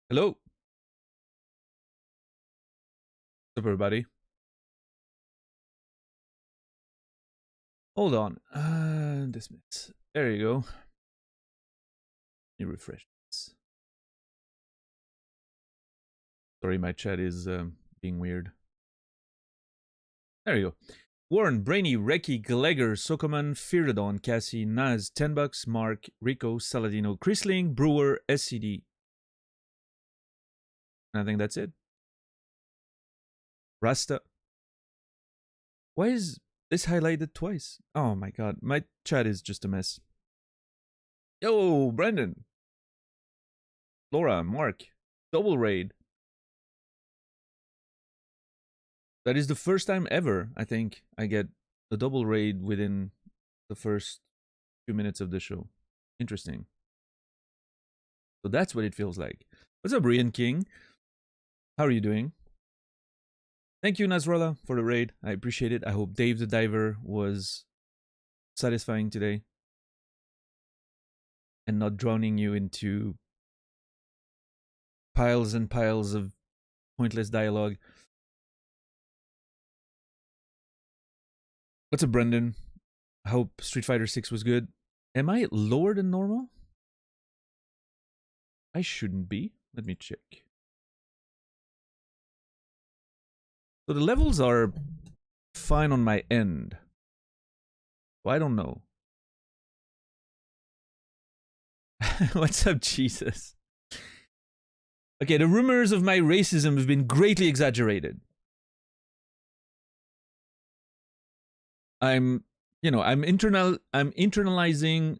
Hello. What's up, everybody? Hold on. Dismiss. There you go. Let me refresh this. Sorry, my chat is being weird. There you go. Warren, Brainy, Reki, Gallagher, Sokoman, Firdadon, Cassie, Naz, 10 bucks, Mark, Rico, Saladino, Chrisling, Brewer, SCD. And I think that's it. Rasta. Why is this highlighted twice? Oh my god, my chat is just a mess. Yo, Brendan. Laura, Mark, double raid. That is the first time ever, I think, I get a double raid within the first 2 minutes of the show. Interesting. So that's what it feels like. What's up, Brian King? How are you doing? Thank you, Nasrallah, for the raid. I appreciate it. I hope Dave the Diver was satisfying today and not drowning you into piles and piles of pointless dialogue. What's up, Brendan? I hope Street Fighter 6 was good. Am I lower than normal? I shouldn't be. Let me check. So the levels are fine on my end. Well, I don't know. What's up, Jesus? Okay, the rumors of my racism have been greatly exaggerated. I'm internalizing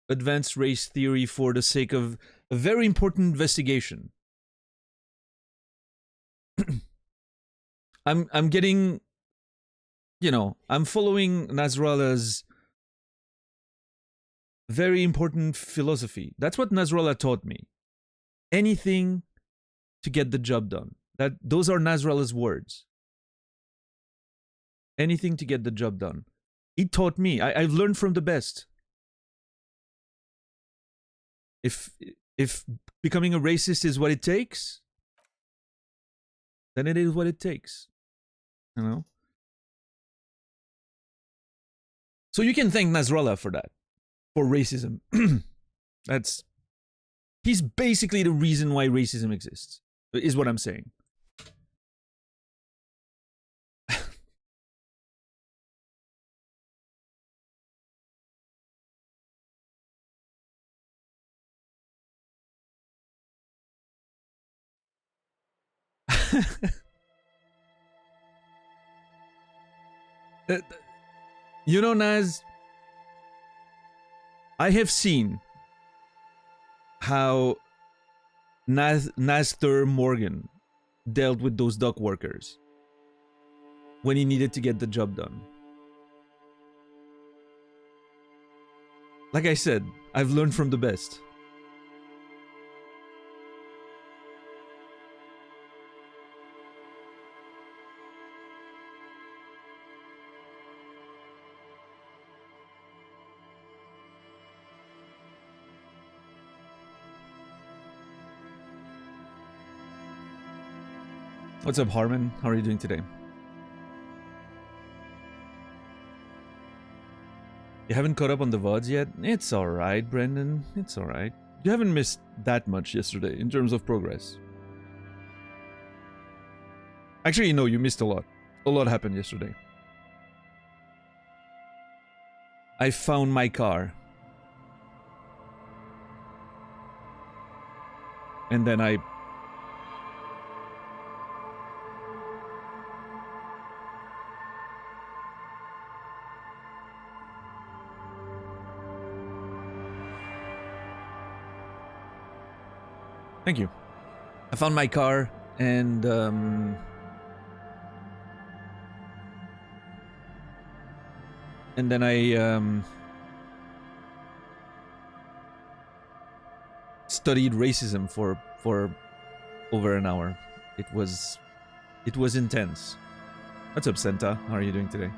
advanced race theory for the sake of a very important investigation. I'm getting, I'm following Nasrallah's very important philosophy. That's what Nasrallah taught me. Anything to get the job done. Those are Nasrallah's words. Anything to get the job done. He taught me. I've learned from the best. If becoming a racist is what it takes, then it is what it takes. You know? So you can thank Nasrallah for that. For racism. He's basically the reason why racism exists, is what I'm saying. You know, Naz, I have seen how Nastur Morgan dealt with those dock workers when he needed to get the job done. Like I said, I've learned from the best. What's up, Harmon? How are you doing today? You haven't caught up on the VODs yet? It's alright, Brendan. It's alright. You haven't missed that much yesterday in terms of progress. Actually, no, you missed a lot. A lot happened yesterday. I found my car. And then I... Thank you. I found my car and then I studied racism for over an hour. It was intense. What's up, Senta? How are you doing today?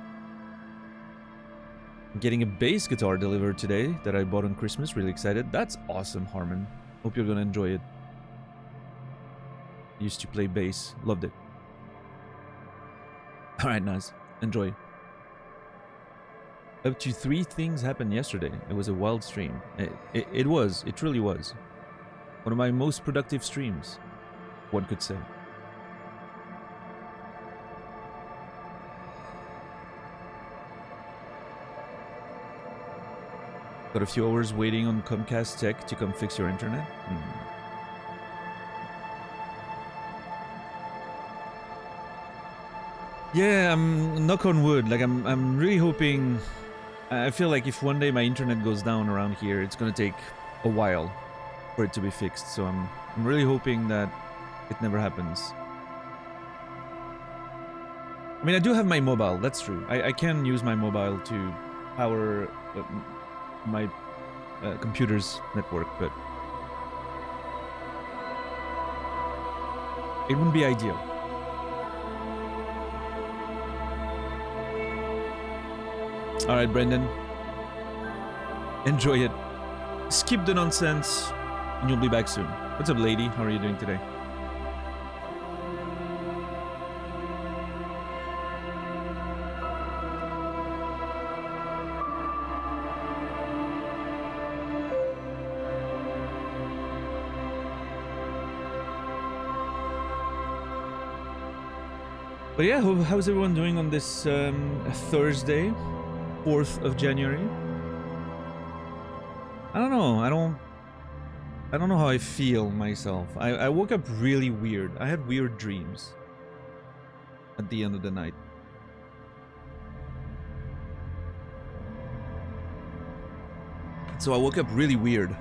I'm getting a bass guitar delivered today that I bought on Christmas. Really excited. That's awesome, Harmon. Hope you're gonna enjoy it. Used to play bass. Loved it. Alright, Naz. Enjoy. Up to 3 things happened yesterday. It was a wild stream. It was. It truly was. One of my most productive streams, one could say. Got a few hours waiting on Comcast Tech to come fix your internet. Yeah, I'm knock on wood. Like I'm really hoping. I feel like if one day my internet goes down around here, it's gonna take a while for it to be fixed. So I'm really hoping that it never happens. I mean, I do have my mobile. That's true. I can use my mobile to power my computer's network, but it wouldn't be ideal. All right, Brendan. Enjoy it. Skip the nonsense, and you'll be back soon. What's up, lady? How are you doing today? But yeah, how's everyone doing on this Thursday, 4th of January? I don't know. I don't know how I feel myself. I woke up really weird. I had weird dreams at the end of the night. So I woke up really weird.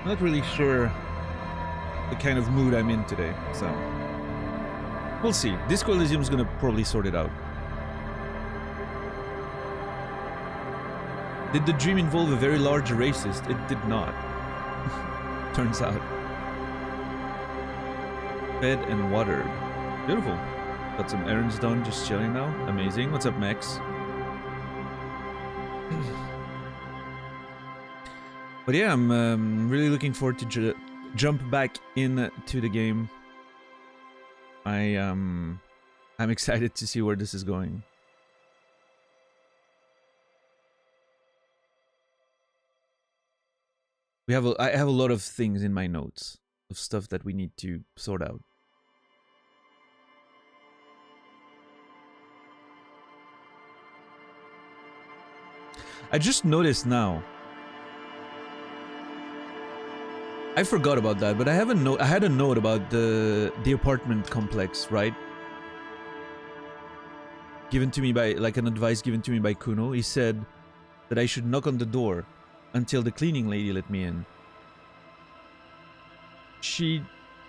Not really sure the kind of mood I'm in today, so we'll see. Disco Elysium is gonna probably sort it out. Did the dream involve a very large racist? It did not. Turns out. Fed and watered. Beautiful. Got some errands done, just chilling now. Amazing. What's up, Max? But yeah, I'm really looking forward to jump back into the game. I'm excited to see where this is going. I have a lot of things in my notes of stuff that we need to sort out. I just noticed now. I forgot about that, but I had a note about the apartment complex, right? Given to me by, like, an advice given to me by Kuno. He said that I should knock on the door until the cleaning lady let me in. She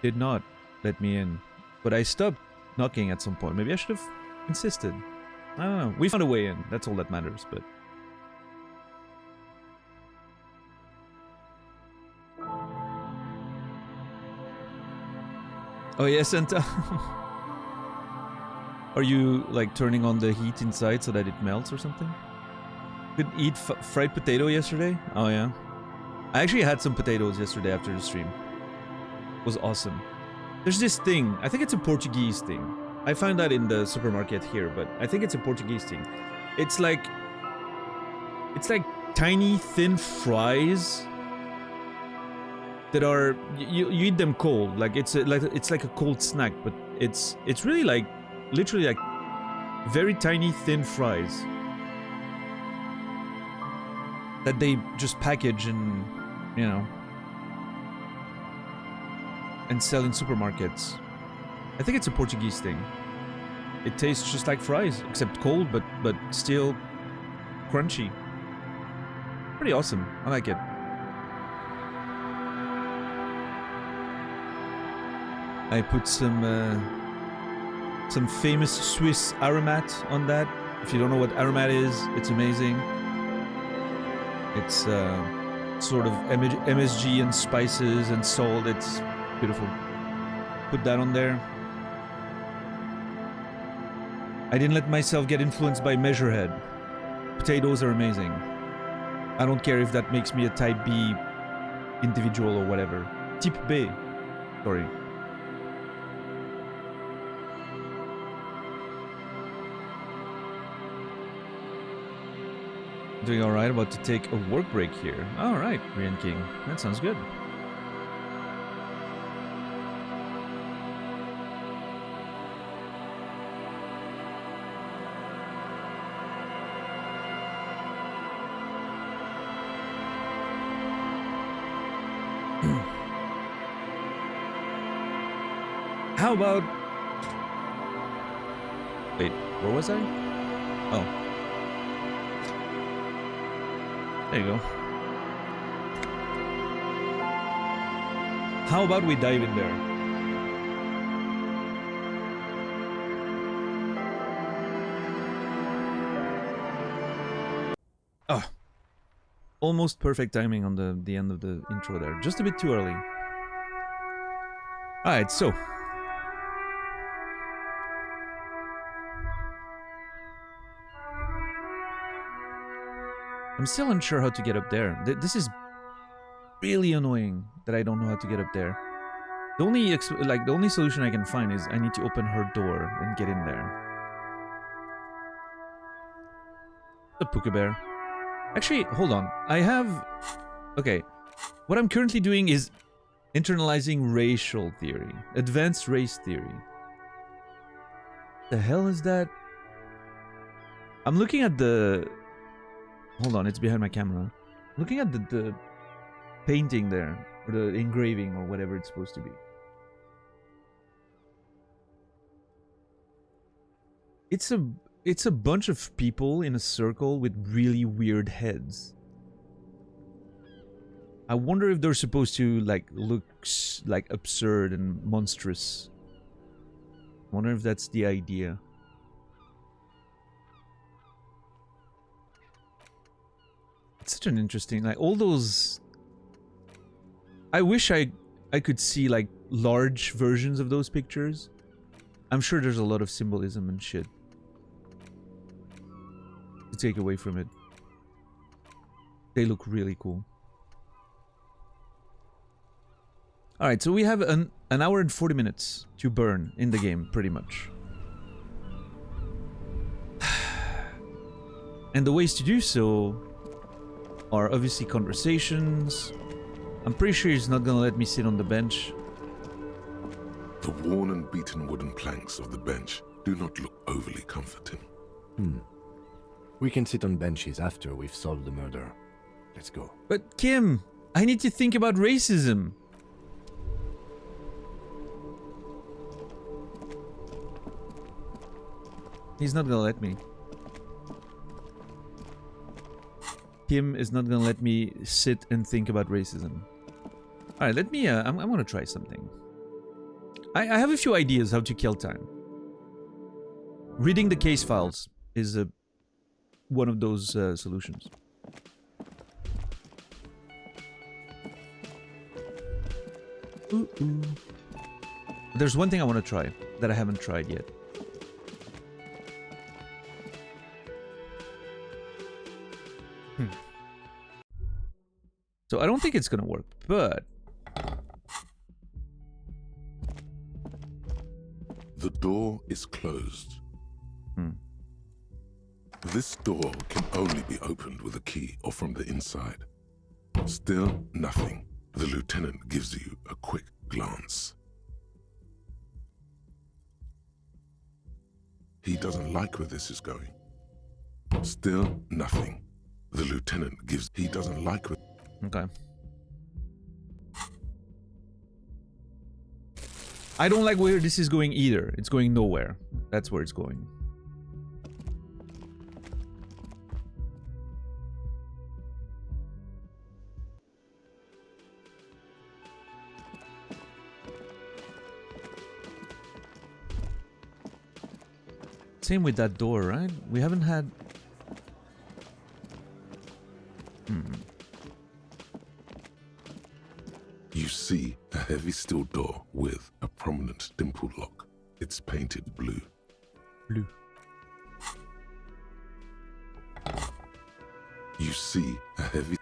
did not let me in, but I stopped knocking at some point. Maybe I should have insisted. I don't know. We found a way in. That's all that matters, but... Oh yeah, Santa. Are you, like, turning on the heat inside so that it melts or something? Could eat fried potato yesterday? Oh yeah. I actually had some potatoes yesterday after the stream. It was awesome. There's this thing. I think it's a Portuguese thing. I found that in the supermarket here, but I think it's a Portuguese thing. It's like tiny thin fries that are you eat them cold. Like it's like a cold snack, but it's really like literally like very tiny thin fries that they just package and, you know, and sell in supermarkets. I think it's a Portuguese thing. It tastes just like fries, except cold, but still crunchy. Pretty awesome. I like it. I put some famous Swiss aromat on that. If you don't know what aromat is, it's amazing. It's sort of MSG and spices and salt. It's beautiful. Put that on there. I didn't let myself get influenced by Measurehead. Potatoes are amazing. I don't care if that makes me a type B individual or whatever. Type B. Sorry. Doing alright, about to take a work break here. Alright, Rian King. That sounds good. How about... Wait, where was I? Oh. There you go. How about we dive in there? Oh. Almost perfect timing on the end of the intro there. Just a bit too early. Alright, so... I'm still unsure how to get up there. This is really annoying that I don't know how to get up there. The only solution I can find is I need to open her door and get in there. The Puka Bear. Actually, hold on. I have... Okay. What I'm currently doing is internalizing racial theory. Advanced race theory. The hell is that? I'm looking at the... Hold on, it's behind my camera. Looking at the painting there, or the engraving, or whatever it's supposed to be. It's a bunch of people in a circle with really weird heads. I wonder if they're supposed to like look like absurd and monstrous. I wonder if that's the idea. It's such an interesting, like, all those... I wish I could see, like, large versions of those pictures. I'm sure there's a lot of symbolism and shit to take away from it. They look really cool. Alright, so we have an hour and 40 minutes to burn in the game, pretty much. And the ways to do so... are obviously conversations. I'm pretty sure he's not gonna let me sit on the bench. The worn and beaten wooden planks of the bench do not look overly comforting. We can sit on benches after we've solved the murder. Let's go. But Kim, I need to think about racism. He's not gonna let me. Kim is not gonna let me sit and think about racism. Alright, let me, I'm gonna try something. I have a few ideas how to kill time. Reading the case files is one of those solutions. There's one thing I want to try that I haven't tried yet. So I don't think it's gonna work, but... The door is closed. This door can only be opened with a key or from the inside. Still nothing. The lieutenant gives you a quick glance. He doesn't like where this is going. Still nothing. The lieutenant gives... He doesn't like where... Okay. I don't like where this is going either. It's going nowhere. That's where it's going. Same with that door, right? We haven't had... You see a heavy steel door with a prominent dimple lock. It's painted blue. Blue. You see a heavy...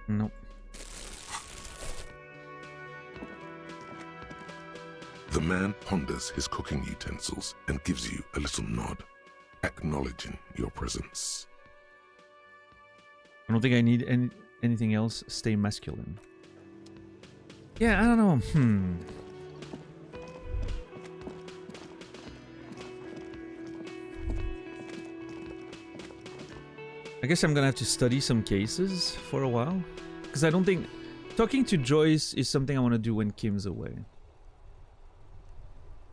No. The man ponders his cooking utensils and gives you a little nod, acknowledging your presence. I don't think I need anything else. Stay masculine. Yeah, I don't know. I guess I'm gonna have to study some cases for a while. Because I don't think... Talking to Joyce is something I want to do when Kim's away.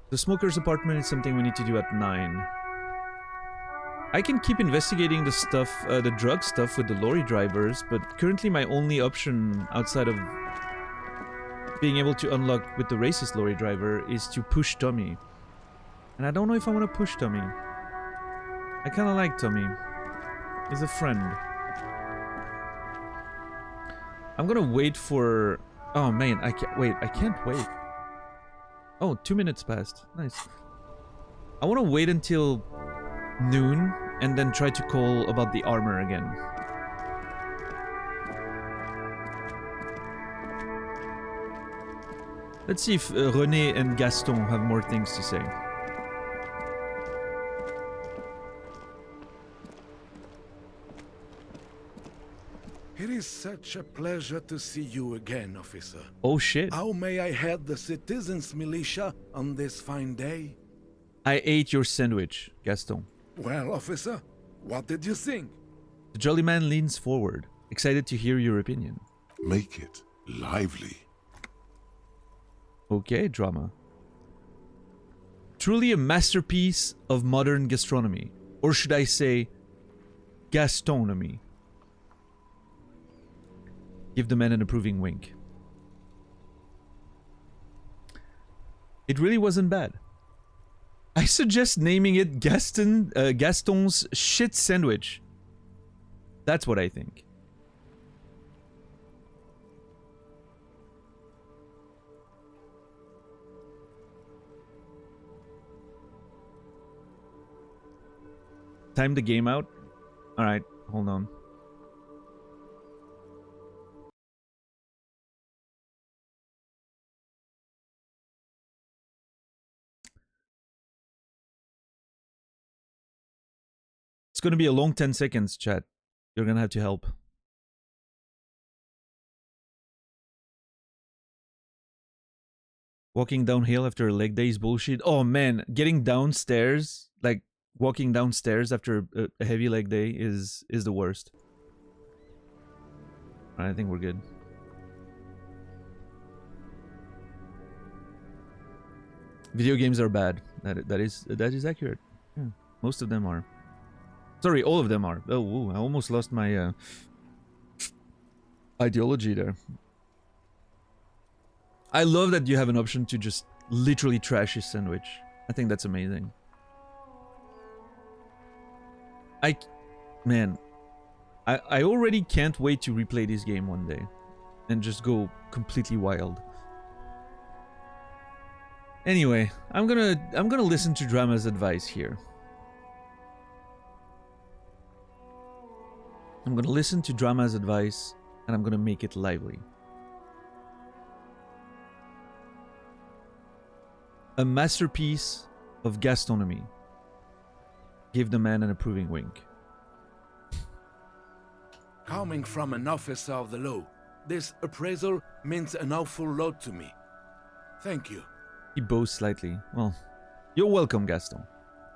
The smoker's apartment is something we need to do at 9. I can keep investigating the stuff, the drug stuff with the lorry drivers, but currently my only option outside of being able to unlock with the racist lorry driver is to push Tommy. And I don't know if I want to push Tommy. I kind of like Tommy. He's a friend. I'm gonna wait for... Oh man, I can't wait. I can't wait. Oh, 2 minutes passed. Nice. I want to wait until noon and then try to call about the armor again. Let's see if René and Gaston have more things to say. It is such a pleasure to see you again, officer. Oh shit. How may I head the citizens' militia on this fine day? I ate your sandwich, Gaston. Well, officer, what did you think? The jolly man leans forward, excited to hear your opinion. Make it lively. Okay, drama. Truly a masterpiece of modern gastronomy. Or should I say, gastronomy. Give the man an approving wink. It really wasn't bad. I suggest naming it Gaston's shit sandwich. That's what I think. Time the game out? Alright, hold on. It's gonna be a long 10 seconds, chat. You're gonna have to help. Walking downhill after a leg day is bullshit. Oh man, getting downstairs, like walking downstairs after a heavy leg day is the worst. I think we're good. Video games are bad. That is accurate. Yeah, most of them are. Sorry, all of them are. Oh, ooh, I almost lost my ideology there. I love that you have an option to just literally trash his sandwich. I think that's amazing. Man, I already can't wait to replay this game one day and just go completely wild. Anyway, I'm gonna listen to Drama's advice here. I'm gonna listen to Drama's advice and I'm gonna make it lively. A masterpiece of gastronomy. Give the man an approving wink. Coming from an officer of the law, this appraisal means an awful lot to me. Thank you. He bows slightly. Well, you're welcome, Gaston.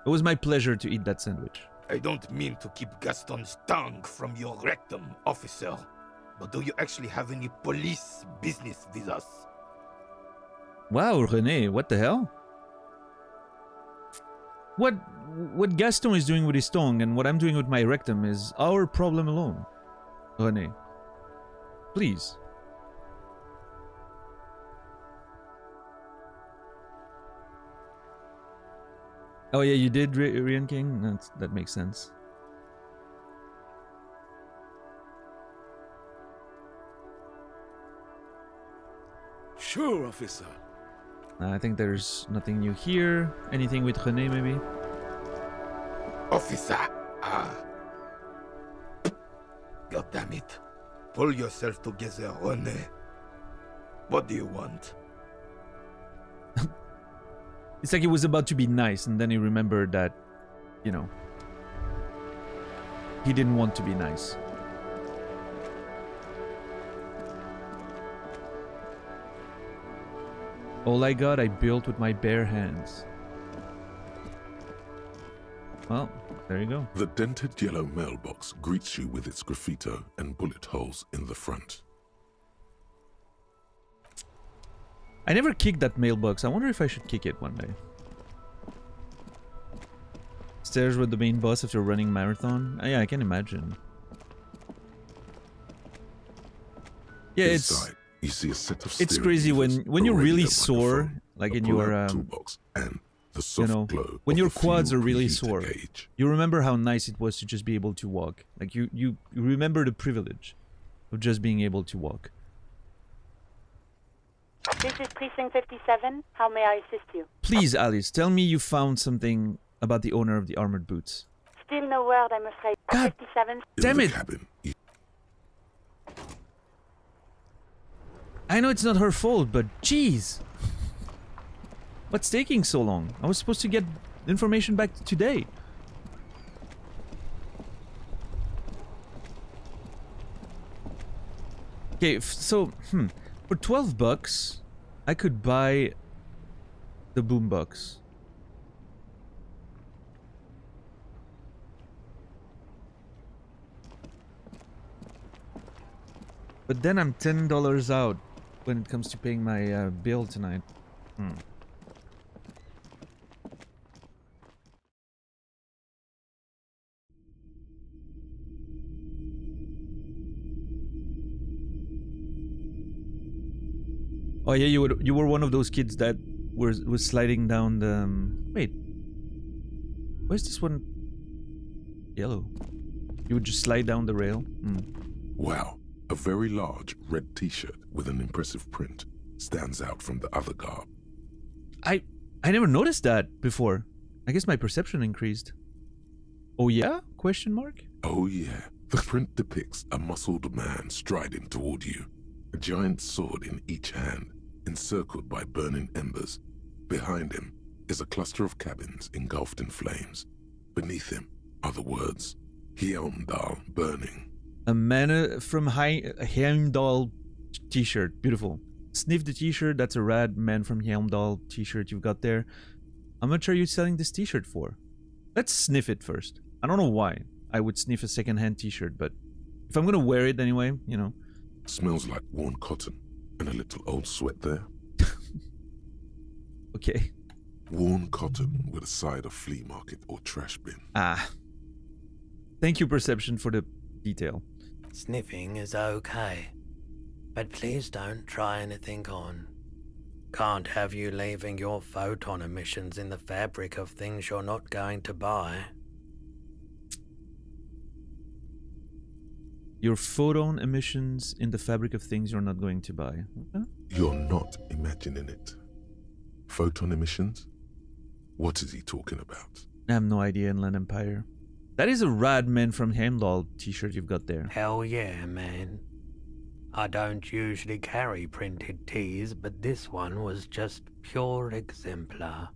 It was my pleasure to eat that sandwich. I don't mean to keep Gaston's tongue from your rectum, officer. But do you actually have any police business with us? Wow, René, what the hell? What Gaston is doing with his tongue and what I'm doing with my rectum is our problem alone. René, please. Oh yeah, you did, Rian King? That makes sense. Sure, officer. I think there's nothing new here. Anything with René, maybe? Officer! God damn it. Pull yourself together, René. What do you want? It's like he was about to be nice, and then he remembered that, you know, he didn't want to be nice. All I got, I built with my bare hands. Well, there you go. The dented yellow mailbox greets you with its graffito and bullet holes in the front. I never kicked that mailbox. I wonder if I should kick it one day. Stairs with the main boss after running marathon. Yeah, I can imagine. Yeah, Inside, you see a set of it's steering crazy levers, when a you're really radio sore, microphone, like a in your pull-out toolbox, and the soft you know, glow when of your the quads are fuel really preheater sore. gauge. You remember how nice it was to just be able to walk. Like you remember the privilege of just being able to walk. This is Precinct 57. How may I assist you? Please, Alice, tell me you found something about the owner of the armored boots. Still no word, I'm afraid. God 57. In damn the it! cabin, you I know it's not her fault, but jeez. What's taking so long? I was supposed to get information back today. Okay, so, for 12 bucks, I could buy the boombox. But then I'm $10 out when it comes to paying my bill tonight. Oh yeah, you were one of those kids that was sliding down the. Wait, why is this one yellow? You would just slide down the rail. Wow, a very large red t-shirt with an impressive print stands out from the other garb. I never noticed that before. I guess my perception increased. Oh yeah? Question mark? Oh yeah, the print depicts a muscled man striding toward you, a giant sword in each hand, encircled by burning embers. Behind him is a cluster of cabins engulfed in flames. Beneath him are the words, Heimdall burning. A man from Heimdall t-shirt. Beautiful. Sniff the t-shirt. That's a rad Man from Heimdall t-shirt you've got there. How much are you selling this t-shirt for? Let's sniff it first. I don't know why I would sniff a second-hand t-shirt, but if I'm gonna wear it anyway, you know. Smells like worn cotton and a little old sweat there. Okay. Worn cotton with a side of flea market or trash bin. Ah. Thank you, Perception, for the detail. Sniffing is okay, but please don't try anything on. Can't have you leaving your photon emissions in the fabric of things you're not going to buy. Your photon emissions in the fabric of things you're not going to buy. Okay. You're not imagining it. Photon emissions? What is he talking about? I have no idea, Inland Empire. That is a rad Man from Heimdall t-shirt you've got there. Hell yeah, man. I don't usually carry printed tees, but this one was just pure exemplar.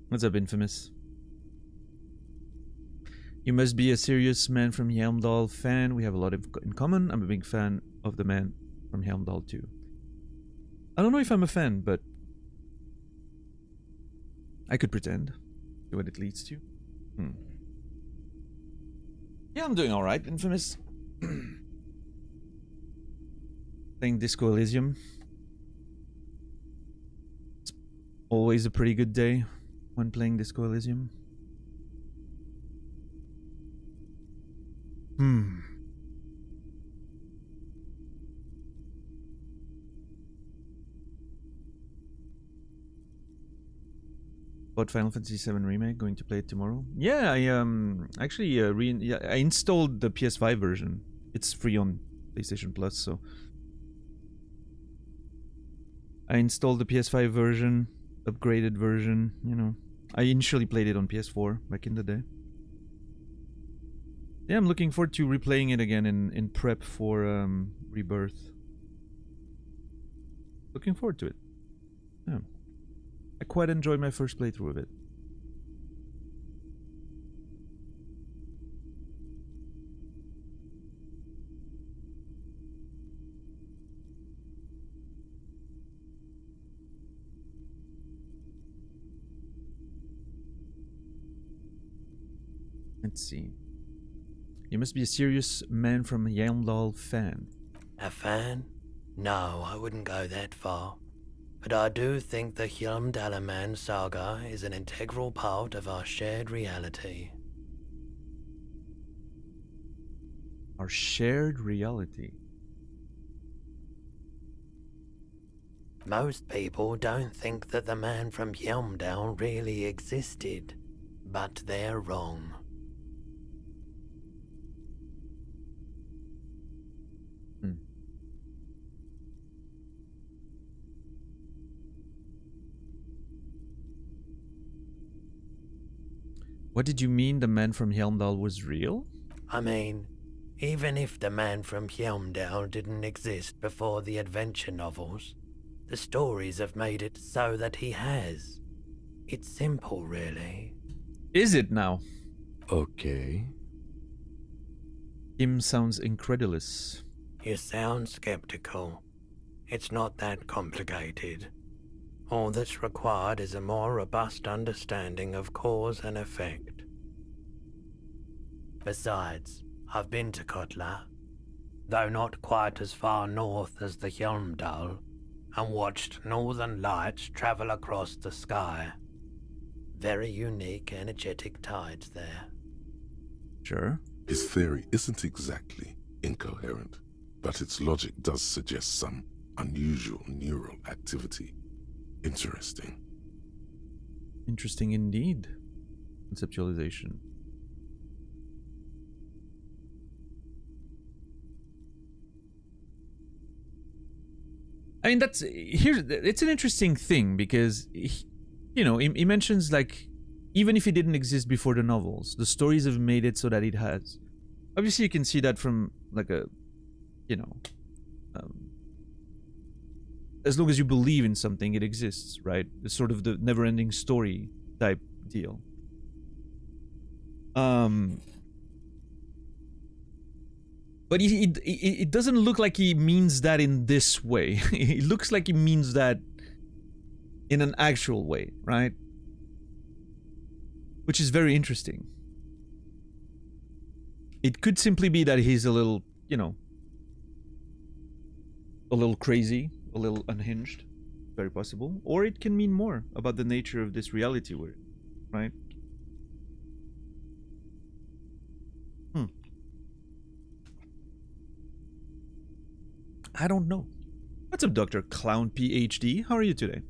What's up, Infamous? You must be a serious Man from Heimdall fan. We have a lot in common. I'm a big fan of the Man from Heimdall too. I don't know if I'm a fan, but I could pretend. See what it leads to. Yeah, I'm doing alright, Infamous. Playing Disco Elysium. It's always a pretty good day when playing Disco Elysium. About Final Fantasy VII Remake, going to play it tomorrow. Yeah, I actually I installed the PS5 version. It's free on PlayStation Plus, so I installed the PS5 version, upgraded version. You know, I initially played it on PS4 back in the day. Yeah, I'm looking forward to replaying it again in prep for Rebirth. Looking forward to it. Yeah. I quite enjoyed my first playthrough of it. Let's see. You must be a serious man from Yamdal fan. A fan? No, I wouldn't go that far. But I do think the Hjelmdalaman saga is an integral part of our shared reality. Our shared reality. Most people don't think that the man from Hjelmdal really existed, but they're wrong. What did you mean the man from Helmdal was real? I mean, even if the man from Hjelmdal didn't exist before the adventure novels, the stories have made it so that he has. It's simple, really. Is it now? Okay. Kim sounds incredulous. You sound skeptical. It's not that complicated. All that's required is a more robust understanding of cause and effect. Besides, I've been to Kotla, though not quite as far north as the Hjelmdal, and watched northern lights travel across the sky. Very unique, energetic tides there. Sure. His theory isn't exactly incoherent, but its logic does suggest some unusual neural activity. Interesting. Interesting indeed. Conceptualization. I mean, it's an interesting thing because, he mentions, like, even if it didn't exist before the novels, the stories have made it so that it has. Obviously, you can see that from, like, as long as you believe in something, it exists, right? It's sort of the never-ending story type deal. But it doesn't look like he means that in this way. It looks like he means that in an actual way, right? Which is very interesting. It could simply be that he's a little, a little crazy, a little unhinged, very possible. Or it can mean more about the nature of this reality we're in, right? I don't know. What's up, Dr. Clown PhD? How are you today?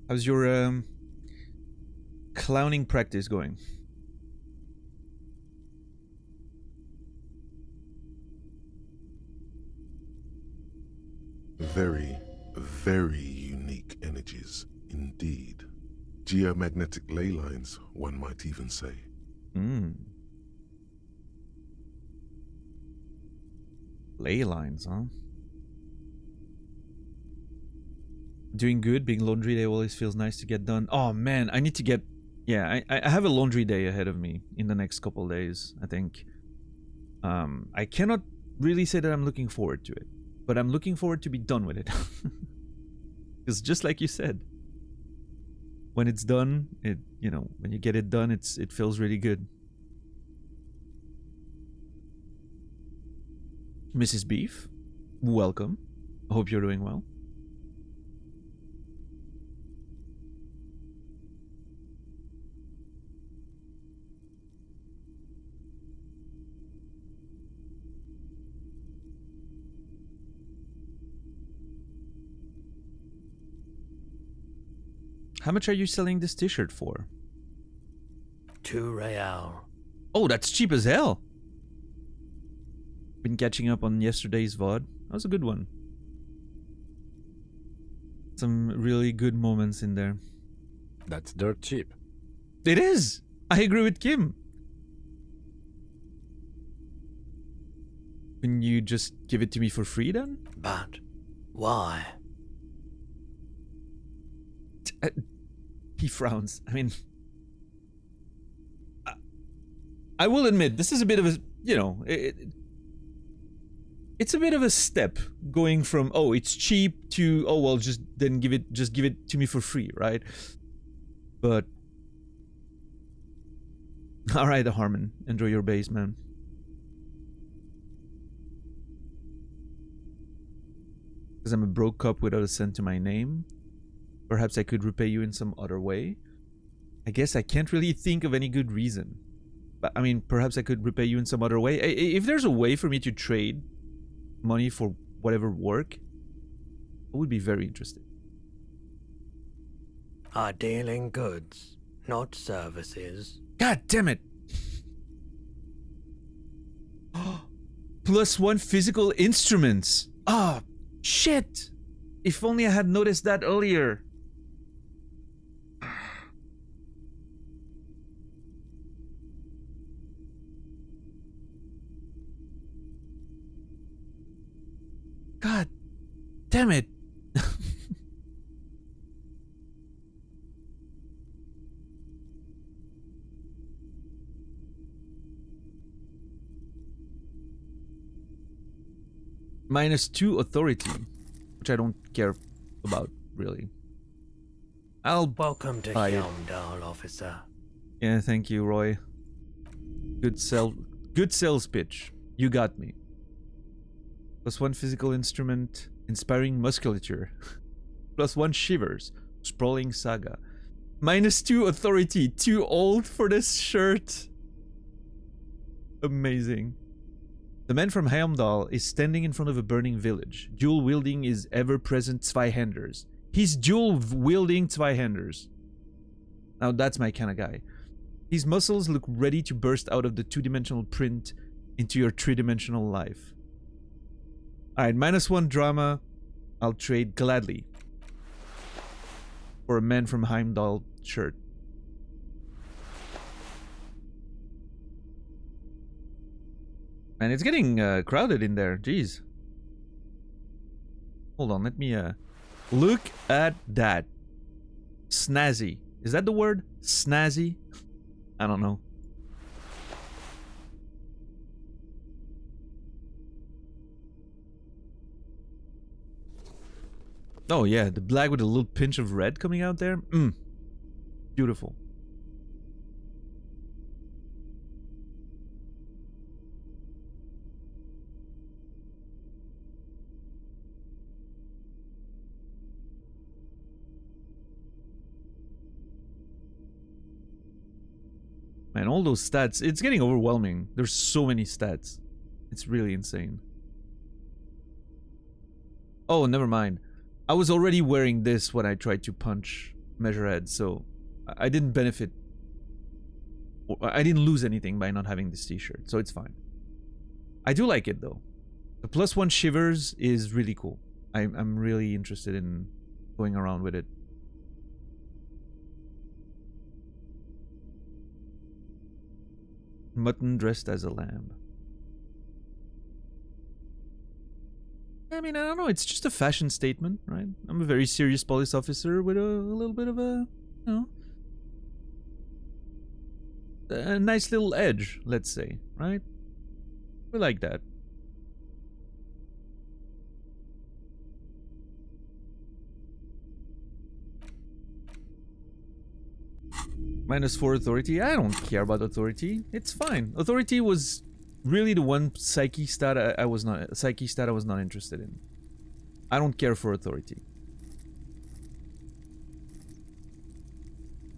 How's your clowning practice going? Very, very unique energies indeed. Geomagnetic ley lines, one might even say. Ley lines, huh? Doing good. Being laundry day always feels nice to get done. Oh man, I need to get... Yeah, I have a laundry day ahead of me in the next couple of days, I think. I cannot really say that I'm looking forward to it, but I'm looking forward to be done with it. Because just like you said, when it's done, when you get it done, it feels really good. Mrs. Beef, welcome. I hope you're doing well. How much are you selling this t-shirt for? 2 real. Oh, that's cheap as hell. Been catching up on yesterday's VOD. That was a good one. Some really good moments in there. That's dirt cheap. It is! I agree with Kim. Can you just give it to me for free then? But why? He frowns. I mean, I will admit, this is a bit of a, you know, it's a bit of a step going from, oh, it's cheap to, oh, well, just give it to me for free, right? But all right, Harmon, enjoy your base, man. Because I'm a broke cop without a cent to my name. Perhaps I could repay you in some other way. I guess I can't really think of any good reason. But I mean, perhaps I could repay you in some other way. If there's a way for me to trade money for whatever work, I would be very interested. I deal in goods, not services. God damn it! +1 physical instruments. Ah, shit! If only I had noticed that earlier. God damn it. -2 authority, which I don't care about, really. I'll Welcome to buy it. Helmdall, officer. Yeah, thank you, Roy. Good sales pitch. You got me. +1 physical instrument, inspiring musculature. +1 shivers, sprawling saga. -2 authority, too old for this shirt. Amazing. The man from Helmdall is standing in front of a burning village, dual-wielding his ever-present Zweihanders. He's dual-wielding Zweihanders. Now that's my kind of guy. His muscles look ready to burst out of the two-dimensional print into your three-dimensional life. Alright, -1 drama, I'll trade gladly for a man from Heimdall shirt. Man, it's getting crowded in there, jeez. Hold on, let me look at that. Snazzy. Is that the word? Snazzy? I don't know. Oh yeah, the black with a little pinch of red coming out there. Beautiful. Man, all those stats, it's getting overwhelming. There's so many stats. It's really insane. Oh, never mind. I was already wearing this when I tried to punch Measurehead, so I didn't benefit. I didn't lose anything by not having this t-shirt, so it's fine. I do like it though. The +1 shivers is really cool. I'm really interested in going around with it. Mutton dressed as a lamb. I mean, I don't know. It's just a fashion statement, right? I'm a very serious police officer with a little bit of a, you know, a nice little edge, let's say, right? We like that. -4 authority. I don't care about authority. It's fine. Authority was really the one psyche stat I was not interested in. I don't care for authority.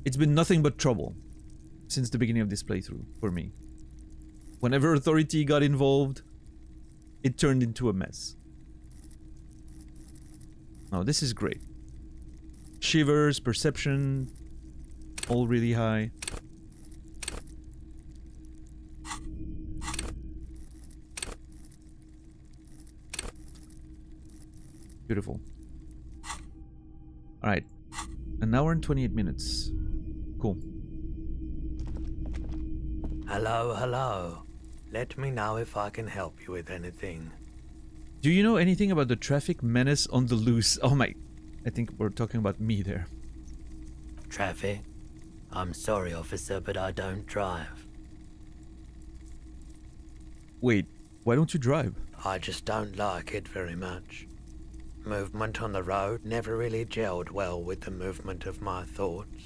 It's been nothing but trouble since the beginning of this playthrough for me. Whenever authority got involved, it turned into a mess. Oh, this is great. Shivers, perception, all really high. Beautiful. Alright. An hour and 28 minutes. Cool. Hello, hello. Let me know if I can help you with anything. Do you know anything about the traffic menace on the loose? Oh my... I think we're talking about me there. Traffic? I'm sorry, officer, but I don't drive. Wait, why don't you drive? I just don't like it very much. Movement on the road never really gelled well with the movement of my thoughts.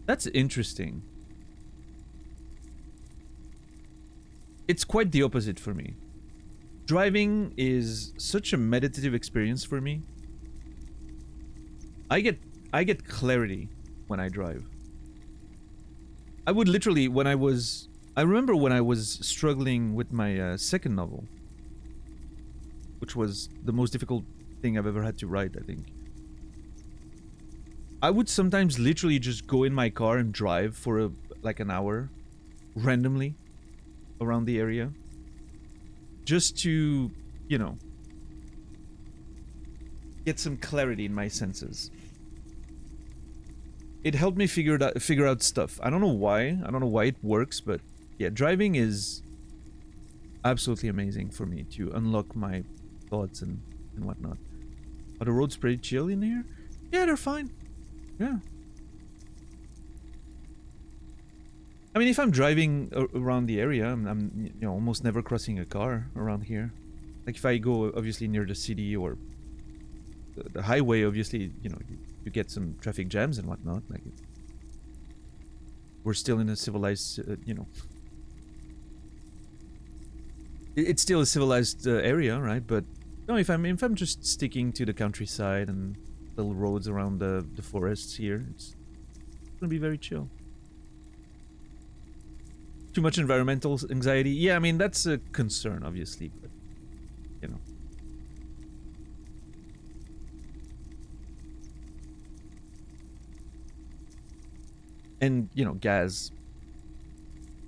That's interesting. It's quite the opposite for me. Driving is such a meditative experience for me. I get clarity when I drive. I would literally, I remember when I was struggling with my second novel, which was the most difficult thing I've ever had to write, I think. I would sometimes literally just go in my car and drive for like an hour randomly around the area just to, you know, get some clarity in my senses. It helped me figure out stuff. I don't know why. I don't know why it works, but yeah, driving is absolutely amazing for me to unlock my thoughts and whatnot. Are the roads pretty chill in here? Yeah, they're fine. Yeah. I mean, if I'm driving around the area, I'm you know, almost never crossing a car around here. Like if I go obviously near the city or the highway, obviously, you know, you get some traffic jams and whatnot. Like we're still in a civilized, you know, it's still a civilized area, right? But no, if I'm just sticking to the countryside and little roads around the forests here, it's gonna be very chill. Too much environmental anxiety? Yeah, I mean, that's a concern, obviously, but, you know. And, you know, gas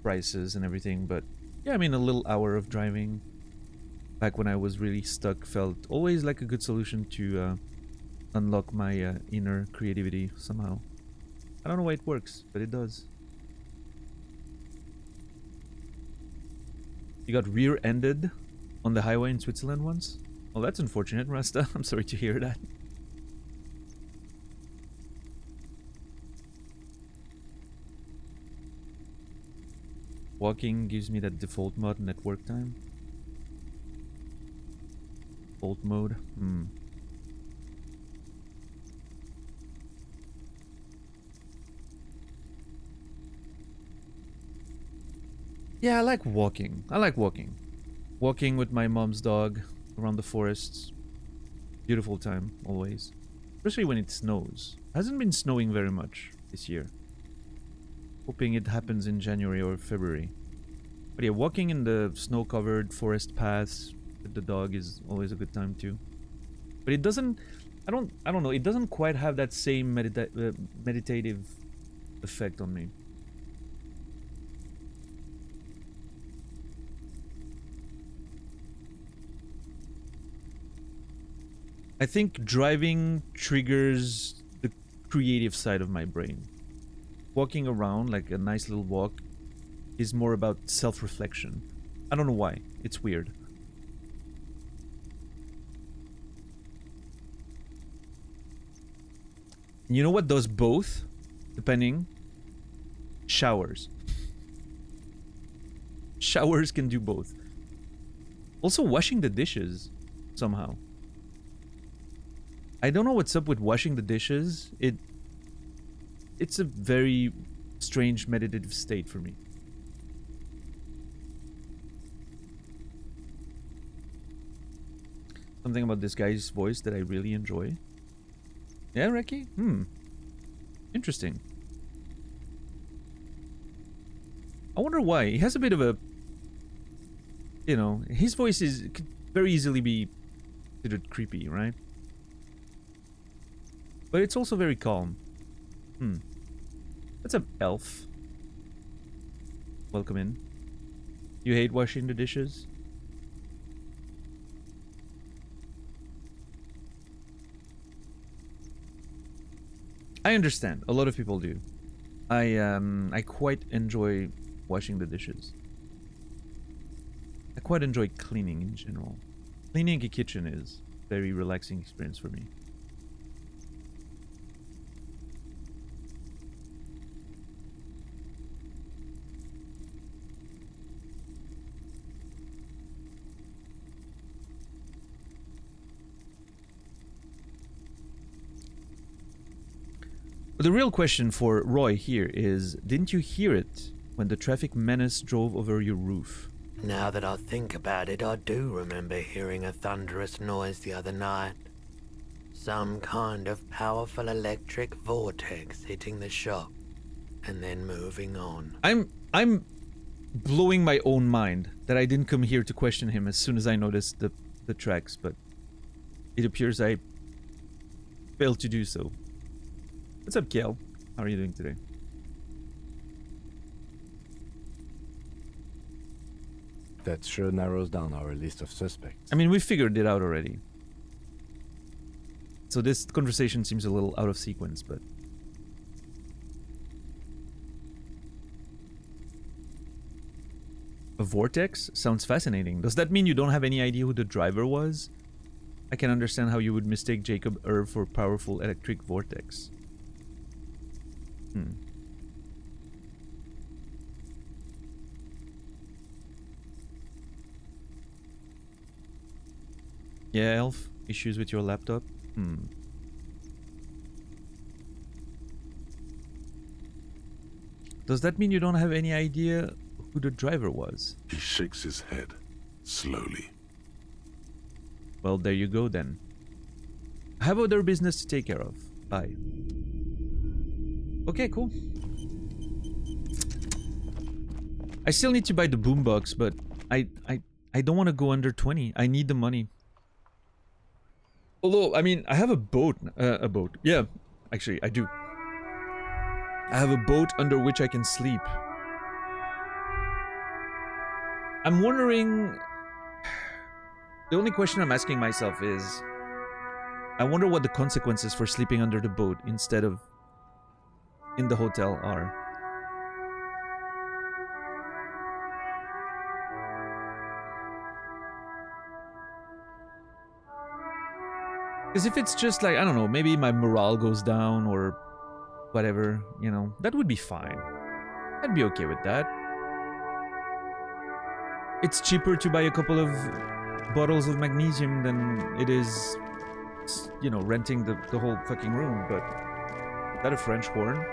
prices and everything, but yeah, I mean, a little hour of driving back when I was really stuck felt always like a good solution to unlock my inner creativity somehow. I don't know why it works, but it does. You got rear-ended on the highway in Switzerland once? Well, that's unfortunate, Rasta. I'm sorry to hear that. Walking gives me that default mode at work time. Default mode? Yeah, I like walking. Walking with my mom's dog around the forests. Beautiful time, always. Especially when it snows. Hasn't been snowing very much this year. Hoping it happens in January or February. But yeah, walking in the snow-covered forest paths with the dog is always a good time too. But it doesn't... I don't know. It doesn't quite have that same meditative effect on me. I think driving triggers the creative side of my brain. Walking around, like a nice little walk, is more about self-reflection. I don't know why. It's weird. You know what does both? Depending. Showers. Showers can do both. Also, washing the dishes, somehow. I don't know what's up with washing the dishes. It's a very strange meditative state for me. Something about this guy's voice that I really enjoy. Yeah, Reki? Interesting. I wonder why. He has a bit of a... You know, his voice could very easily be considered creepy, right? But it's also very calm. That's an elf. Welcome in. You hate washing the dishes? I understand. A lot of people do. I quite enjoy washing the dishes. I quite enjoy cleaning in general. Cleaning a kitchen is a very relaxing experience for me. The real question for Roy here is, didn't you hear it when the traffic menace drove over your roof? Now that I think about it, I do remember hearing a thunderous noise the other night. Some kind of powerful electric vortex hitting the shop and then moving on. I'm blowing my own mind that I didn't come here to question him as soon as I noticed the tracks, but it appears I failed to do so. What's up, Kiel? How are you doing today? That sure narrows down our list of suspects. I mean, we figured it out already. So this conversation seems a little out of sequence, but... A vortex? Sounds fascinating. Does that mean you don't have any idea who the driver was? I can understand how you would mistake Jacob Irv for powerful electric vortex. Yeah, Elf? Issues with your laptop? Does that mean you don't have any idea who the driver was? He shakes his head, slowly. Well, there you go then. I have other business to take care of. Bye. Okay, cool. I still need to buy the boombox, but I don't want to go under 20. I need the money. Although, I mean, I have a boat. A boat. Yeah, actually, I do. I have a boat under which I can sleep. I'm wondering... The only question I'm asking myself is... I wonder what the consequences for sleeping under the boat instead of in the hotel are. Because if it's just like, I don't know, maybe my morale goes down or whatever, you know, that would be fine. I'd be okay with that. It's cheaper to buy a couple of bottles of magnesium than it is, you know, renting the whole fucking room, but... Is that a French horn?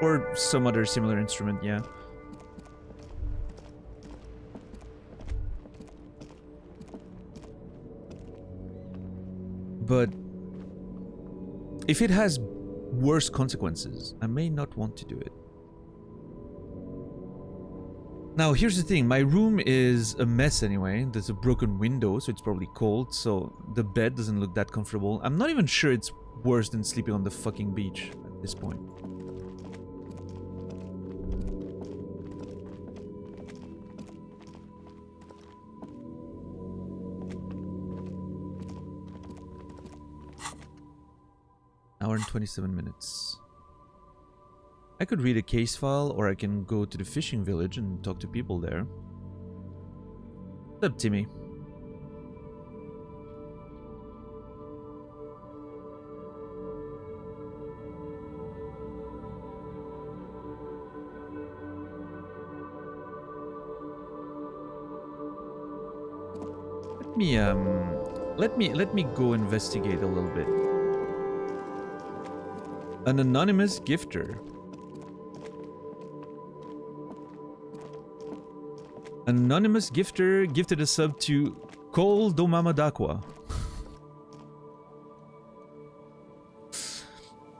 Or some other similar instrument, yeah. But... if it has worse consequences, I may not want to do it. Now, here's the thing. My room is a mess anyway. There's a broken window, so it's probably cold, so the bed doesn't look that comfortable. I'm not even sure it's worse than sleeping on the fucking beach at this point. Hour and 27 minutes. I could read a case file, or I can go to the fishing village and talk to people there. What's up, Timmy? Let me go investigate a little bit. An anonymous gifter. Anonymous gifter gifted a sub to Cole Domamadakwa.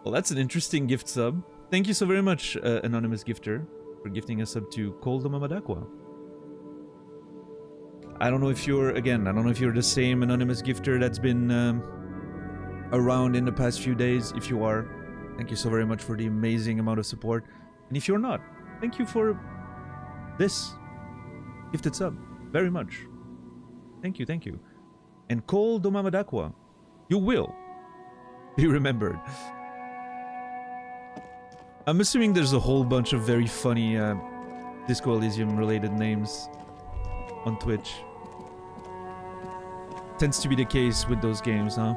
Well, that's an interesting gift sub. Thank you so very much, anonymous gifter, for gifting a sub to Cole Domamadakwa. I don't know if you're, again, I don't know if you're the same anonymous gifter that's been around in the past few days. If you are, thank you so very much for the amazing amount of support. And if you're not, thank you for this gifted sub very much. Thank you, thank you. And Cole Domamadakwa, you will be remembered. I'm assuming there's a whole bunch of very funny Disco Elysium related names on Twitch. Tends to be the case with those games, huh?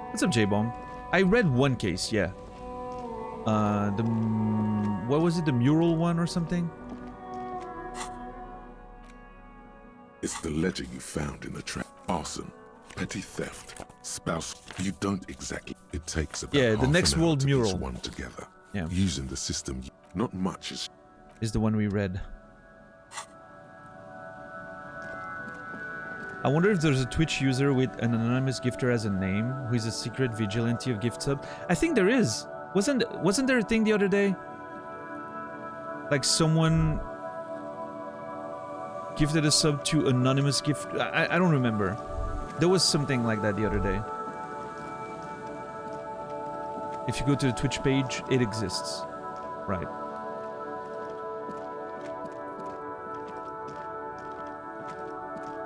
What's up, J-Bomb? I read one case, yeah. What was it, the mural one or something? It's the ledger you found in the trap. Arson. Petty theft, spouse. You don't exactly. It takes about Yeah, the half Next an hour World to mural. piece one together. Yeah. Using the system, not much Is the one we read. I wonder if there's a Twitch user with an anonymous gifter as a name who is a secret vigilante of gift sub. I think there is. Wasn't there a thing the other day? Like someone gifted a sub to anonymous gift. I don't remember. There was something like that the other day. If you go to the Twitch page, it exists. Right.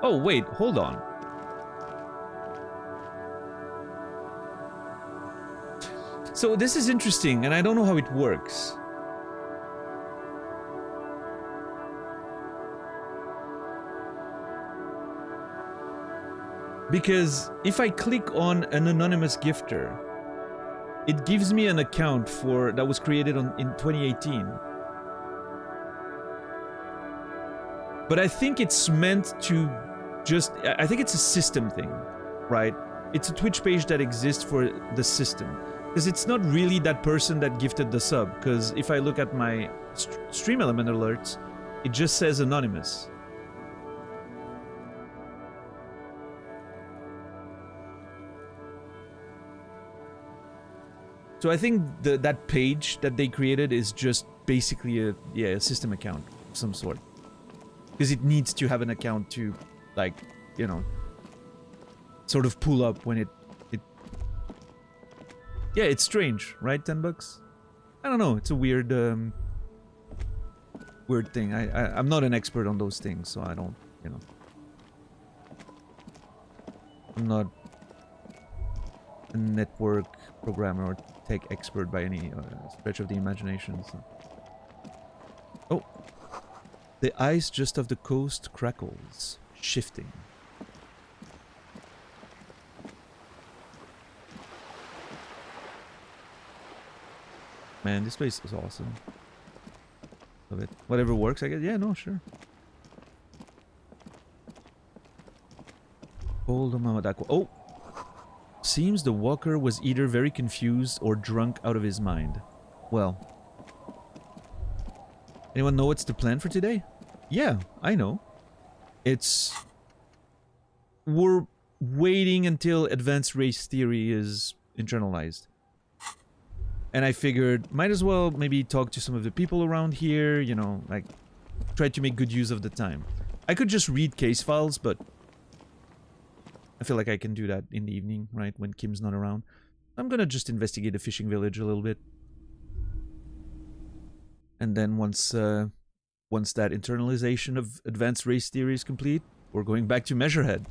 Oh, wait, hold on. So this is interesting, and I don't know how it works. Because if I click on an anonymous gifter, it gives me an account that was created in 2018. But I think it's meant to I think it's a system thing, right? It's a Twitch page that exists for the system. Because it's not really that person that gifted the sub. Because if I look at my stream element alerts, it just says anonymous. So I think that page that they created is just basically a system account of some sort. Because it needs to have an account to, like, you know, sort of pull up when it... Yeah, it's strange, right? $10? I don't know, it's a weird, weird thing. I'm not an expert on those things, so I don't, you know... I'm not a network programmer or tech expert by any stretch of the imagination, so... Oh! The ice just off the coast crackles, shifting. Man, this place is awesome. Love it. Whatever works, I guess. Yeah, no, sure. Oh! Seems the walker was either very confused or drunk out of his mind. Well. Anyone know what's the plan for today? Yeah, I know. We're waiting until advanced race theory is internalized. And I figured, might as well maybe talk to some of the people around here, you know, like, try to make good use of the time. I could just read case files, but I feel like I can do that in the evening, right, when Kim's not around. I'm gonna just investigate the fishing village a little bit. And then once that internalization of advanced race theory is complete, we're going back to Measurehead.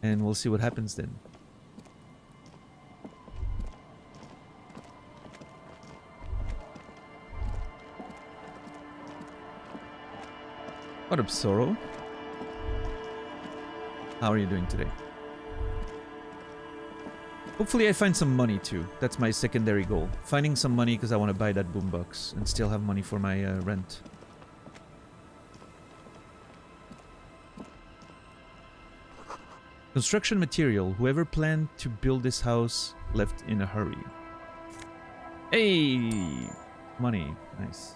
And we'll see what happens then. What up, Sorrow? How are you doing today? Hopefully I find some money too. That's my secondary goal. Finding some money because I want to buy that boombox and still have money for my rent. Construction material. Whoever planned to build this house left in a hurry. Hey! Money. Nice.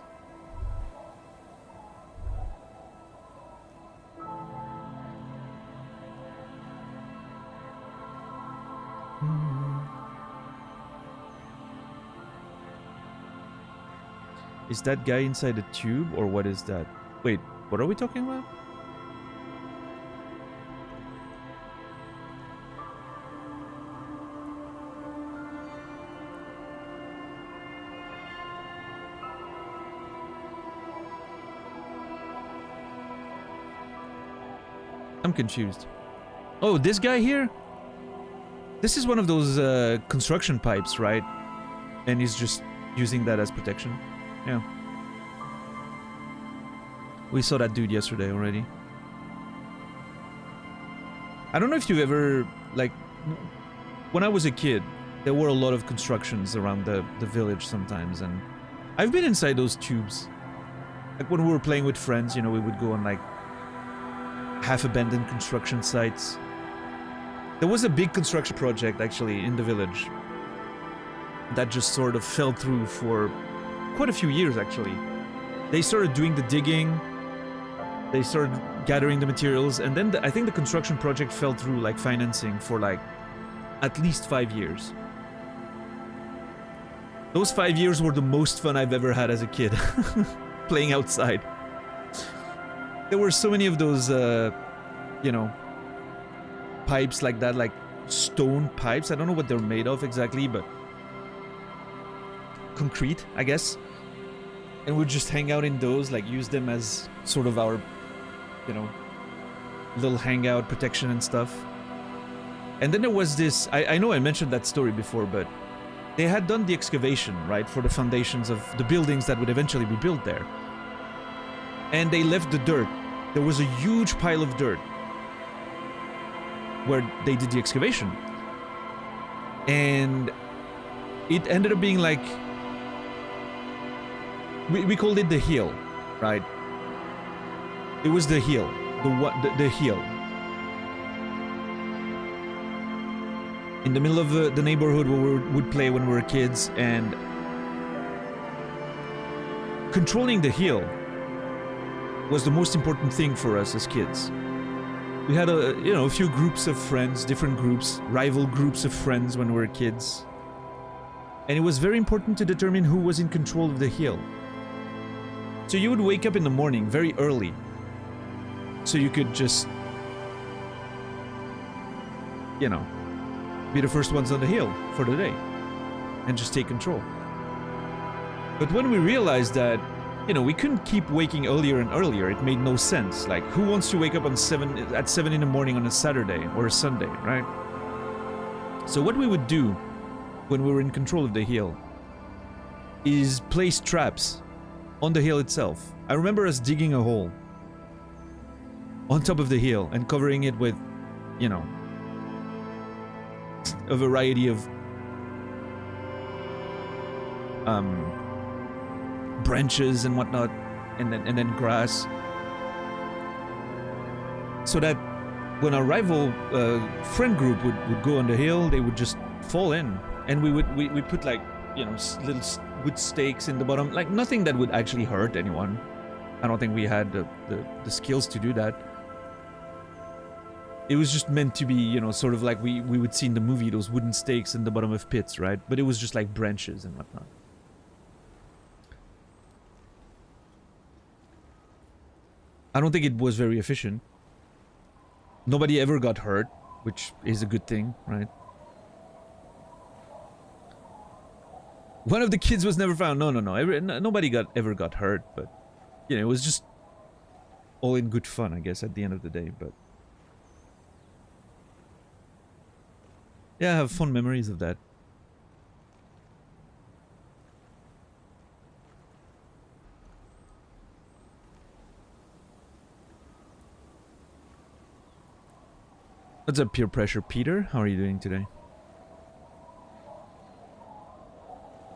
Is that guy inside the tube, or what is that? Wait, what are we talking about? I'm confused. Oh, this guy here? This is one of those construction pipes, right? And he's just using that as protection. Yeah. We saw that dude yesterday already. I don't know if you've ever, like... When I was a kid, there were a lot of constructions around the village sometimes, and I've been inside those tubes. Like when we were playing with friends, you know, we would go on like half-abandoned construction sites There was a big construction project actually in the village that just sort of fell through for quite a few years actually. They started doing the digging, they started gathering the materials, and then I think the construction project fell through, like financing, for like at least 5 years. Those 5 years were the most fun I've ever had as a kid, playing outside. There were so many of those, you know, pipes like that, like stone pipes. I don't know what they're made of exactly, but concrete, I guess. And we'd just hang out in those, like use them as sort of our, you know, little hangout protection and stuff. And then there was this, I know I mentioned that story before, but they had done the excavation, right, for the foundations of the buildings that would eventually be built there. And they left the dirt. There was a huge pile of dirt where they did the excavation. And it ended up being like, we called it the hill, right? It was the hill, the hill. In the middle of the neighborhood where we would play when we were kids, and controlling the hill was the most important thing for us as kids. We had a few groups of friends, different groups, rival groups of friends when we were kids. And it was very important to determine who was in control of the hill. So you would wake up in the morning very early, so you could just, you know, be the first ones on the hill for the day and just take control. But when we realized that, you know, we couldn't keep waking earlier and earlier, it made no sense. Like, who wants to wake up at 7 in the morning on a Saturday or a Sunday, right? So what we would do when we were in control of the hill is place traps on the hill itself. I remember us digging a hole on top of the hill and covering it with, you know, a variety of branches and whatnot, and then grass, so that when our rival friend group would go on the hill, they would just fall in, and we put, like, you know, little wood stakes in the bottom, like nothing that would actually hurt anyone. I don't think we had the skills to do that. It was just meant to be, you know, sort of like we would see in the movie, those wooden stakes in the bottom of pits, right? But it was just like branches and whatnot. I don't think it was very efficient. Nobody ever got hurt, which is a good thing, right? One of the kids was never found. No. Nobody ever got hurt, but, you know, it was just all in good fun, I guess, at the end of the day, but... yeah, I have fond memories of that. What's up, peer pressure Peter? How are you doing today?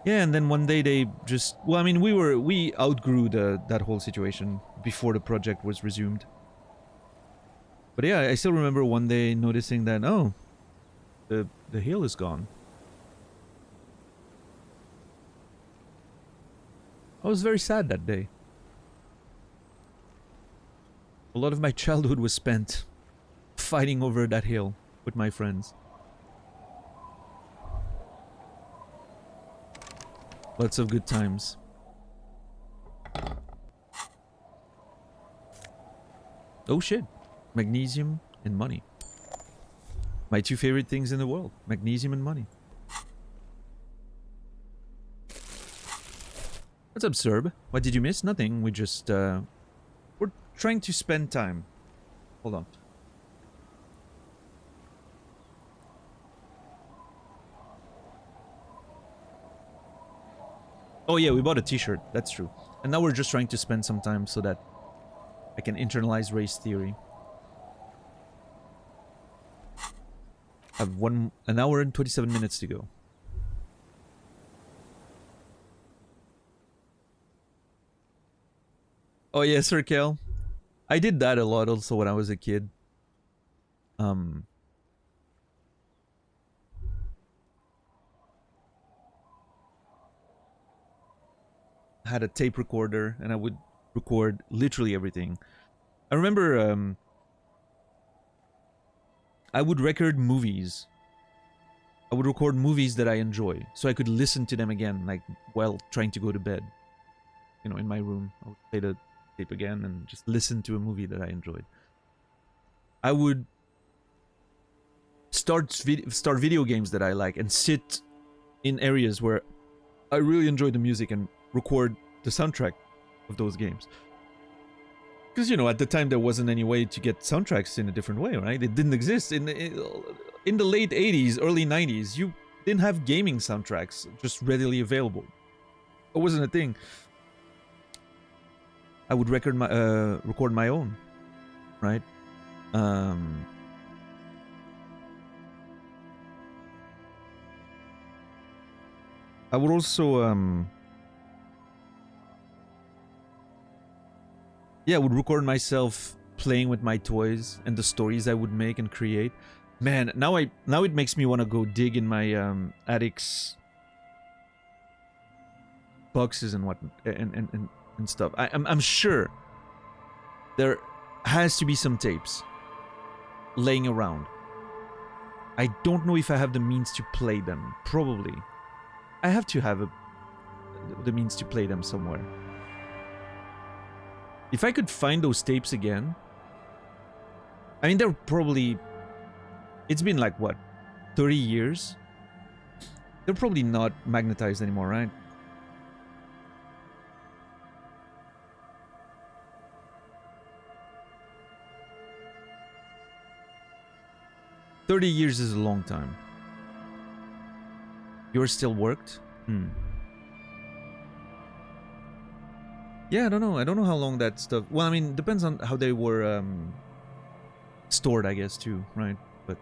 Yeah, and then one day they just... well, I mean, we outgrew that whole situation before the project was resumed. But yeah, I still remember one day noticing that, oh, the hill is gone. I was very sad that day. A lot of my childhood was spent fighting over that hill with my friends. Lots of good times. Oh shit. Magnesium and money. My two favorite things in the world. Magnesium and money. What's up, Serb? What did you miss? Nothing. We just, we're trying to spend time. Hold on. Oh yeah, we bought a t-shirt. That's true. And now we're just trying to spend some time so that I can internalize race theory. I have an hour and 27 minutes to go. Oh yeah, Sir Kel. I did that a lot also when I was a kid. had a tape recorder, and I would record literally everything. I remember I would record movies. I would record movies that I enjoy, so I could listen to them again, like while trying to go to bed. You know, in my room, I would play the tape again and just listen to a movie that I enjoyed. I would start video games that I like and sit in areas where I really enjoy the music and record the soundtrack of those games. Because, you know, at the time there wasn't any way to get soundtracks in a different way, right? It didn't exist. In the late 80s, early 90s, you didn't have gaming soundtracks just readily available. It wasn't a thing. I would record my own, right? I would also I would record myself playing with my toys and the stories I would make and create. Man, now it makes me want to go dig in my attic's boxes and what and stuff. I'm sure there has to be some tapes laying around. I don't know if I have the means to play them. Probably. I have to have the means to play them somewhere. If I could find those tapes again... I mean, they're probably... It's been like, what, 30 years? They're probably not magnetized anymore, right? $30 is a long time. Yours still worked? Yeah, I don't know. I don't know how long that stuff... Well, I mean, depends on how they were stored, I guess, too, right? But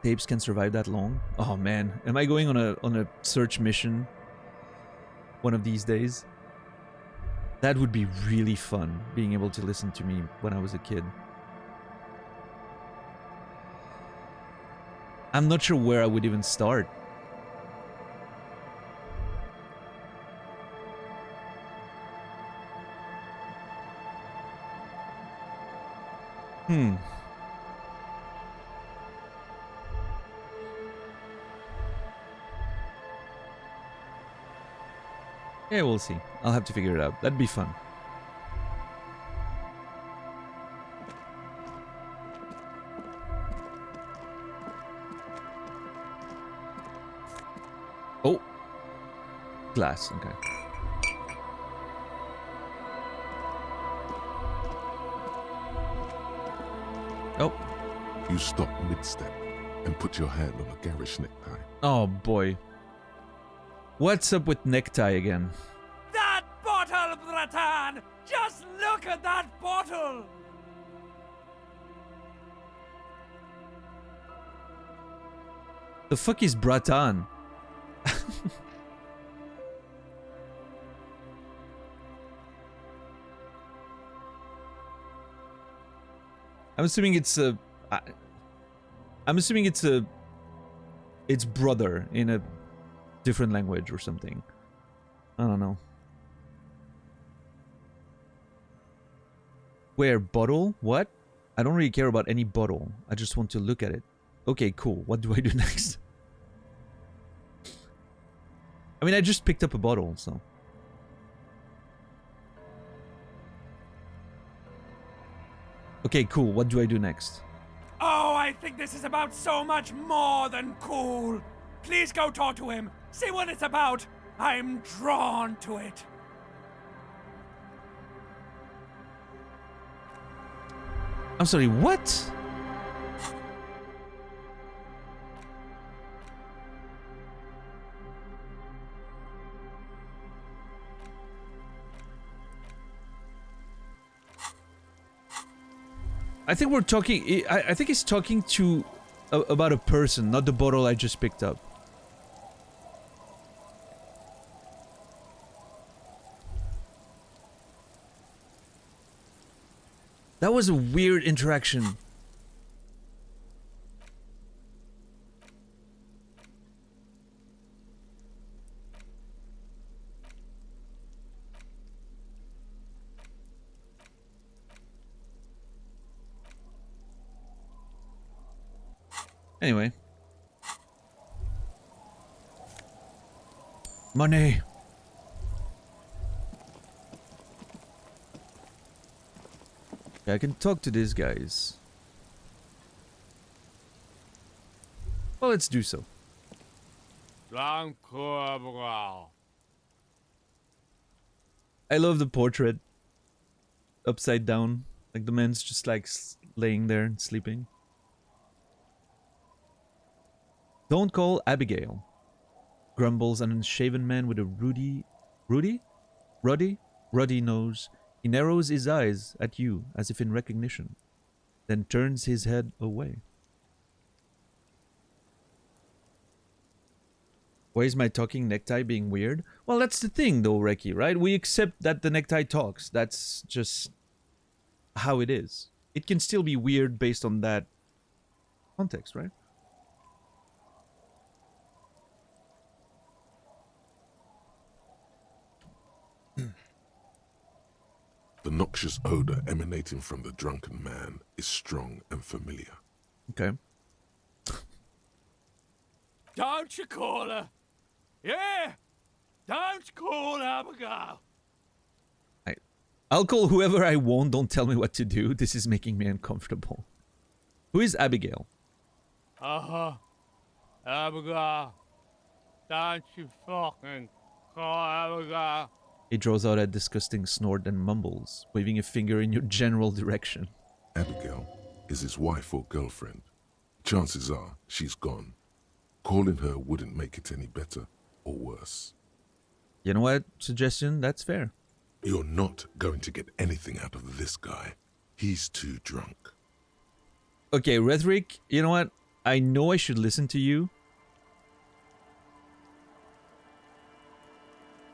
tapes can survive that long? Oh, man. Am I going on a search mission one of these days? That would be really fun, being able to listen to me when I was a kid. I'm not sure where I would even start. Yeah, we'll see. I'll have to figure it out. That'd be fun. Oh. Glass, okay. Oh. You stop mid-step and put your hand on a garish necktie. Oh boy. What's up with necktie again? That bottle, Bratan! Just look at that bottle! The fuck is Bratan? I'm assuming it's a... I'm assuming it's a... It's brother in a different language or something. I don't know. Where? Bottle? What? I don't really care about any bottle. I just want to look at it. Okay, cool. What do I do next? I mean, I just picked up a bottle, so... Okay, cool. What do I do next? Oh, I think this is about so much more than cool. Please go talk to him. See what it's about. I'm drawn to it. I'm sorry, what? I think we're talking... I think he's talking to... about a person, not the bottle I just picked up. That was a weird interaction. Anyway. Money. Yeah, I can talk to these guys. Well, let's do so. I love the portrait. Upside down. Like the man's just like laying there and sleeping. Don't call Abigail. Grumbles an unshaven man with a ruddy nose. He narrows his eyes at you as if in recognition, then turns his head away. Why is my talking necktie being weird? Well, that's the thing though, Reki, right? We accept that the necktie talks. That's just how it is. It can still be weird based on that context, right? The noxious odor emanating from the drunken man is strong and familiar. Okay. Don't you call her? Yeah! Don't call Abigail! I'll call whoever I want. Don't tell me what to do. This is making me uncomfortable. Who is Abigail? Abigail. Don't you fucking call Abigail. He draws out a disgusting snort and mumbles, waving a finger in your general direction. Abigail is his wife or girlfriend. Chances are she's gone. Calling her wouldn't make it any better or worse. You know what? Suggestion? That's fair. You're not going to get anything out of this guy. He's too drunk. Okay, Rhetoric, you know what? I know I should listen to you.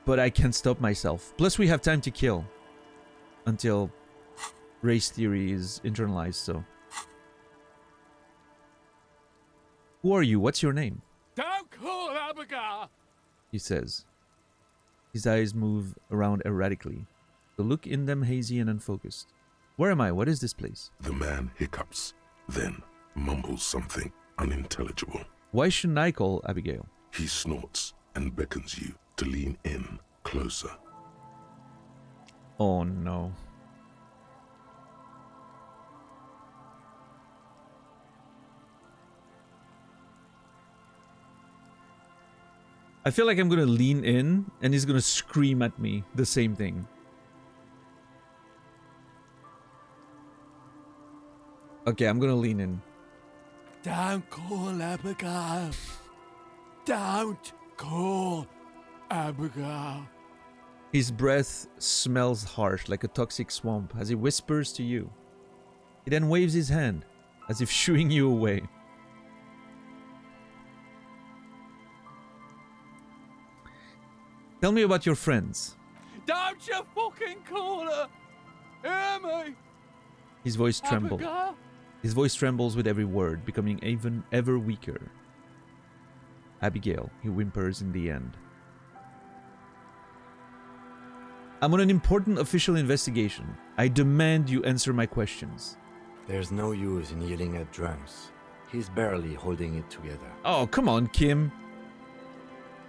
But I can't stop myself. Plus, we have time to kill. Until race theory is internalized, so. Who are you? What's your name? Don't call Abigail! He says. His eyes move around erratically. The look in them hazy and unfocused. Where am I? What is this place? The man hiccups, then mumbles something unintelligible. Why shouldn't I call Abigail? He snorts and beckons you to lean in closer. Oh no. I feel like I'm gonna lean in and he's gonna scream at me the same thing. Okay, I'm gonna lean in. Don't call Abigail. Don't call Abigail. His breath smells harsh like a toxic swamp as he whispers to you. He then waves his hand as if shooing you away. Tell me about your friends. Don't you fucking call her! Hear me! His voice trembles. Abigail? His voice trembles with every word, becoming even ever weaker. Abigail, he whimpers in the end. I'm on an important official investigation. I demand you answer my questions. There's no use in yelling at drunks. He's barely holding it together. Oh, come on, Kim.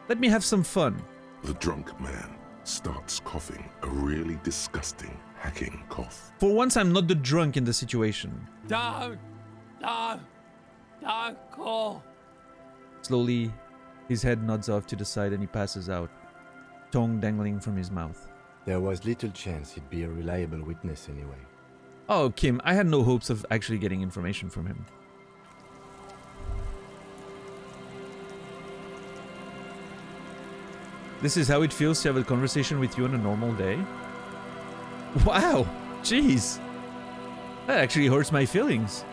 Let me have some fun. The drunk man starts coughing, a really disgusting, hacking cough. For once, I'm not the drunk in the situation. Don't call. Slowly, his head nods off to the side and he passes out, tongue dangling from his mouth. There was little chance he'd be a reliable witness anyway. Oh, Kim, I had no hopes of actually getting information from him. This is how it feels to have a conversation with you on a normal day? Wow, jeez. That actually hurts my feelings.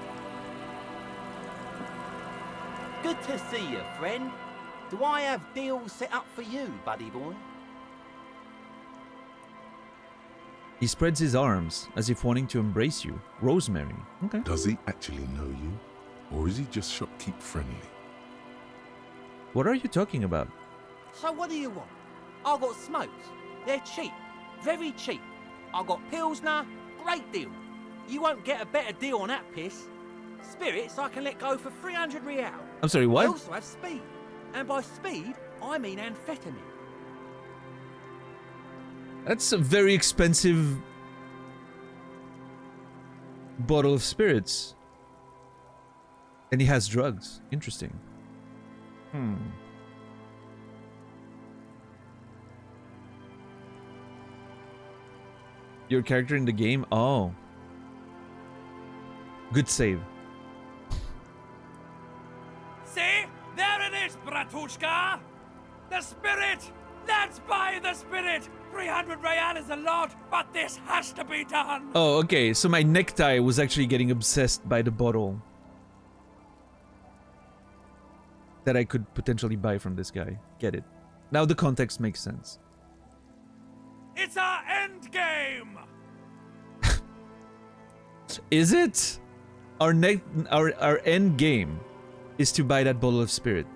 Good to see you, friend. Do I have deals set up for you, buddy boy? He spreads his arms as if wanting to embrace you. Rosemary. Okay. Does he actually know you? Or is he just shopkeep friendly? What are you talking about? So what do you want? I got smokes. They're cheap. Very cheap. I got Pilsner. Great deal. You won't get a better deal on that piss. Spirits I can let go for 300 real. I'm sorry, I what? also have speed. And by speed, I mean amphetamine. That's a very expensive bottle of spirits. And he has drugs. Interesting. Your character in the game? Oh. Good save. See? There it is, Bratushka! The spirit! Let's buy the spirit! 300 real is a lot, but this has to be done! Oh, okay. So my necktie was actually getting obsessed by the bottle that I could potentially buy from this guy. Get it. Now the context makes sense. It's our end game! Is it? Our end game is to buy that bottle of spirit.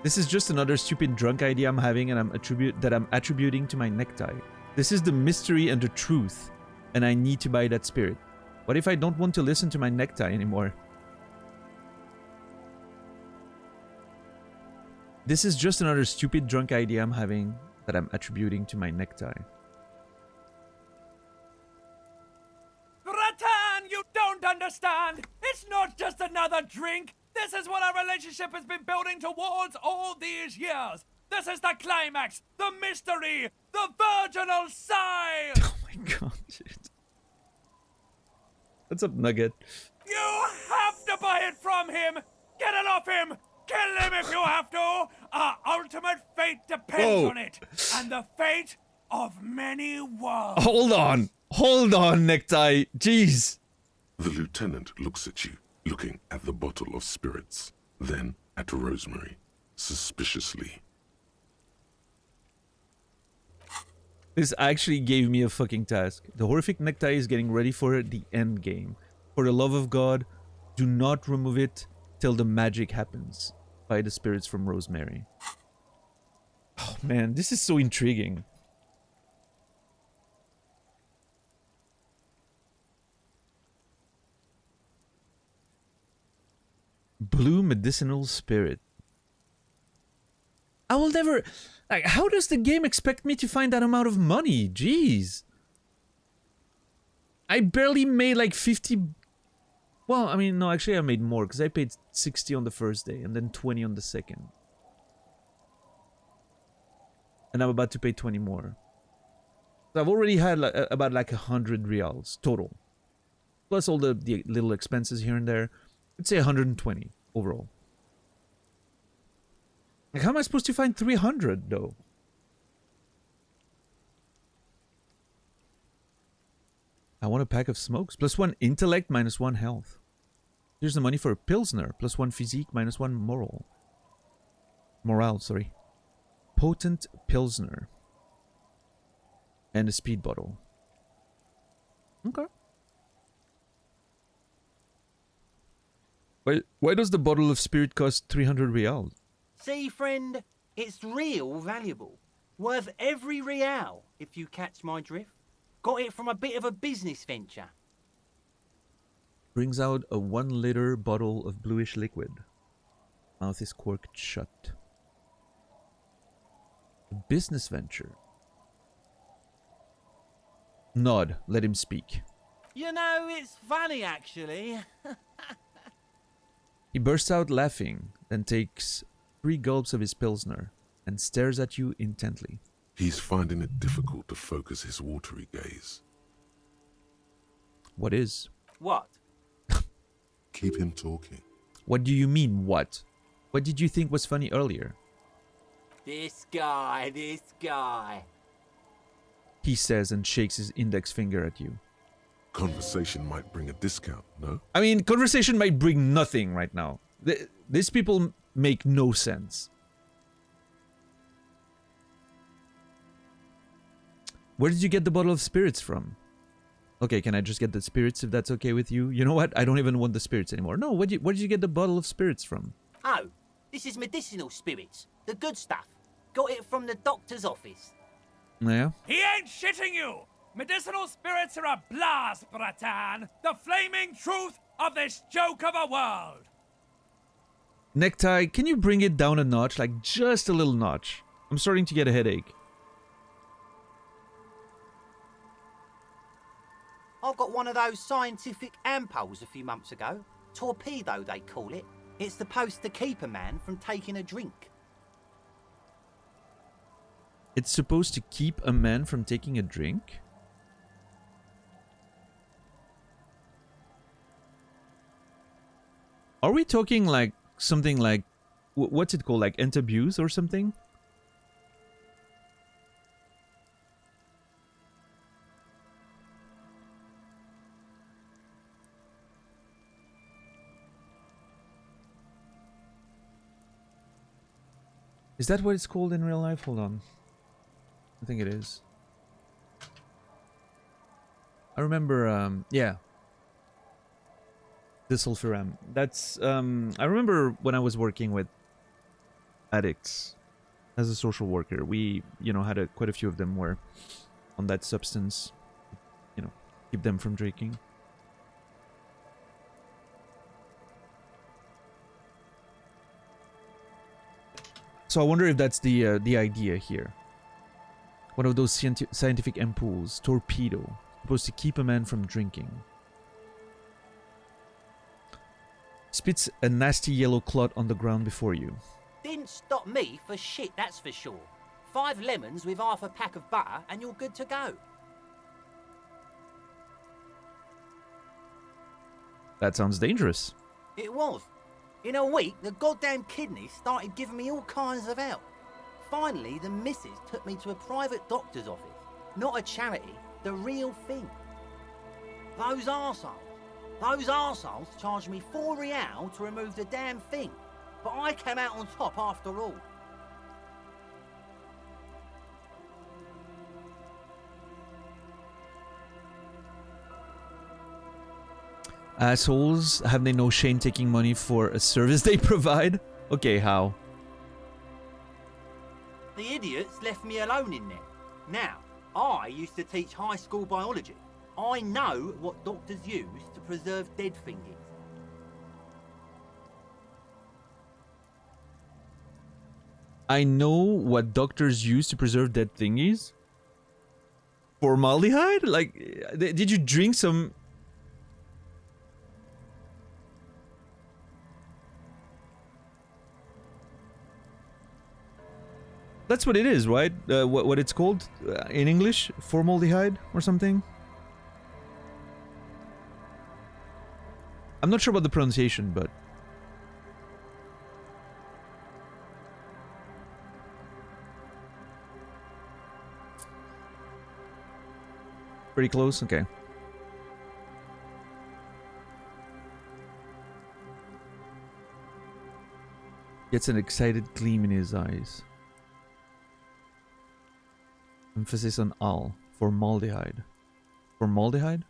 This is just another stupid drunk idea I'm having and I'm attributing to my necktie. This is the mystery and the truth, and I need to buy that spirit. What if I don't want to listen to my necktie anymore? This is just another stupid drunk idea I'm having that I'm attributing to my necktie. Bratan, you don't understand! It's not just another drink! This is what our relationship has been building towards all these years! This is the climax! The mystery! The virginal sigh! Oh my god, dude. What's up, Nugget? You have to buy it from him! Get it off him! Kill him if you have to! Our ultimate fate depends on it! And the fate of many worlds! Hold on! Hold on, necktie! Jeez! The lieutenant looks at you, looking at the bottle of spirits, then at Rosemary, suspiciously. This actually gave me a fucking task. The horrific necktie is getting ready for the end game. For the love of God, do not remove it till the magic happens. By the spirits from Rosemary. Oh man, this is so intriguing. Blue medicinal spirit. I will never... Like, how does the game expect me to find that amount of money? Jeez. I barely made like 50... Well, I mean, no, actually I made more, because I paid 60 on the first day, and then 20 on the second. And I'm about to pay 20 more. So I've already had like, about like 100 reals total. Plus all the little expenses here and there. I'd say 120 overall. Like, how am I supposed to find 300, though? I want a pack of smokes. +1 intellect, -1 health. Here's the money for a Pilsner. +1 physique, -1 moral. Morale, sorry. Potent Pilsner. And a speed bottle. Okay. Why does the bottle of spirit cost 300 reals? See, friend, it's real valuable. Worth every real, if you catch my drift. Got it from a bit of a business venture. Brings out a 1-liter bottle of bluish liquid. Mouth is corked shut. A business venture. Nod, let him speak. You know, it's funny, actually. He bursts out laughing, then takes 3 gulps of his Pilsner and stares at you intently. He's finding it difficult to focus his watery gaze. What is? What? Keep him talking. What do you mean, what? What did you think was funny earlier? This guy. He says and shakes his index finger at you. Conversation might bring a discount, no? I mean, conversation might bring nothing right now. These people make no sense. Where did you get the bottle of spirits from? Okay, can I just get the spirits if that's okay with you? You know what? I don't even want the spirits anymore. No, where did you get the bottle of spirits from? Oh, this is medicinal spirits. The good stuff. Got it from the doctor's office. Yeah? He ain't shitting you! Medicinal spirits are a blast, Bratan! The flaming truth of this joke of a world! Necktie, can you bring it down a notch? Like, just a little notch. I'm starting to get a headache. I got one of those scientific ampoules a few months ago. Torpedo, they call it. It's supposed to keep a man from taking a drink. It's supposed to keep a man from taking a drink? Are we talking like something like... what's it called? Like antabuse or something? Is that what it's called in real life? Hold on. I think it is. I remember, yeah. Disulfiram. That's, I remember when I was working with addicts as a social worker. We, you know, had quite a few of them were on that substance, you know, keep them from drinking. So I wonder if that's the idea here. One of those scientific ampoules, torpedo, supposed to keep a man from drinking. Spits a nasty yellow clot on the ground before you. Didn't stop me for shit, that's for sure. 5 lemons with half a pack of butter and you're good to go. That sounds dangerous. It was. In a week, the goddamn kidneys started giving me all kinds of help. Finally, the missus took me to a private doctor's office. Not a charity, the real thing. Those arseholes charged me 4 real to remove the damn thing. But I came out on top after all. Assholes, have they no shame taking money for a service they provide? Okay, how? The idiots left me alone in there. Now, I used to teach high school biology. I know what doctors use to preserve dead thingies. I know what doctors use to preserve dead thingies? Formaldehyde? Like, did you drink some... That's what it is, right? What it's called in English? Formaldehyde or something? I'm not sure about the pronunciation, but... Pretty close? Okay. Gets an excited gleam in his eyes. Emphasis on al. Formaldehyde. Formaldehyde?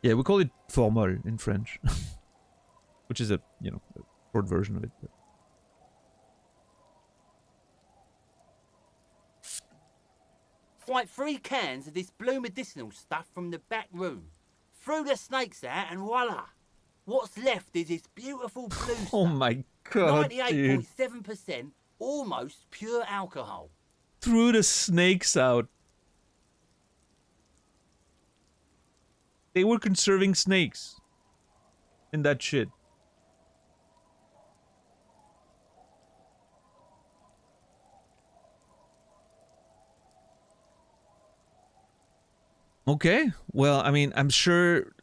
Yeah, we call it formol in French. Which is a, you know, a short version of it. But. Like 3 cans of this blue medicinal stuff from the back room. Threw the snakes out and voila! What's left is this beautiful blue stuff. Oh my god, 98.7%, almost pure alcohol. Threw the snakes out. They were conserving snakes in that shit. Okay, well, I mean, I'm sure...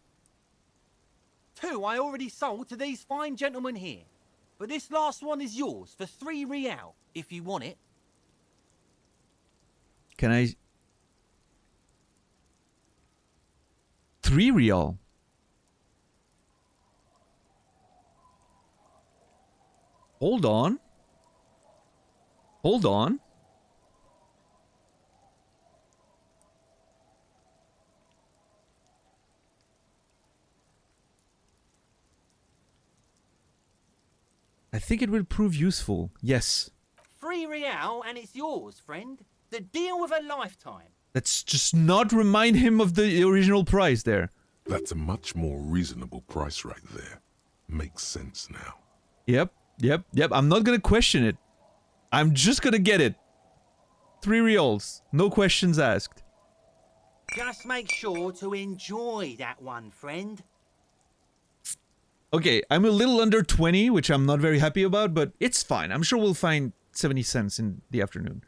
2 I already sold to these fine gentlemen here. But this last one is yours for 3 real, if you want it. Can I... 3 real? Hold on. Hold on. I think it will prove useful. Yes. 3 real and it's yours, friend. The deal of a lifetime. Let's just not remind him of the original price there. That's a much more reasonable price right there. Makes sense now. Yep. I'm not gonna question it. I'm just gonna get it. 3 reals. No questions asked. Just make sure to enjoy that one, friend. Okay, I'm a little under 20, which I'm not very happy about, but it's fine. I'm sure we'll find 70 cents in the afternoon.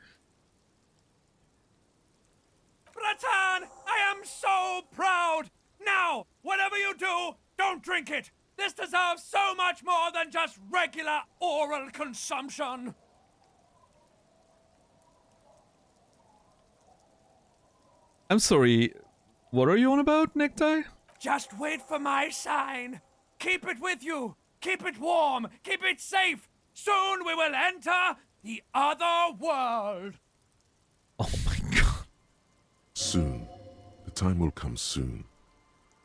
Bratan, I am so proud! Now, whatever you do, don't drink it! This deserves so much more than just regular oral consumption! I'm sorry, what are you on about, Necktie? Just wait for my sign. Keep it with you. Keep it warm. Keep it safe. Soon we will enter the other world. Oh my god. Soon. The time will come soon.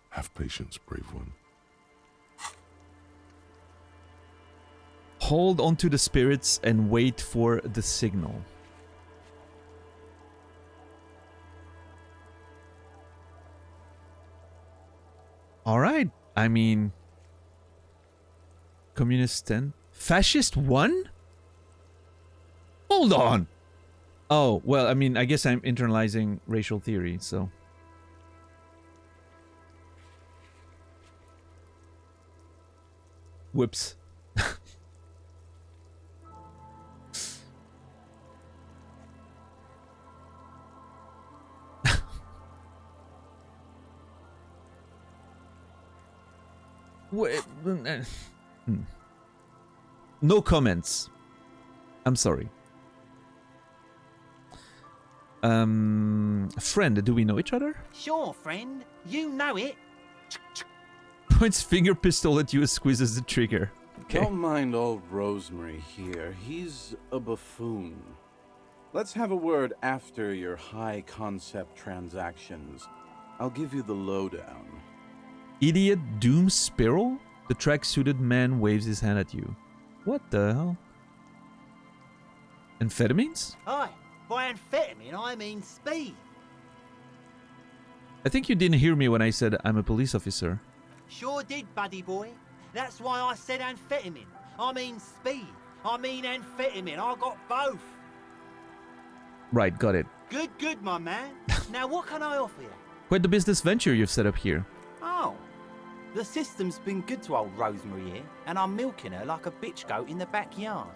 Have patience, brave one. Hold onto the spirits and wait for the signal. Alright, I mean... Communist 10? Fascist 1? Hold on! Oh, well, I mean, I guess I'm internalizing racial theory, so... Whoops. No comments. I'm sorry. Friend, do we know each other? Sure, friend. You know it. Points finger pistol at you and squeezes the trigger. Okay. Don't mind old Rosemary here. He's a buffoon. Let's have a word after your high-concept transactions. I'll give you the lowdown. Idiot Doom Spiral? The track-suited man waves his hand at you. What the hell? Amphetamines? Hi. By amphetamine, I mean speed. I think you didn't hear me when I said I'm a police officer. Sure did, buddy boy. That's why I said amphetamine. I mean speed. I mean amphetamine. I got both. Right, got it. Good, my man. Now what can I offer you? Quite the business venture you've set up here. Oh. The system's been good to old Rosemary here, and I'm milking her like a bitch goat in the backyard.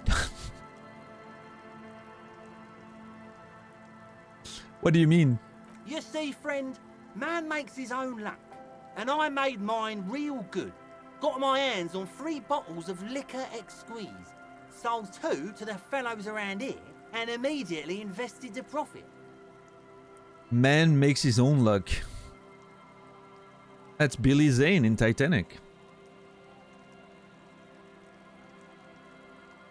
What do you mean? You see, friend, man makes his own luck, and I made mine real good. Got my hands on 3 bottles of liquor exquise, sold 2 to the fellows around here, and immediately invested the profit. Man makes his own luck. That's Billy Zane in Titanic.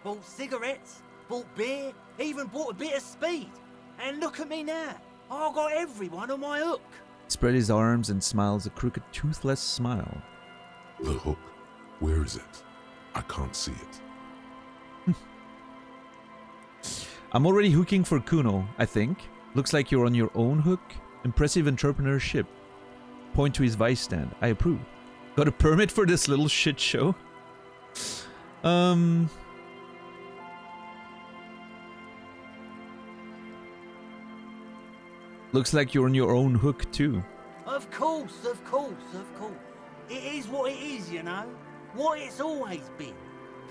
Bought cigarettes, bought beer, even bought a bit of speed. And look at me now. I got everyone on my hook. Spread his arms and smiles a crooked, toothless smile. The hook. Where is it? I can't see it. I'm already hooking for Kuno, I think. Looks like you're on your own hook. Impressive entrepreneurship. Point to his vice stand. I approve. Got a permit for this little shit show? Looks like you're on your own hook too. Of course. It is what it is, you know. What it's always been.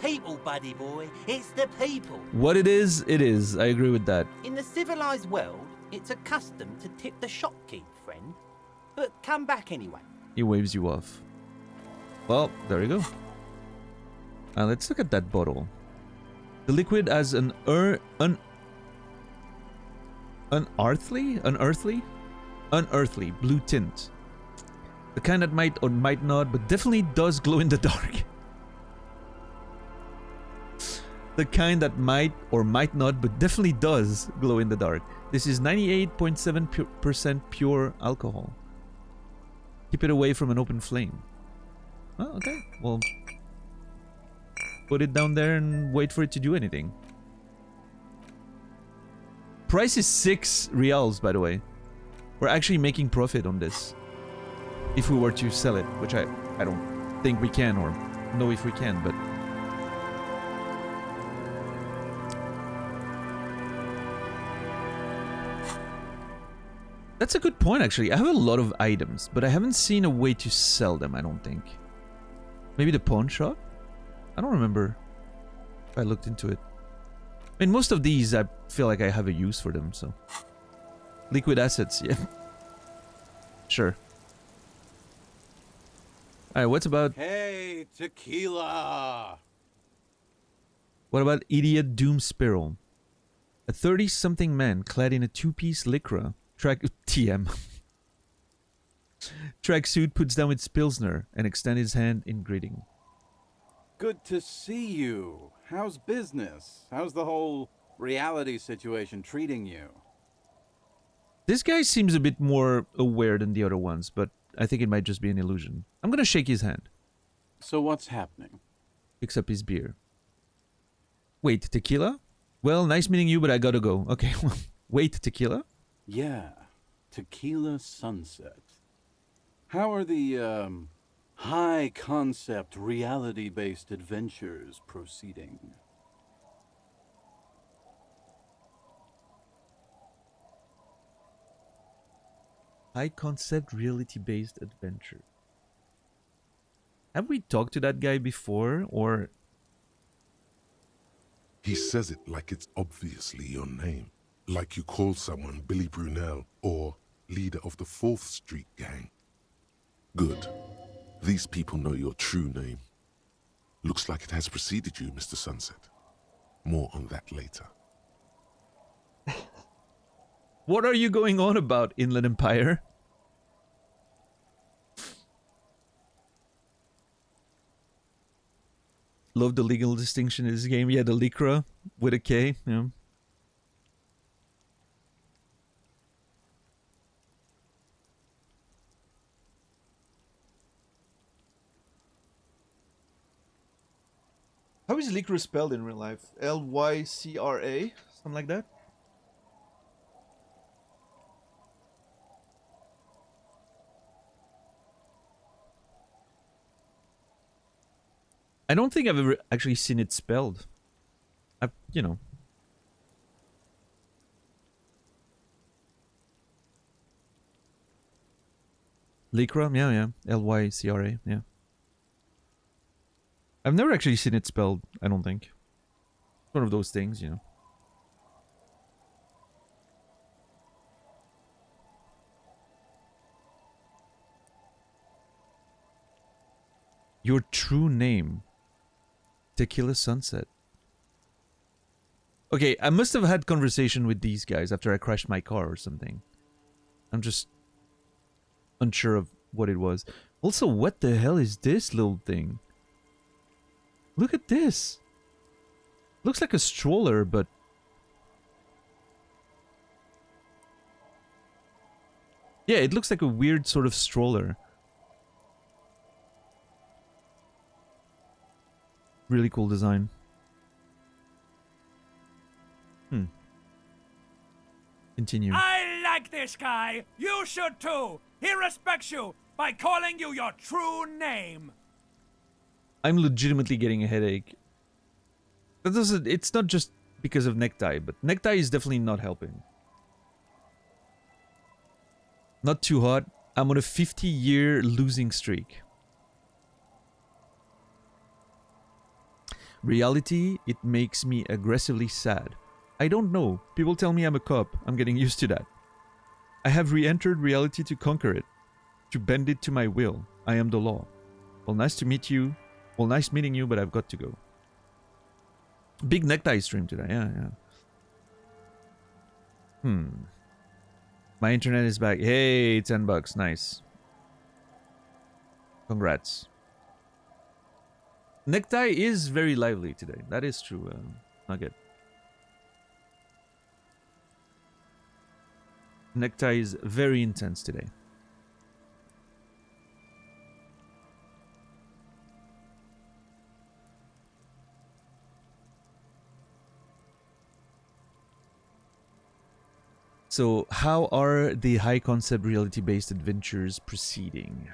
People, buddy boy. It's the people. What it is, it is. I agree with that. In the civilized world, it's a custom to tip the shopkeep, friend. But come back anyway. He waves you off. Well, there you go. Let's look at that bottle. The liquid has an unearthly blue tint. The kind that might or might not, but definitely does glow in the dark. The kind that might or might not, but definitely does glow in the dark. This is 98.7% pure alcohol. Keep it away from an open flame. Oh, okay. Well, put it down there and wait for it to do anything. Price is 6 reals, by the way. We're actually making profit on this. If we were to sell it, which I don't think we can or know if we can, but... That's a good point, actually. I have a lot of items, but I haven't seen a way to sell them, I don't think. Maybe the pawn shop? I don't remember if I looked into it. I mean, most of these, I feel like I have a use for them, so... Liquid assets, yeah. Sure. Alright, what's about... Hey, tequila! What about Idiot Doom Spiral? A 30-something man clad in a two-piece lycra TM tracksuit puts down its pilsner and extends his hand in greeting. Good to see you. How's business? How's the whole reality situation treating you? This guy seems a bit more aware than the other ones, but I think it might just be an illusion. I'm gonna shake his hand. So what's happening? Picks up his beer. Wait, tequila? Well, nice meeting you, but I gotta go. Okay, well, wait, tequila? Yeah, Tequila Sunset. How are the, high-concept, reality-based adventures proceeding? High-concept, reality-based adventure. Have we talked to that guy before, or... He says it like it's obviously your name. Like you call someone Billy Brunel or leader of the 4th Street Gang. Good. These people know your true name. Looks like it has preceded you, Mr. Sunset. More on that later. What are you going on about, Inland Empire? Love the legal distinction in this game. Yeah, the Lycra with a K. Yeah. How is Lycra spelled in real life? Lycra? Something like that? I don't think I've ever actually seen it spelled. You know. Lycra? Yeah. Lycra, yeah. I've never actually seen it spelled, I don't think. It's one of those things, you know. Your true name. Tequila Sunset. Okay, I must have had conversation with these guys after I crashed my car or something. I'm just unsure of what it was. Also, what the hell is this little thing? Look at this. Looks like a stroller, but... Yeah, it looks like a weird sort of stroller. Really cool design. Continue. I like this guy. You should too. He respects you by calling you your true name. I'm legitimately getting a headache. That doesn't... It's not just because of necktie, but necktie is definitely not helping. Not too hot. I'm on a 50-year losing streak. Reality, it makes me aggressively sad. I don't know. People tell me I'm a cop. I'm getting used to that. I have re-entered reality to conquer it. To bend it to my will. I am the law. Well, nice to meet you. Well, nice meeting you, but I've got to go. Big necktie stream today. Yeah. My internet is back. Hey, $10. Nice. Congrats. Necktie is very lively today. That is true, Nugget. Necktie is very intense today. So, how are the high concept reality based adventures proceeding?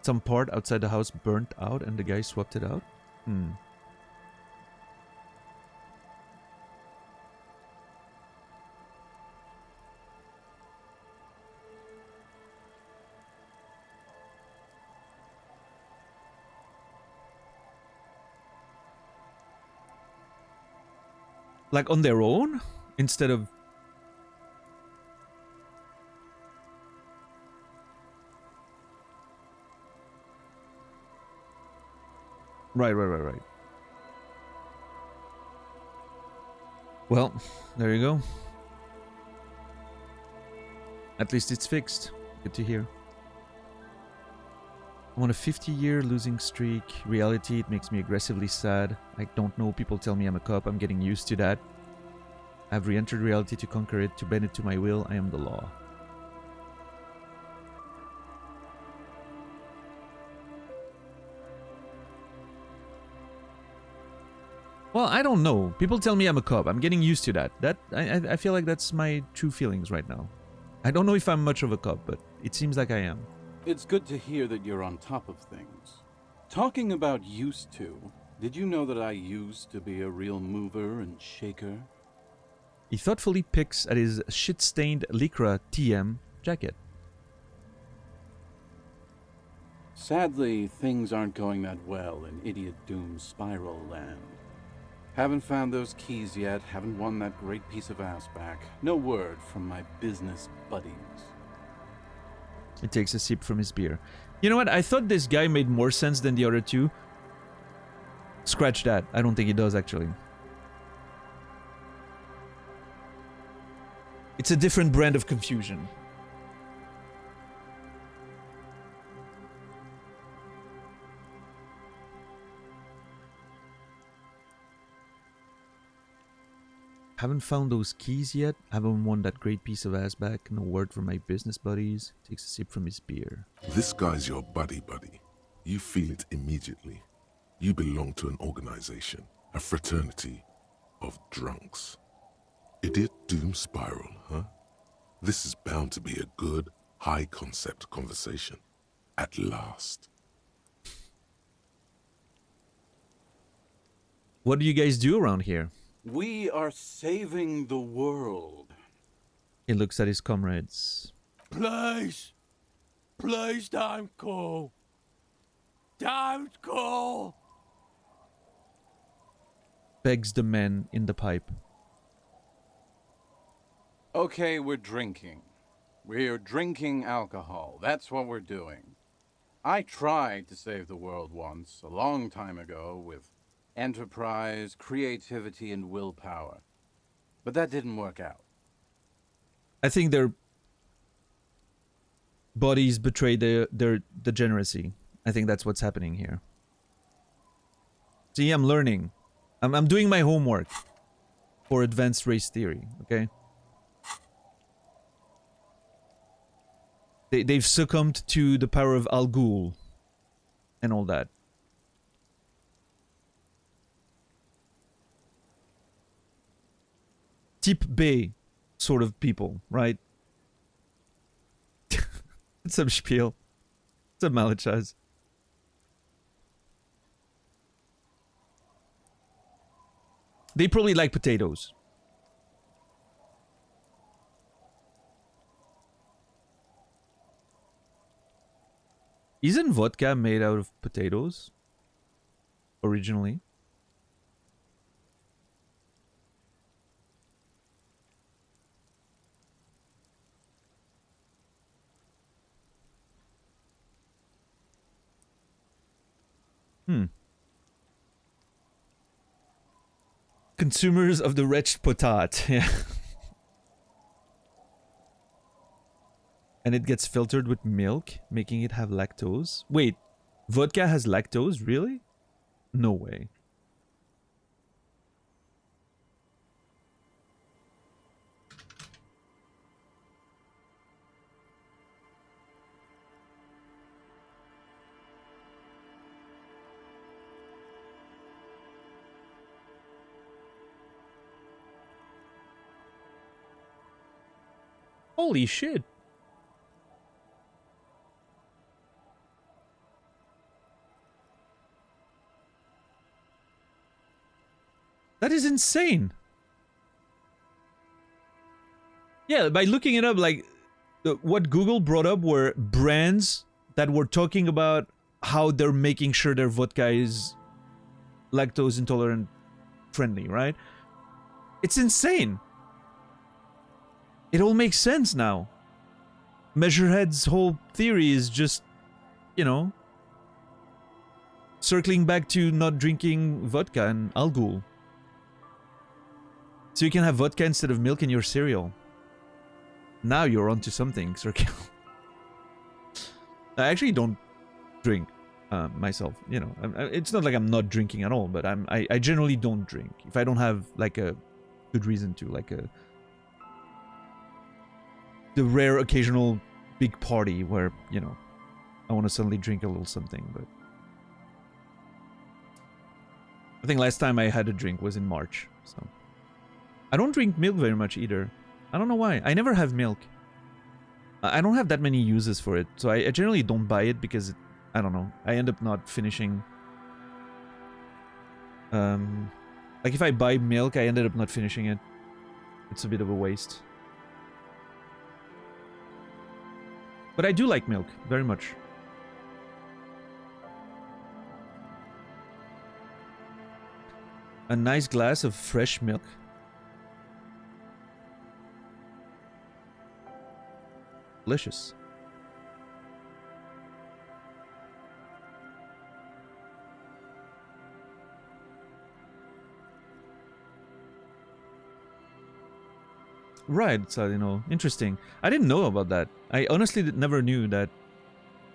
Some part outside the house burnt out and the guy swapped it out? Like on their own? Instead of... Right. Well, there you go. At least it's fixed. Good to hear. I'm on a 50-year losing streak. Reality, it makes me aggressively sad. I don't know, people tell me I'm a cop. I'm getting used to that. I've re-entered reality to conquer it, to bend it to my will. I am the law. Well, I don't know. People tell me I'm a cop. I'm getting used to that. I feel like that's my true feelings right now. I don't know if I'm much of a cop, but it seems like I am. It's good to hear that you're on top of things. Talking about used to, did you know that I used to be a real mover and shaker? He thoughtfully picks at his shit-stained Lycra TM jacket. Sadly, things aren't going that well in Idiot Doom's Spiral Land. Haven't found those keys yet, haven't won that great piece of ass back. No word from my business buddies. He takes a sip from his beer. You know what? I thought this guy made more sense than the other two. Scratch that. I don't think he does, actually. It's a different brand of confusion. Haven't found those keys yet. Haven't won that great piece of ass back. No word from my business buddies. Takes a sip from his beer. This guy's your buddy. You feel it immediately. You belong to an organization, a fraternity of drunks. Idiot Doom Spiral, huh? This is bound to be a good, high-concept conversation. At last. What do you guys do around here? We are saving the world. He looks at his comrades. Please don't call. Don't call. Begs the man in the pipe. Okay, we're drinking. We're drinking alcohol. That's what we're doing. I tried to save the world once, a long time ago, with enterprise, creativity, and willpower. But that didn't work out. I think their bodies betray their degeneracy. I think that's what's happening here. See, I'm learning. I'm doing my homework for advanced race theory, okay? They've succumbed to the power of Al Ghul and all that. Type B sort of people, right? Some spiel. Some Malachaz. They probably like potatoes. Isn't vodka made out of potatoes? Originally? Consumers of the wretched potat. Yeah. And it gets filtered with milk, making it have lactose. Wait, vodka has lactose? Really? No way. Holy shit. That is insane. Yeah, by looking it up, like, what Google brought up were brands that were talking about how they're making sure their vodka is lactose intolerant friendly, right? It's insane. It all makes sense now. Measurehead's whole theory is just, you know, circling back to not drinking vodka and alcohol. So you can have vodka instead of milk in your cereal. Now you're onto something, Circle. I actually don't drink myself, you know. It's not like I'm not drinking at all, but I generally don't drink if I don't have like a good reason to, like the rare occasional big party where, you know, I want to suddenly drink a little something. But I think last time I had a drink was in March, so I don't drink milk very much either. I don't know why. I never have milk. I don't have that many uses for it, so I generally don't buy it because I don't know. I end up not finishing. Like if I buy milk, I ended up not finishing it. It's a bit of a waste. But I do like milk very much. A nice glass of fresh milk. Delicious. Right, so, you know, interesting. I didn't know about that. I honestly never knew that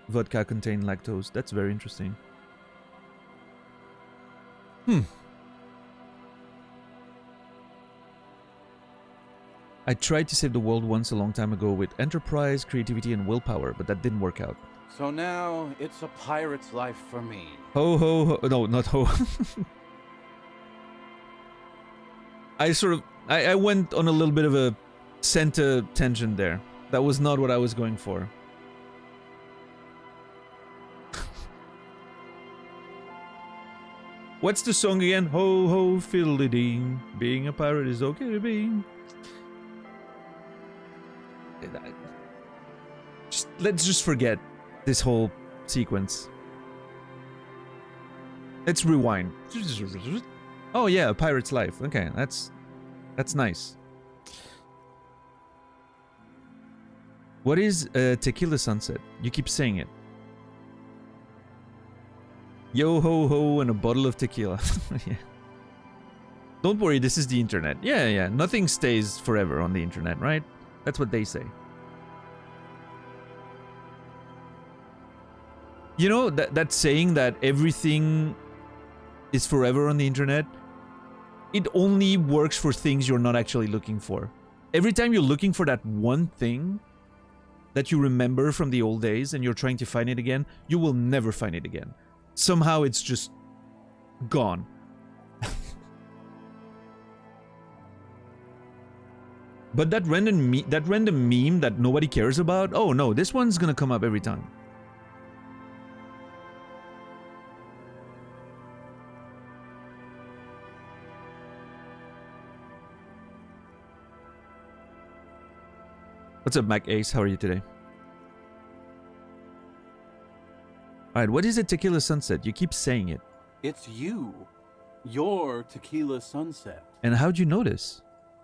vodka contained lactose. That's very interesting. I tried to save the world once a long time ago with enterprise, creativity, and willpower, but that didn't work out. So now it's a pirate's life for me. Ho ho ho. No, not ho. I went on a little bit of a Santa tangent there. That was not what I was going for. What's the song again? Ho ho fiddly-ding. Being a pirate is okay to be. Let's just forget this whole sequence. Let's rewind. Oh yeah, a pirate's life. Okay, that's nice. What is a tequila sunset? You keep saying it. Yo ho ho and a bottle of tequila. Yeah. Don't worry, this is the internet. Yeah, nothing stays forever on the internet, right? That's what they say. You know, that saying that everything is forever on the internet, it only works for things you're not actually looking for. Every time you're looking for that one thing that you remember from the old days and you're trying to find it again, you will never find it again. Somehow it's just gone. But that random meme that nobody cares about, oh no, this one's gonna come up every time. What's up, Mac Ace? How are you today? Alright, what is a tequila sunset? You keep saying it. It's you. Your tequila sunset. And how'd you notice?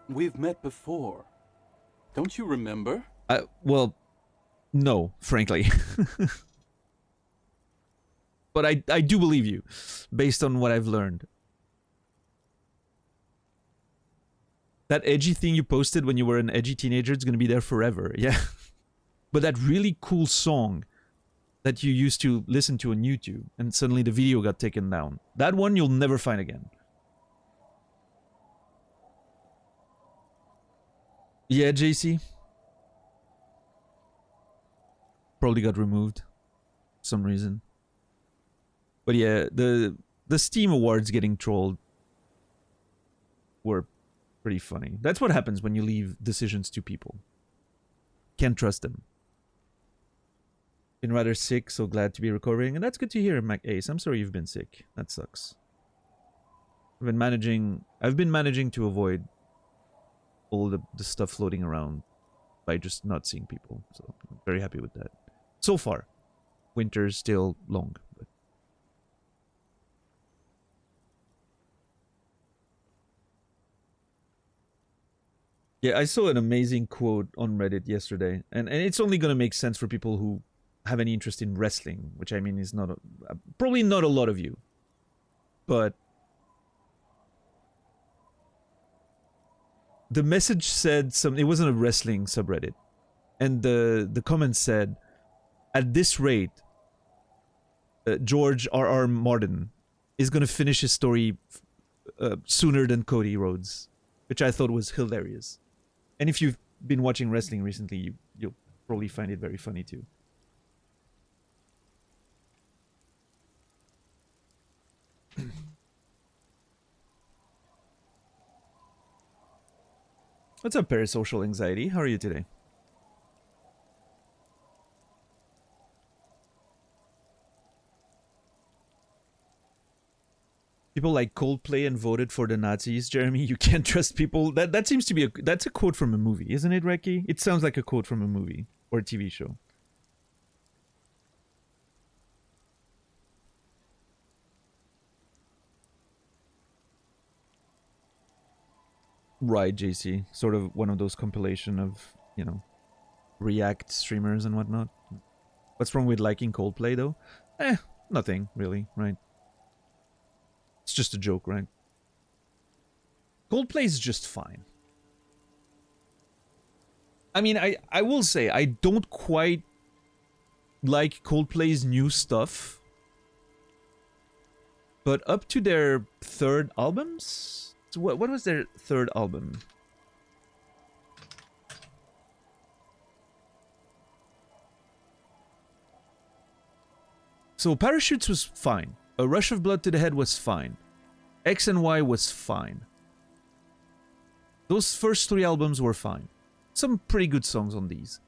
We've met before. Don't you remember? Well, no, frankly. But I do believe you, based on what I've learned. That edgy thing you posted when you were an edgy teenager, it's gonna be there forever, yeah. But that really cool song that you used to listen to on YouTube, and suddenly the video got taken down. That one you'll never find again. Yeah, JC. Probably got removed for some reason. But yeah, the Steam Awards getting trolled were pretty funny. That's what happens when you leave decisions to people. Can't trust them. Been rather sick, so glad to be recovering. And that's good to hear, Mac Ace. I'm sorry you've been sick. That sucks. I've been managing to avoid all the stuff floating around by just not seeing people. So I'm very happy with that. So far. Winter's still long. But yeah, I saw an amazing quote on Reddit yesterday. And it's only going to make sense for people who have any interest in wrestling, which I mean is not probably not a lot of you. But the message said something. It wasn't a wrestling subreddit. And the comment said, at this rate, George R.R. Martin is going to finish his story sooner than Cody Rhodes, which I thought was hilarious. And if you've been watching wrestling recently, you'll probably find it very funny too. What's up, Parasocial Anxiety? How are you today? People like Coldplay and voted for the Nazis, Jeremy. You can't trust people. That seems to be that's a quote from a movie, isn't it, Reki? It sounds like a quote from a movie or a TV show. Right, JC. Sort of one of those compilation of, you know, React streamers and whatnot. What's wrong with liking Coldplay, though? Nothing, really, right? It's just a joke, right? Coldplay is just fine. I mean, I will say, I don't quite like Coldplay's new stuff. But up to their third albums? So what was their third album? So Parachutes was fine. A Rush of Blood to the Head was fine. X and Y was fine. Those first three albums were fine. Some pretty good songs on these.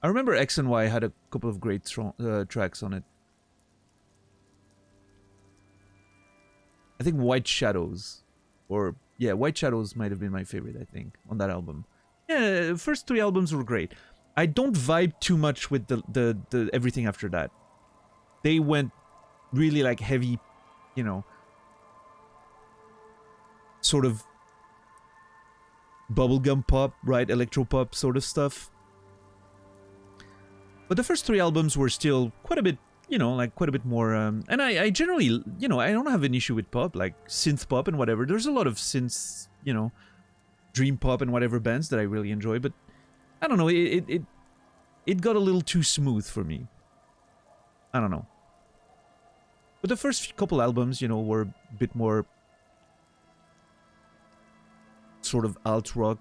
I remember X and Y had a couple of great tracks on it. I think White Shadows, or yeah, White Shadows might have been my favorite, I think, on that album. Yeah, first three albums were great. I don't vibe too much with the everything after that. They went really like heavy, you know, sort of bubblegum pop, right? Electro pop sort of stuff. But the first three albums were still quite a bit, you know, like quite a bit more, and I generally, you know, I don't have an issue with pop, like synth pop and whatever. There's a lot of synths, you know, dream pop and whatever bands that I really enjoy, but I don't know, it got a little too smooth for me. I don't know. But the first couple albums, you know, were a bit more sort of alt rock.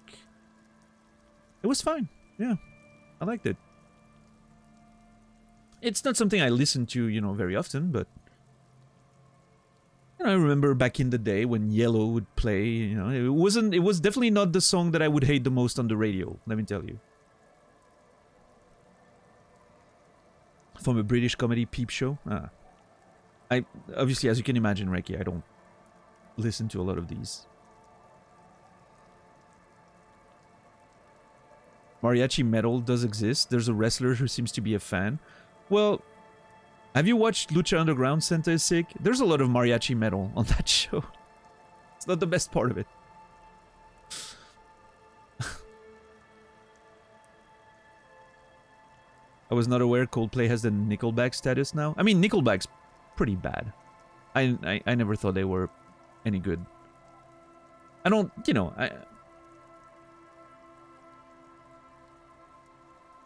It was fine. Yeah, I liked it. It's not something I listen to, you know, very often, but you know, I remember back in the day when Yellow would play, you know, it was definitely not the song that I would hate the most on the radio, let me tell you. From a British comedy peep show? I obviously, as you can imagine, Reiki, I don't listen to a lot of these. Mariachi metal does exist. There's a wrestler who seems to be a fan. Well, have you watched Lucha Underground? Santa is Sick? There's a lot of mariachi metal on that show. It's not the best part of it. I was not aware Coldplay has the Nickelback status now. I mean, Nickelback's pretty bad. I never thought they were any good. I don't, you know,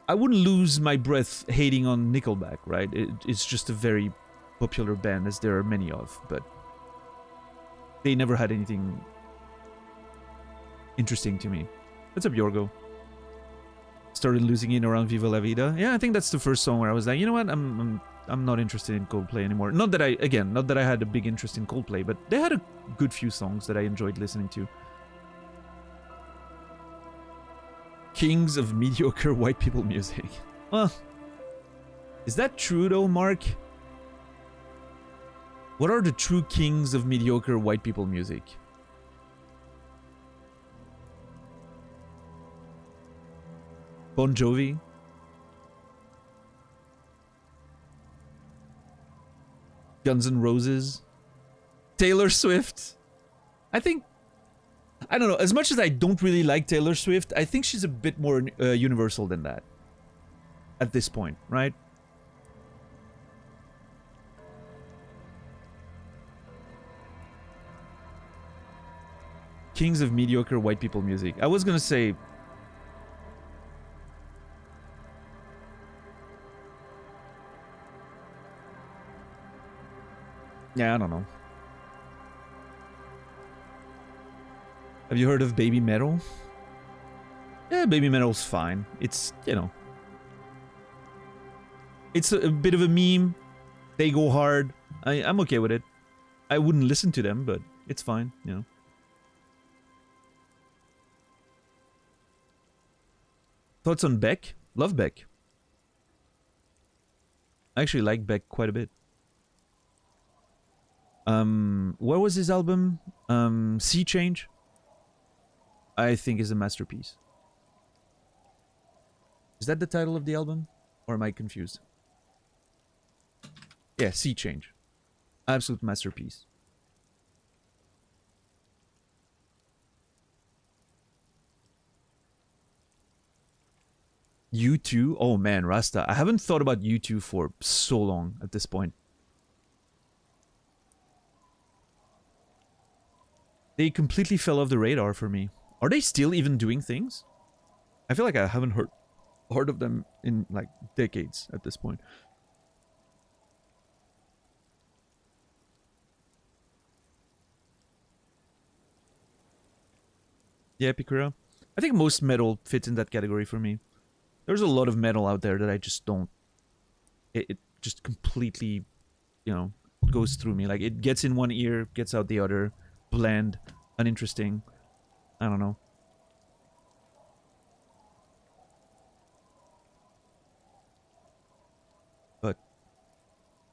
I wouldn't lose my breath hating on Nickelback, right? It's just a very popular band, as there are many of, but they never had anything interesting to me. What's up, Yorgo? Started losing it around Viva La Vida. Yeah, I think that's the first song where I was like, you know what, I'm not interested in Coldplay anymore. Not that I had a big interest in Coldplay, but they had a good few songs that I enjoyed listening to. Kings of mediocre white people music. Well, is that true though, Mark? What are the true kings of mediocre white people music? Bon Jovi? Guns N' Roses? Taylor Swift? I think... I don't know, as much as I don't really like Taylor Swift, I think she's a bit more universal than that. At this point, right? Kings of mediocre white people music. I was gonna say... Yeah, I don't know. Have you heard of Baby Metal? Yeah, Baby Metal's fine. It's, you know... It's a bit of a meme. They go hard. I'm okay with it. I wouldn't listen to them, but it's fine, you know. Thoughts on Beck? Love Beck. I actually like Beck quite a bit. What was his album? Sea Change? I think is a masterpiece. Is that the title of the album? Or am I confused? Yeah, Sea Change. Absolute masterpiece. U2? Oh man, Rasta. I haven't thought about U2 for so long at this point. They completely fell off the radar for me. Are they still even doing things? I feel like I haven't heard of them in like decades at this point. Yeah, Pikura. I think most metal fits in that category for me. There's a lot of metal out there that I just don't... It just completely, you know, goes through me. Like, it gets in one ear, gets out the other. Bland, uninteresting. I don't know. But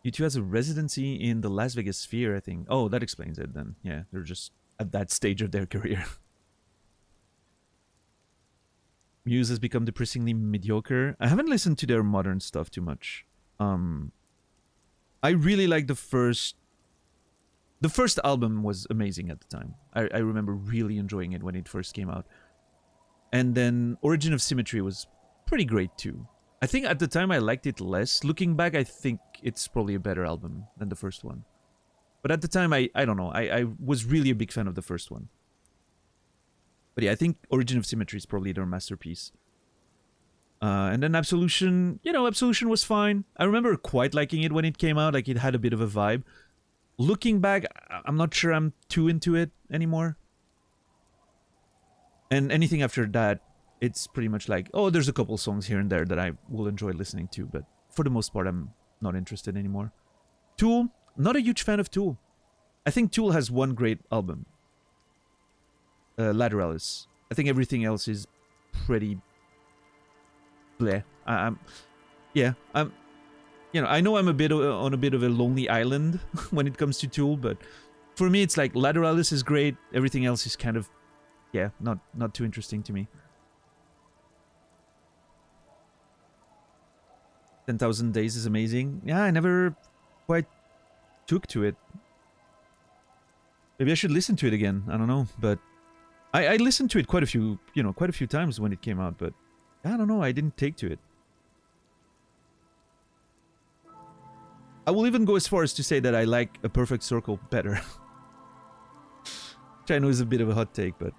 U2 has a residency in the Las Vegas Sphere, I think. Oh, that explains it then. Yeah, they're just at that stage of their career. Muse has become depressingly mediocre. I haven't listened to their modern stuff too much. I really like the first... The first album was amazing at the time. I remember really enjoying it when it first came out. And then Origin of Symmetry was pretty great too. I think at the time I liked it less. Looking back, I think it's probably a better album than the first one. But at the time, I don't know. I was really a big fan of the first one. But yeah, I think Origin of Symmetry is probably their masterpiece. And then Absolution, you know, Absolution was fine. I remember quite liking it when it came out. Like, it had a bit of a vibe. Looking back, I'm not sure I'm too into it anymore. And anything after that, it's pretty much like, oh, there's a couple songs here and there that I will enjoy listening to. But for the most part, I'm not interested anymore. Tool, not a huge fan of Tool. I think Tool has one great album. Lateralis. I think everything else is pretty bleh. You know, I know I'm a bit on a bit of a lonely island when it comes to Tool, but for me it's like Lateralis is great, everything else is kind of, yeah, not too interesting to me. 10,000 Days is amazing. Yeah, I never quite took to it. Maybe I should listen to it again, I don't know, but I listened to it quite a few times when it came out, but I don't know, I didn't take to it. I will even go as far as to say that I like A Perfect Circle better. Which I know is a bit of a hot take, but...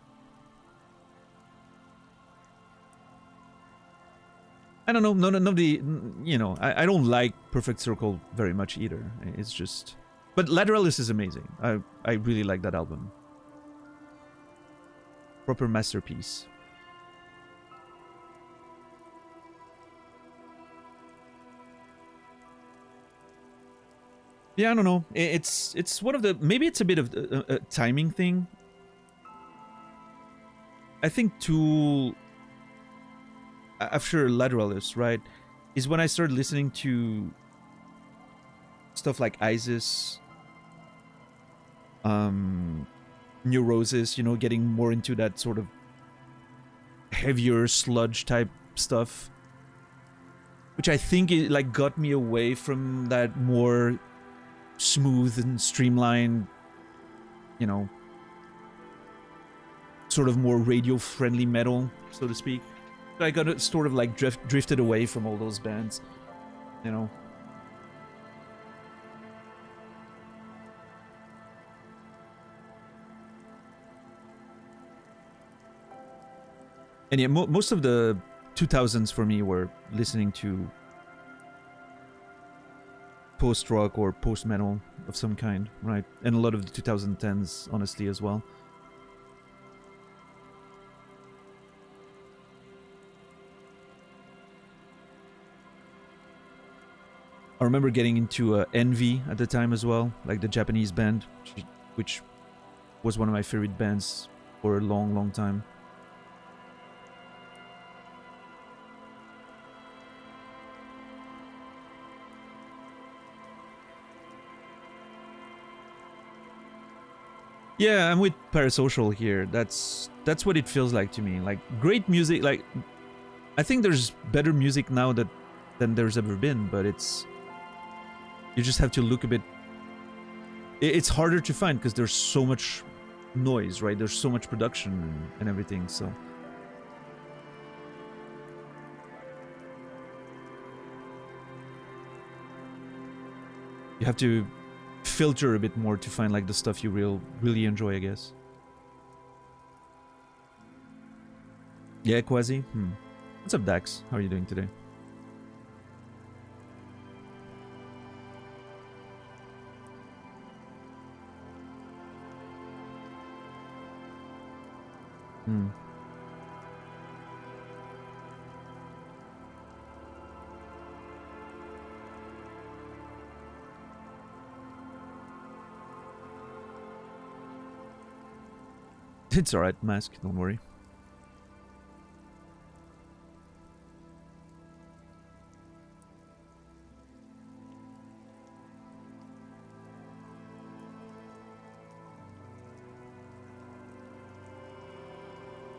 I don't know, none of the... You know, I don't like Perfect Circle very much either. It's just... But Lateralis is amazing. I really like that album. Proper masterpiece. Yeah, I don't know. It's one of the... Maybe it's a bit of a timing thing. I think Tool after Lateralis, right, is when I started listening to stuff like Isis, Neurosis, you know, getting more into that sort of heavier sludge type stuff, which I think it like got me away from that more smooth and streamlined, you know, sort of more radio friendly metal, so to speak. So I got sort of like drifted away from all those bands, you know. And yeah, most of the 2000s for me were listening to post-rock or post-metal of some kind, right? And a lot of the 2010s, honestly, as well. I remember getting into Envy at the time as well, like the Japanese band, which was one of my favorite bands for a long, long time. Yeah, I'm with Parasocial here. That's what it feels like to me. Like great music. Like I think there's better music now than there's ever been, but you just have to look a bit. It's harder to find because there's so much noise, right? There's so much production and everything. So you have to filter a bit more to find like the stuff you really enjoy, I guess. Yeah, Quasi. What's up, Dax? How are you doing today? It's alright, Mask, don't worry.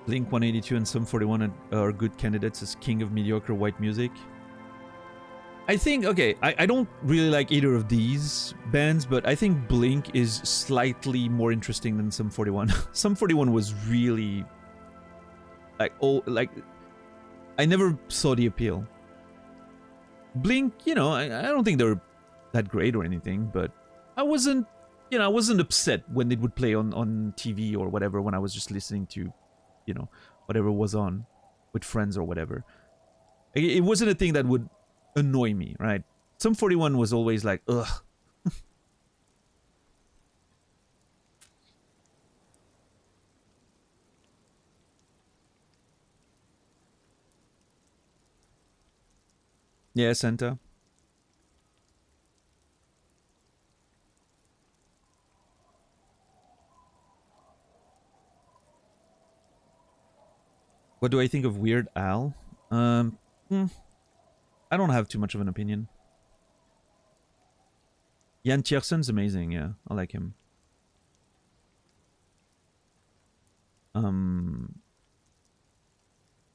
Blink 182 and Sum 41 are good candidates as king of mediocre white music. I think, okay, I don't really like either of these bands, but I think Blink is slightly more interesting than Sum 41. Sum 41 was really like, I never saw the appeal. Blink, you know, I don't think they're that great or anything, but I wasn't upset when they would play on TV or whatever when I was just listening to, you know, whatever was on with friends or whatever. It wasn't a thing that would annoy me, right? Sum 41 was always like, ugh. Yeah, Santa. What do I think of Weird Al? I don't have too much of an opinion. Jan Tiersen's amazing, yeah. I like him.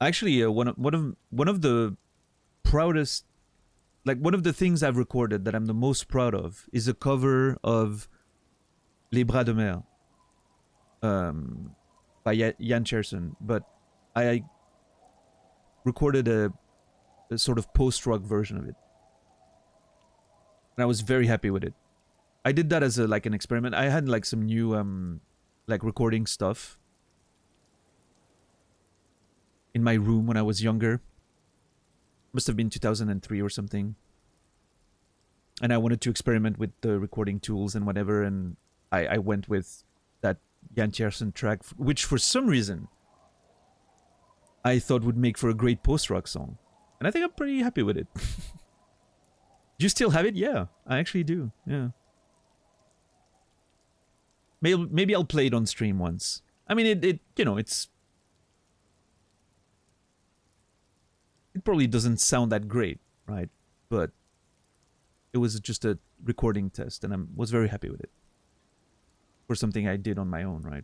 Actually, one of the proudest, like one of the things I've recorded that I'm the most proud of is a cover of Les Bras de Mer by Jan Tiersen, but I recorded a sort of post-rock version of it. And I was very happy with it. I did that as like an experiment. I had like some new like recording stuff in my room when I was younger. Must have been 2003 or something. And I wanted to experiment with the recording tools and whatever, and I went with that Jan Tiersen track, which for some reason I thought would make for a great post-rock song. And I think I'm pretty happy with it. Do you still have it? Yeah, I actually do. Yeah. Maybe I'll play it on stream once. I mean, it you know, it's it probably doesn't sound that great, right? But it was just a recording test, and I was very happy with it for something I did on my own, right?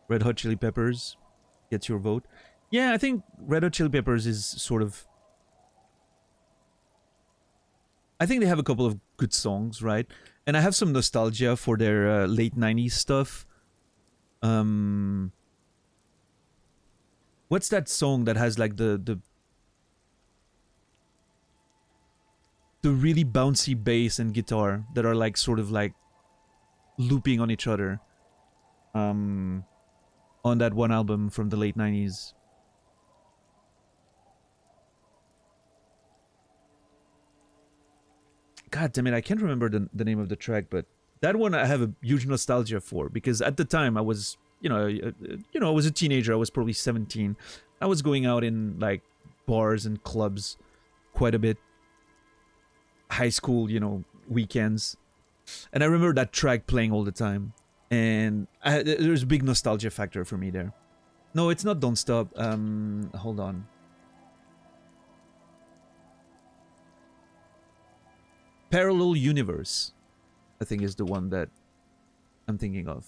Red Hot Chili Peppers gets your vote. Yeah, I think Red Hot Chili Peppers is sort of... I think they have a couple of good songs, right? And I have some nostalgia for their late 90s stuff. What's that song that has like the really bouncy bass and guitar that are like sort of like looping on each other? On that one album from the late 90s. God damn it, I can't remember the name of the track, but that one I have a huge nostalgia for, because at the time I was, I was a teenager. I was probably 17. I was going out in like bars and clubs quite a bit. High school, weekends. And I remember that track playing all the time. And there's a big nostalgia factor for me there. No, it's not Don't Stop. Hold on. Parallel Universe, I think, is the one that I'm thinking of.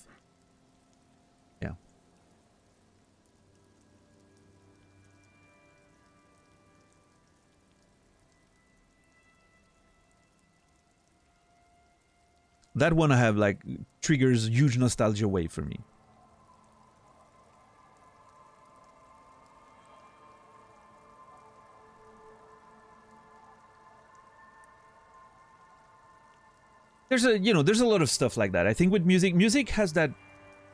Yeah. That one I have, like, triggers huge nostalgia wave for me. There's a lot of stuff like that. I think with music has that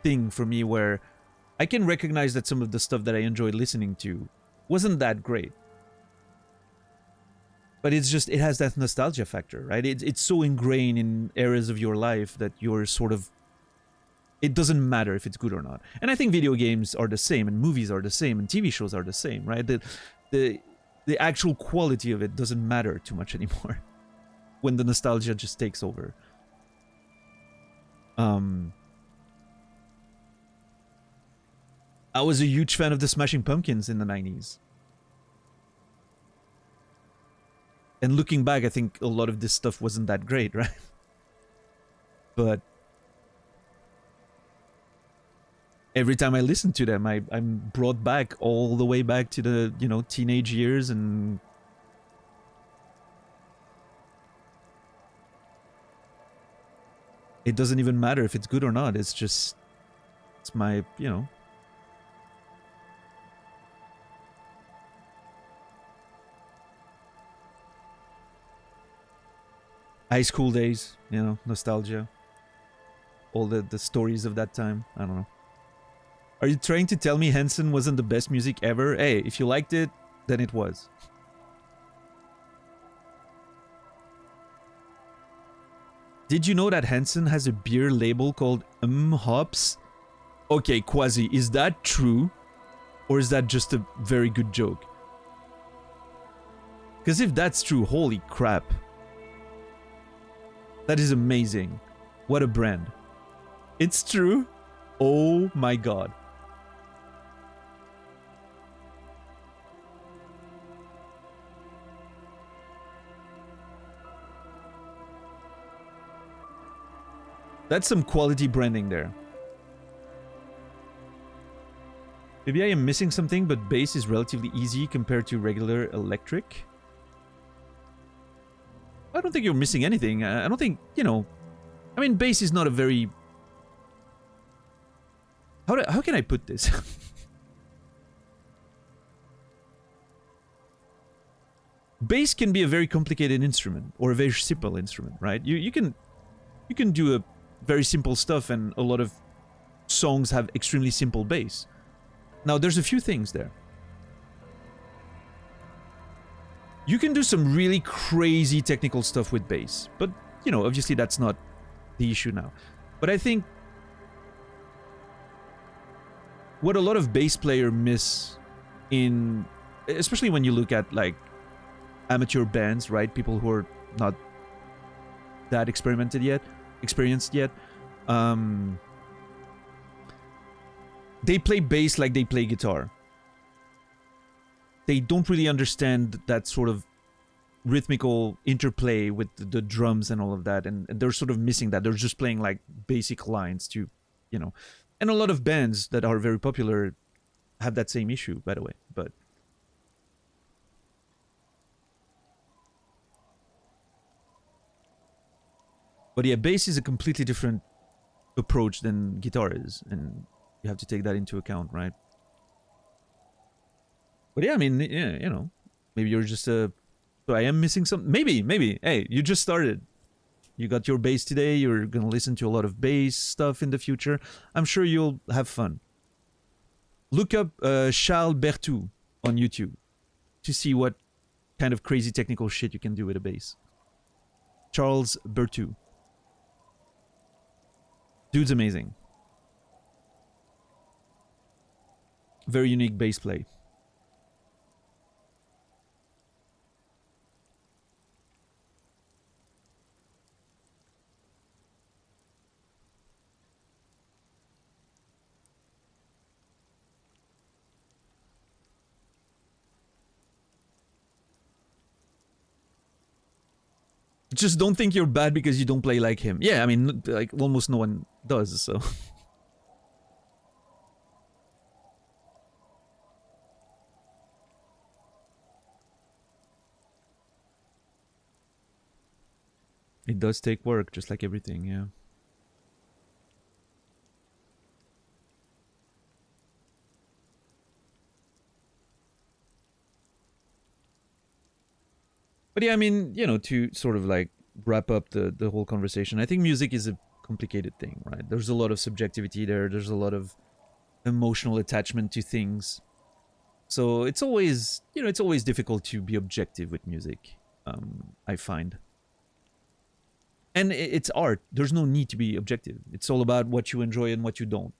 thing for me where I can recognize that some of the stuff that I enjoyed listening to wasn't that great. But it has that nostalgia factor, right? It's so ingrained in areas of your life that you're sort of... It doesn't matter if it's good or not. And I think video games are the same, and movies are the same, and TV shows are the same, right? The actual quality of it doesn't matter too much anymore when the nostalgia just takes over. I was a huge fan of the Smashing Pumpkins in the 90s. And looking back, I think a lot of this stuff wasn't that great, right? But every time I listen to them, I'm brought back all the way back to the, teenage years, and it doesn't even matter if it's good or not. It's my, high school days, nostalgia. All the stories of that time. I don't know. Are you trying to tell me Henson wasn't the best music ever? Hey, if you liked it, then it was. Did you know that Henson has a beer label called Hops? Okay, Quasi, is that true? Or is that just a very good joke? Because if that's true, holy crap. That is amazing. What a brand. It's true? Oh my god. That's some quality branding there. Maybe I am missing something, but bass is relatively easy compared to regular electric. I don't think you're missing anything. I don't think, I mean, bass is not a very... How can I put this? Bass can be a very complicated instrument, or a very simple instrument, right? You can do a very simple stuff, and a lot of songs have extremely simple bass. Now, there's a few things there. You can do some really crazy technical stuff with bass, but, obviously that's not the issue now. But I think what a lot of bass players miss in, especially when you look at, like, amateur bands, right? People who are not that experienced yet. they play bass like they play guitar. They don't really understand that sort of rhythmical interplay with the drums and all of that, and they're sort of missing that. They're just playing like basic lines to, you know. And a lot of bands that are very popular have that same issue, by the way. But yeah, bass is a completely different approach than guitar is, and you have to take that into account, right? But yeah, I mean, yeah, you know, maybe you're just a... So I am missing some... Maybe. Hey, you just started. You got your bass today. You're going to listen to a lot of bass stuff in the future. I'm sure you'll have fun. Look up Charles Berthoud on YouTube to see what kind of crazy technical shit you can do with a bass. Charles Berthoud. Dude's amazing. Very unique bass play. Just don't think you're bad because you don't play like him. Yeah, I mean, like, almost no one does, so... It does take work, just like everything, yeah. But yeah, I mean, you know, to sort of like wrap up the whole conversation, I think music is a complicated thing, right? There's a lot of subjectivity there. There's a lot of emotional attachment to things. So it's always, you know, it's always difficult to be objective with music, I find. And it's art. There's no need to be objective. It's all about what you enjoy and what you don't.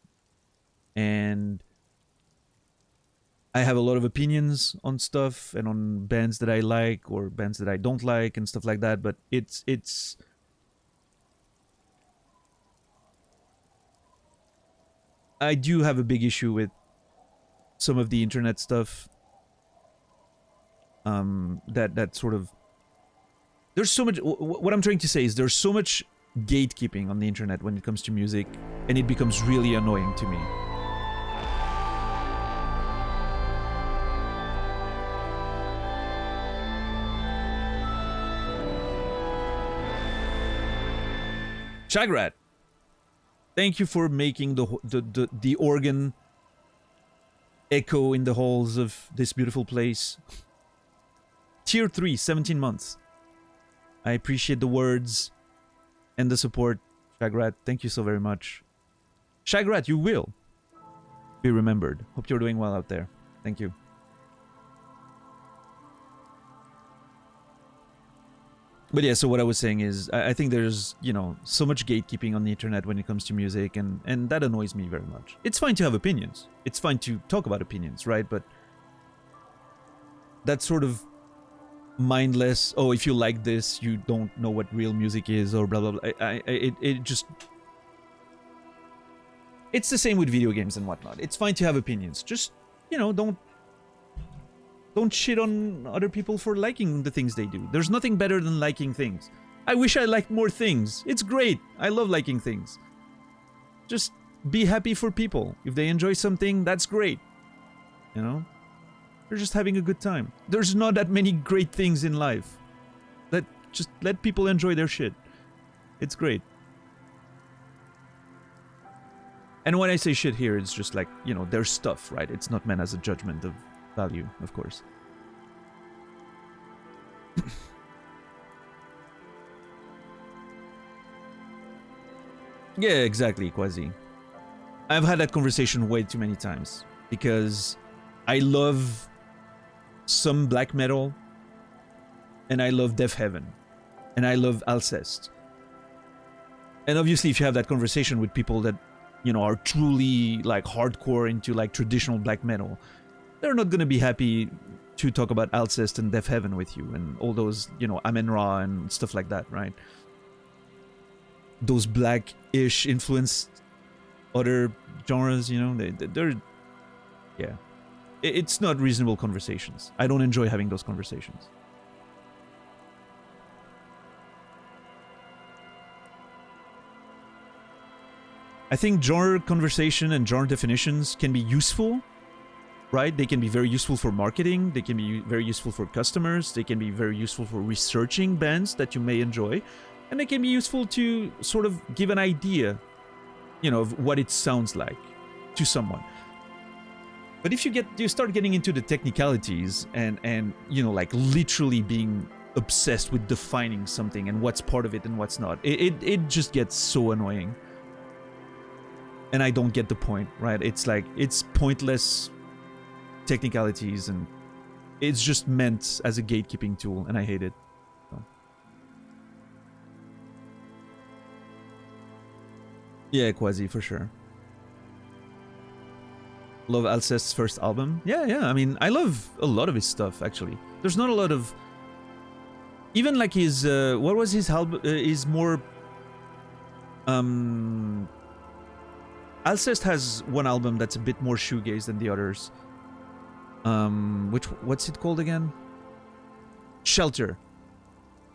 And I have a lot of opinions on stuff and on bands that I like or bands that I don't like and stuff like that, but it's I do have a big issue with some of the internet stuff. That sort of... There's so much... What I'm trying to say is there's so much gatekeeping on the internet when it comes to music, and it becomes really annoying to me. Shagrat, thank you for making the organ echo in the halls of this beautiful place. Tier 3, 17 months. I appreciate the words and the support, Shagrat. Thank you so very much. Shagrat, you will be remembered. Hope you're doing well out there. Thank you. But yeah, so what I was saying is, I think there's, you know, so much gatekeeping on the internet when it comes to music, and that annoys me very much. It's fine to have opinions. It's fine to talk about opinions, right? But that sort of mindless, oh, if you like this, you don't know what real music is, or blah, blah, blah. It just... It's the same with video games and whatnot. It's fine to have opinions. Just, you know, don't shit on other people for liking the things they do. There's nothing better than liking things. I wish I liked more things. It's great. I love liking things. Just be happy for people. If they enjoy something, that's great. You know? They're just having a good time. There's not that many great things in life. Just let people enjoy their shit. It's great. And when I say shit here, it's just like, you know, there's stuff, right? It's not meant as a judgment of value, of course. Yeah, exactly, Quasi. I've had that conversation way too many times because I love some black metal and I love Death Heaven and I love Alcest. And obviously if you have that conversation with people that, you know, are truly like hardcore into like traditional black metal, they're not gonna be happy to talk about Alcest and Death Heaven with you and all those, you know, Amen-Ra and stuff like that, right? Those black-ish influenced other genres, you know, they're yeah. It's not reasonable conversations. I don't enjoy having those conversations. I think genre conversation and genre definitions can be useful, right? They can be very useful for marketing. They can be very useful for customers. They can be very useful for researching bands that you may enjoy. And they can be useful to sort of give an idea, you know, of what it sounds like to someone. But if you start getting into the technicalities and you know, like literally being obsessed with defining something and what's part of it and what's not, it just gets so annoying. And I don't get the point, right? It's like, it's pointless technicalities and it's just meant as a gatekeeping tool and I hate it. So. Yeah, Quasi, for sure. Love Alcest's first album. Yeah, I mean, I love a lot of his stuff, actually. There's not a lot of... Even like his... what was his album? His more... Alcest has one album that's a bit more shoegaze than the others. What's it called again? Shelter.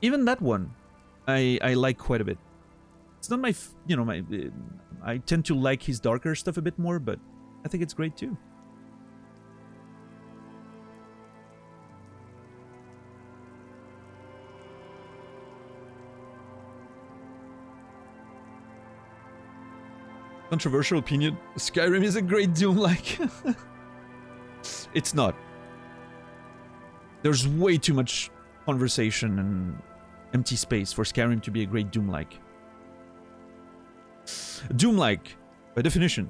Even that one, I like quite a bit. It's not my, you know, my... I tend to like his darker stuff a bit more, but I think it's great too. Controversial opinion, Skyrim is a great Doom-like. It's not. There's way too much conversation and empty space for Skyrim to be a great Doom-like. Doom-like, by definition,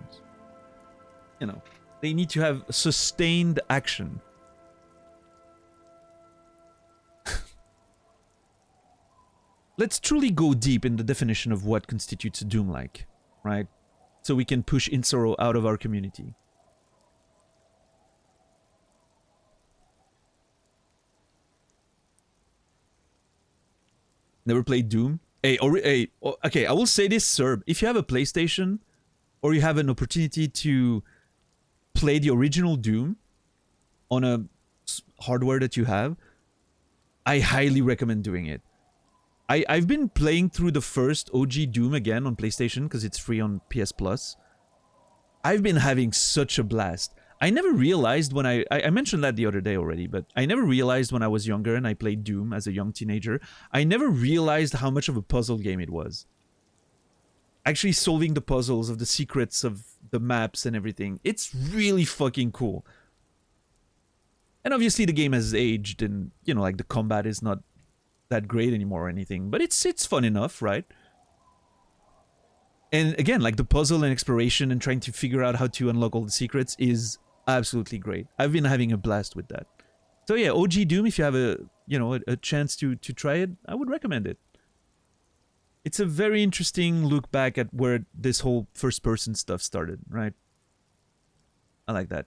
you know, they need to have sustained action. Let's truly go deep in the definition of what constitutes a Doom-like, right? So we can push Insoro out of our community. Never played Doom? Hey, okay, I will say this, sir. If you have a PlayStation, or you have an opportunity to play the original Doom on a hardware that you have, I highly recommend doing it. I've been playing through the first OG Doom again on PlayStation because it's free on PS Plus. I've been having such a blast. I never realized when I mentioned that the other day already, but I never realized when I was younger and I played Doom as a young teenager, I never realized how much of a puzzle game it was. Actually solving the puzzles of the secrets of the maps and everything. It's really fucking cool. And obviously the game has aged and, you know, like the combat is not that great anymore or anything, but it's fun enough, right? And again, like the puzzle and exploration and trying to figure out how to unlock all the secrets is absolutely great. I've been having a blast with that. So yeah, OG Doom, if you have a, you know, a chance to try it, I would recommend it. It's a very interesting look back at where this whole first-person stuff started, right? I like that.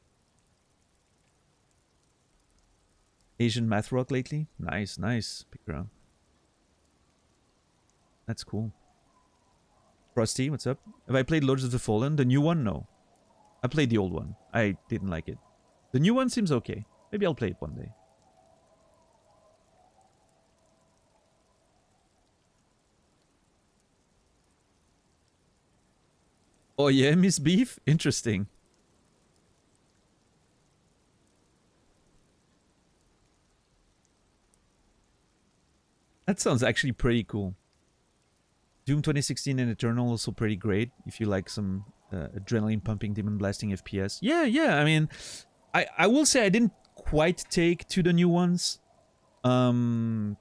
Asian math rock lately? Nice, nice. Pick around. That's cool. Frosty, what's up? Have I played Lords of the Fallen? The new one? No. I played the old one. I didn't like it. The new one seems okay. Maybe I'll play it one day. Oh yeah, Miss Beef? Interesting. That sounds actually pretty cool. Doom 2016 and Eternal also pretty great if you like some adrenaline pumping demon blasting FPS. Yeah, I mean, I will say I didn't quite take to the new ones. I'm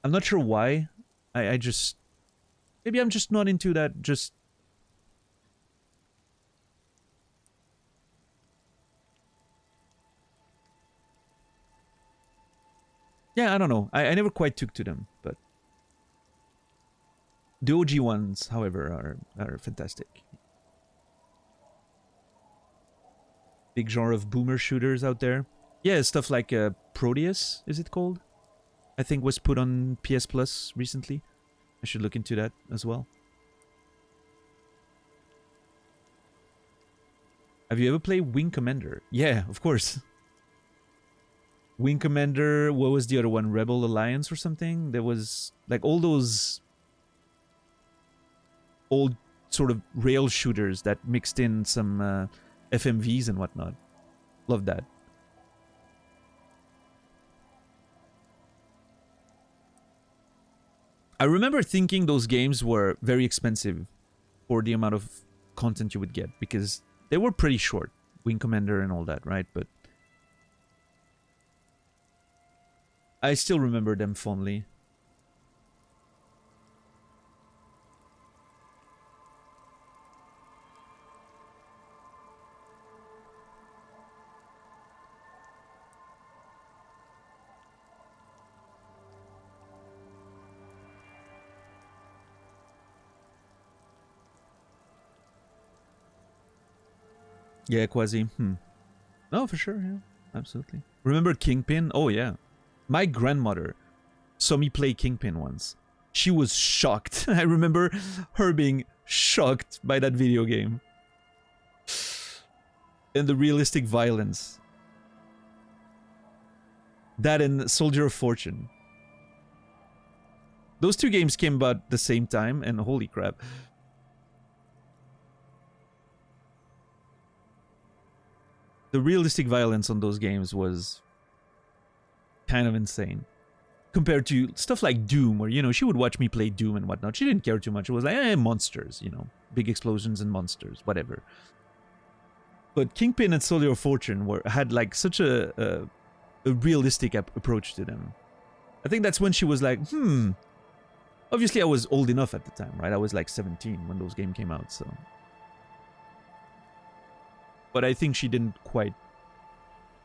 not sure why. I just... Maybe I'm just not into that, just... Yeah, I don't know. I never quite took to them, but... The OG ones, however, are fantastic. Big genre of boomer shooters out there. Yeah, stuff like Proteus, is it called? I think was put on PS Plus recently. I should look into that as well. Have you ever played Wing Commander? Yeah, of course. Wing Commander, what was the other one? Rebel Alliance or something? There was like all those old sort of rail shooters that mixed in some FMVs and whatnot. Love that. I remember thinking those games were very expensive for the amount of content you would get because they were pretty short. Wing Commander and all that, right? But I still remember them fondly. Yeah, Quasi. No, for sure, yeah. Absolutely. Remember Kingpin? Oh, yeah. My grandmother saw me play Kingpin once. She was shocked. I remember her being shocked by that video game. And the realistic violence. That and Soldier of Fortune. Those two games came about the same time, and holy crap. The realistic violence on those games was kind of insane. Compared to stuff like Doom, where, you know, she would watch me play Doom and whatnot. She didn't care too much. It was like, monsters, you know. Big explosions and monsters, whatever. But Kingpin and Soldier of Fortune had like such a realistic approach to them. I think that's when she was like, Obviously, I was old enough at the time, right? I was like 17 when those games came out, so... But I think she didn't quite...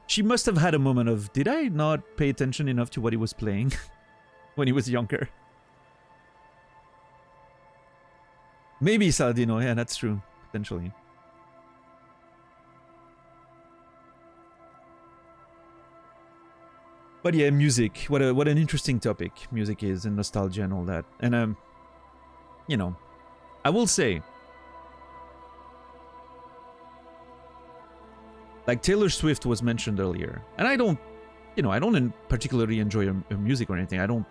She must have had a moment of, did I not pay attention enough to what he was playing when he was younger? Maybe Saladino, yeah, that's true, potentially. But yeah, music, what an interesting topic music is, and nostalgia and all that. And you know, I will say, like Taylor Swift was mentioned earlier, and I don't, you know, I don't particularly enjoy her music or anything. I don't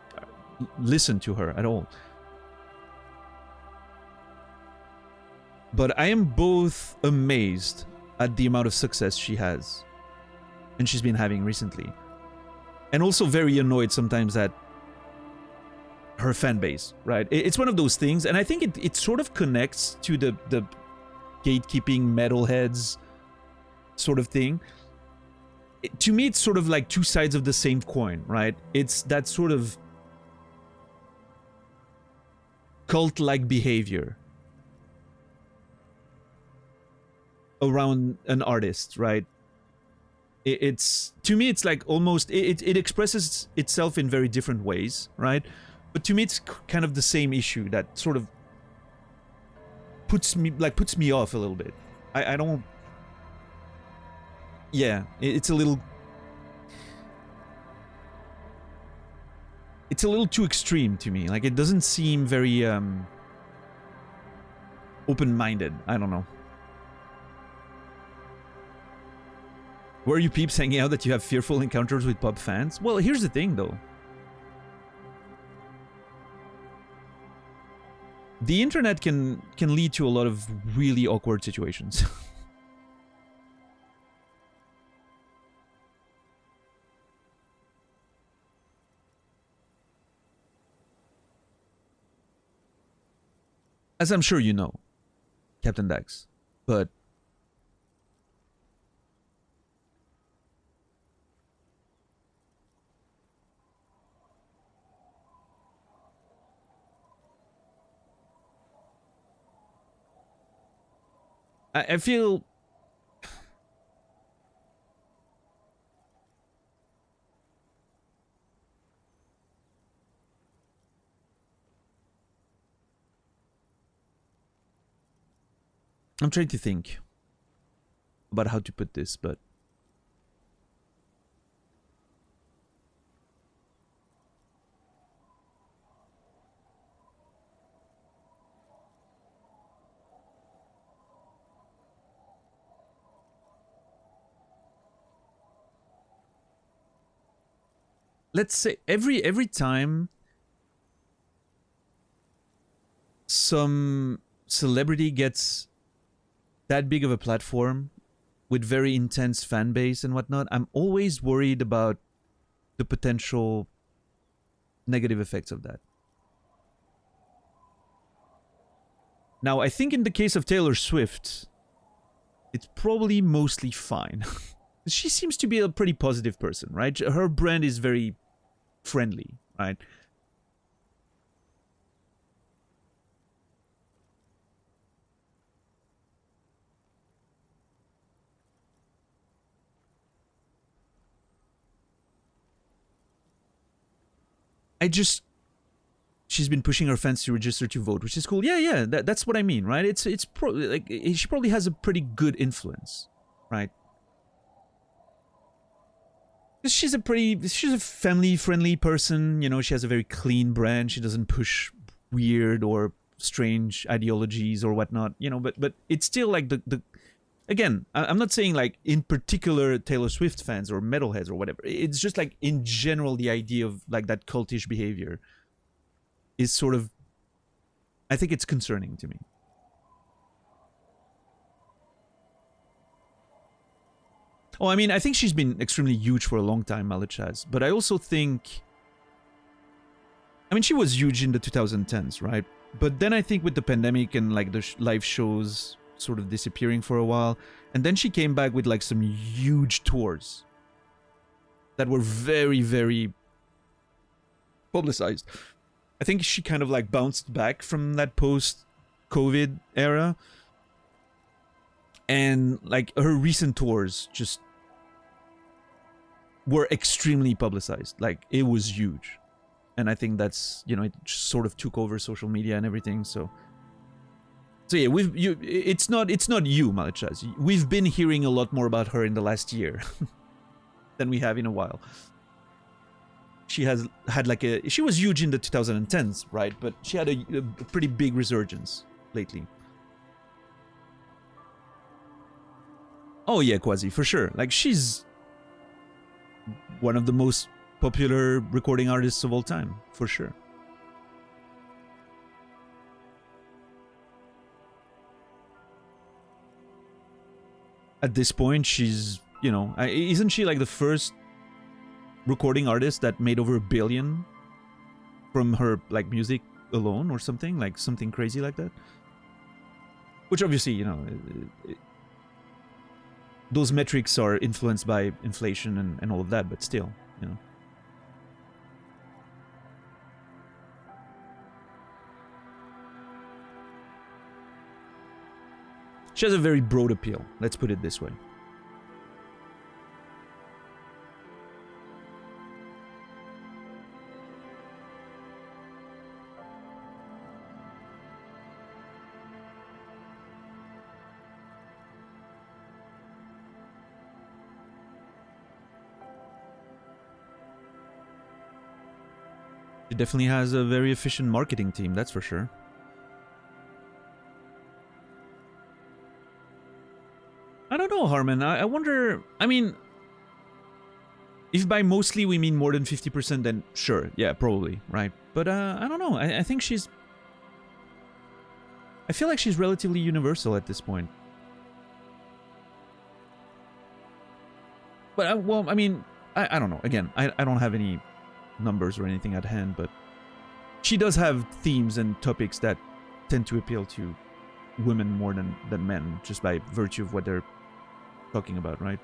listen to her at all. But I am both amazed at the amount of success she has, and she's been having recently, and also very annoyed sometimes at her fan base, right? It's one of those things, and I think it sort of connects to the gatekeeping metalheads sort of thing. To me, it's sort of like two sides of the same coin, right? It's that sort of cult-like behavior around an artist, right? It's, to me, it's like almost, it expresses itself in very different ways, right? But to me, it's kind of the same issue that sort of puts me off a little bit. I don't, yeah, it's a little too extreme to me. Like, it doesn't seem very open-minded. I don't know. Where are you peeps hanging out that you have fearful encounters with pub fans? Well, here's the thing, though. The internet can lead to a lot of really awkward situations. As I'm sure you know, Captain Dax, but I feel I'm trying to think about how to put this, but let's say every time some celebrity gets that big of a platform with very intense fan base and whatnot, I'm always worried about the potential negative effects of that. Now, I think in the case of Taylor Swift, it's probably mostly fine. She seems to be a pretty positive person, right? Her brand is very friendly, right? She's been pushing her fans to register to vote, which is cool. Yeah, that's what I mean, right? It's like she probably has a pretty good influence, right? She's a family-friendly person, you know, she has a very clean brand, she doesn't push weird or strange ideologies or whatnot, you know, but it's still like the again, I'm not saying like in particular Taylor Swift fans or metalheads or whatever, it's just like in general the idea of like that cultish behavior is sort of, I think it's concerning to me. Oh, I mean, I think she's been extremely huge for a long time, Malichaz. But I also think... I mean, she was huge in the 2010s, right? But then I think with the pandemic and like the live shows sort of disappearing for a while, and then she came back with like some huge tours that were very, very publicized. I think she kind of like bounced back from that post-COVID era. And like her recent tours just were extremely publicized. Like it was huge. And I think that's, you know, it just sort of took over social media and everything. So yeah, it's not you, Malichaz. We've been hearing a lot more about her in the last year than we have in a while. She has had like she was huge in the 2010s, right? But she had a pretty big resurgence lately. Oh yeah, Quasi, for sure. Like she's one of the most popular recording artists of all time, for sure. At this point, she's, you know, isn't she like the first recording artist that made over $1 billion from her like music alone or something? Like something crazy like that? Which obviously, you know, those metrics are influenced by inflation and all of that, but still, you know. She has a very broad appeal, let's put it this way. She definitely has a very efficient marketing team, that's for sure. I don't know, Harman. I wonder... I mean... If by mostly we mean more than 50%, then sure. Yeah, probably, right? But I don't know. I think she's... I feel like she's relatively universal at this point. But, well, I mean... I don't know. Again, I don't have any numbers or anything at hand, but... She does have themes and topics that tend to appeal to women more than men, just by virtue of what they're talking about, right?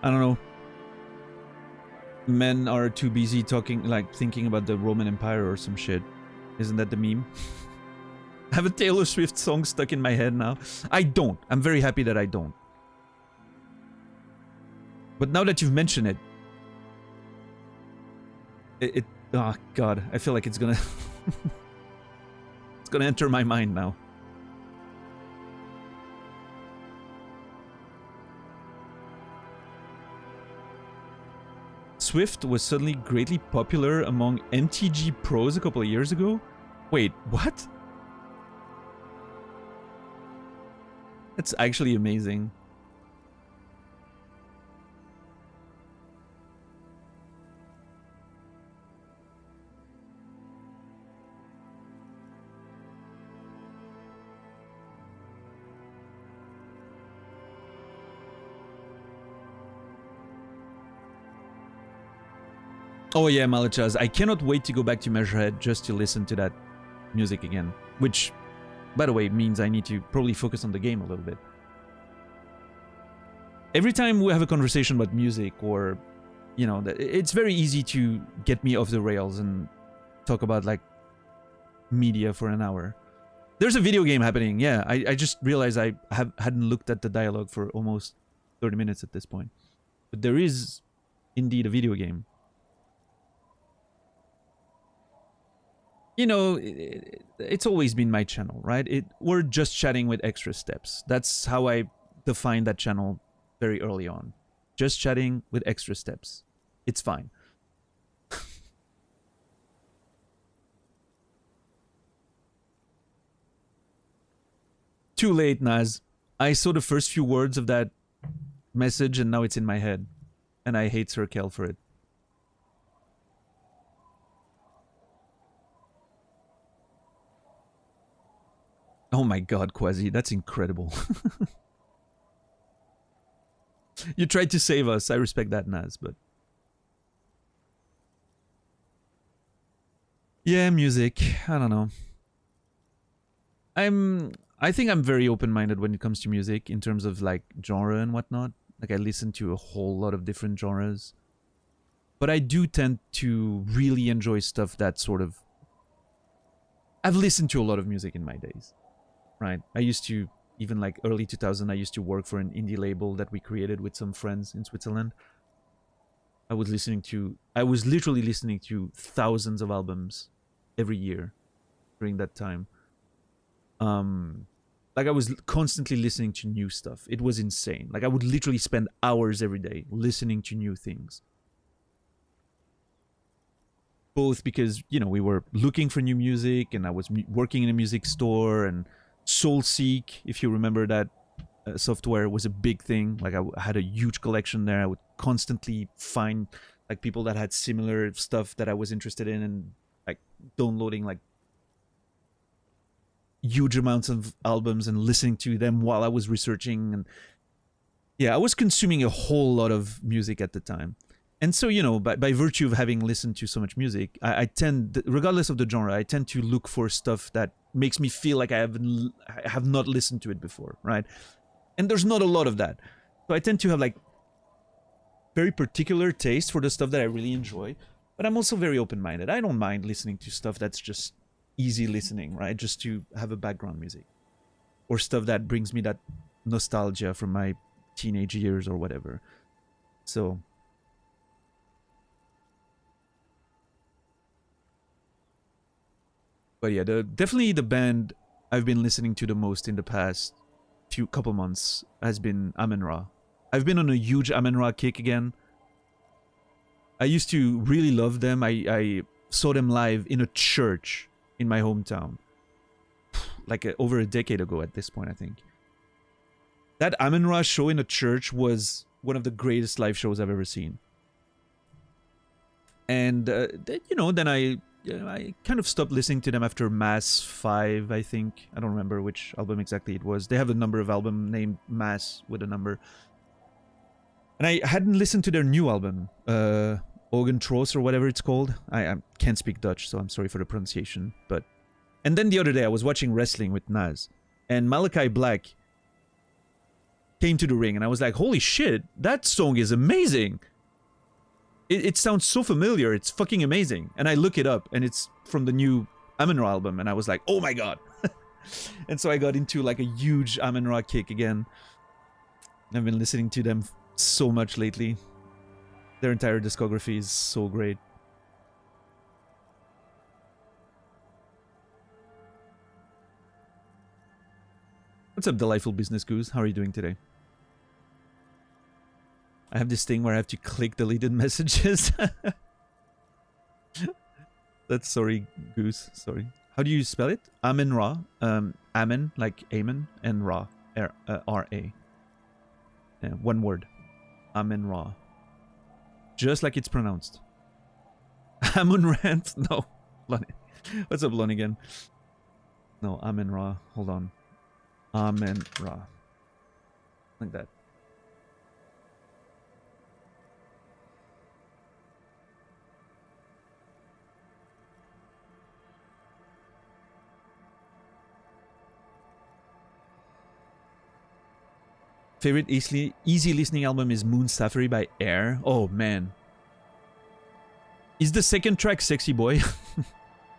I don't know. Men are too busy talking, like thinking about the Roman Empire or some shit. Isn't that the meme? I have a Taylor Swift song stuck in my head now. I don't. I'm very happy that I don't. But now that you've mentioned it... Oh, God. I feel like it's gonna... it's gonna enter my mind now. Swift was suddenly greatly popular among MTG pros a couple of years ago. Wait, what? That's actually amazing. Oh yeah, Malachaz, I cannot wait to go back to Measurehead just to listen to that music again. Which, by the way, means I need to probably focus on the game a little bit. Every time we have a conversation about music or, you know, it's very easy to get me off the rails and talk about, like, media for an hour. There's a video game happening, yeah. I just realized I hadn't looked at the dialogue for almost 30 minutes at this point. But there is indeed a video game. You know, it's always been my channel, right? We're just chatting with extra steps. That's how I defined that channel very early on. Just chatting with extra steps. It's fine. Too late, Naz. I saw the first few words of that message and now it's in my head. And I hate Sir Kel for it. Oh my god, Quasi, that's incredible. You tried to save us. I respect that, Naz, but... Yeah, music. I don't know. I think I'm very open-minded when it comes to music in terms of, like, genre and whatnot. Like, I listen to a whole lot of different genres. But I do tend to really enjoy stuff that sort of... I've listened to a lot of music in my days. Right, I used to, even like early 2000, I used to work for an indie label that we created with some friends in Switzerland. I was literally listening to thousands of albums every year during that time. Like I was constantly listening to new stuff. It was insane. Like I would literally spend hours every day listening to new things. Both because, you know, we were looking for new music and I was working in a music store, and Soulseek, if you remember that software, was a big thing. Like I had a huge collection there. I would constantly find like people that had similar stuff that I was interested in, and like downloading like huge amounts of albums and listening to them while I was researching. And yeah, I was consuming a whole lot of music at the time. And so, you know, by virtue of having listened to so much music, I tend, regardless of the genre, I tend to look for stuff that makes me feel like I have not listened to it before, right? And there's not a lot of that. So I tend to have like very particular taste for the stuff that I really enjoy, but I'm also very open-minded. I don't mind listening to stuff that's just easy listening, right? Just to have a background music. Or stuff that brings me that nostalgia from my teenage years or whatever. So... But yeah, definitely the band I've been listening to the most in the past couple months has been Amen-Ra. I've been on a huge Amen-Ra kick again. I used to really love them. I saw them live in a church in my hometown. Like over a decade ago at this point, I think. That Amen-Ra show in a church was one of the greatest live shows I've ever seen. And, you know, then I kind of stopped listening to them after Mass 5, I think. I don't remember which album exactly it was. They have a number of album named Mass with a number. And I hadn't listened to their new album, Orgentros or whatever it's called. I can't speak Dutch, so I'm sorry for the pronunciation. But and then the other day I was watching wrestling with Naz, and Malachi Black came to the ring, and I was like, holy shit, that song is amazing. It sounds so familiar. It's fucking amazing. And I look it up, and it's from the new Amen-Ra album, and I was like, oh my god. And so I got into like a huge Amen-Ra kick again. I've been listening to them so much lately. Their entire discography is so great. What's up, Delightful Business Goose? How are you doing today? I have this thing where I have to click deleted messages. That's sorry, Goose. Sorry. How do you spell it? Amen Ra. Amen, like Amen, and Ra. R-A. Yeah, one word. Amen Ra. Just like it's pronounced. Amun Rant? No. Lonnie. What's up, Lonnie, again? No, Amen Ra. Hold on. Amen Ra. Like that. Favorite easy listening album is Moon Safari by Air. Oh, man. Is the second track Sexy Boy?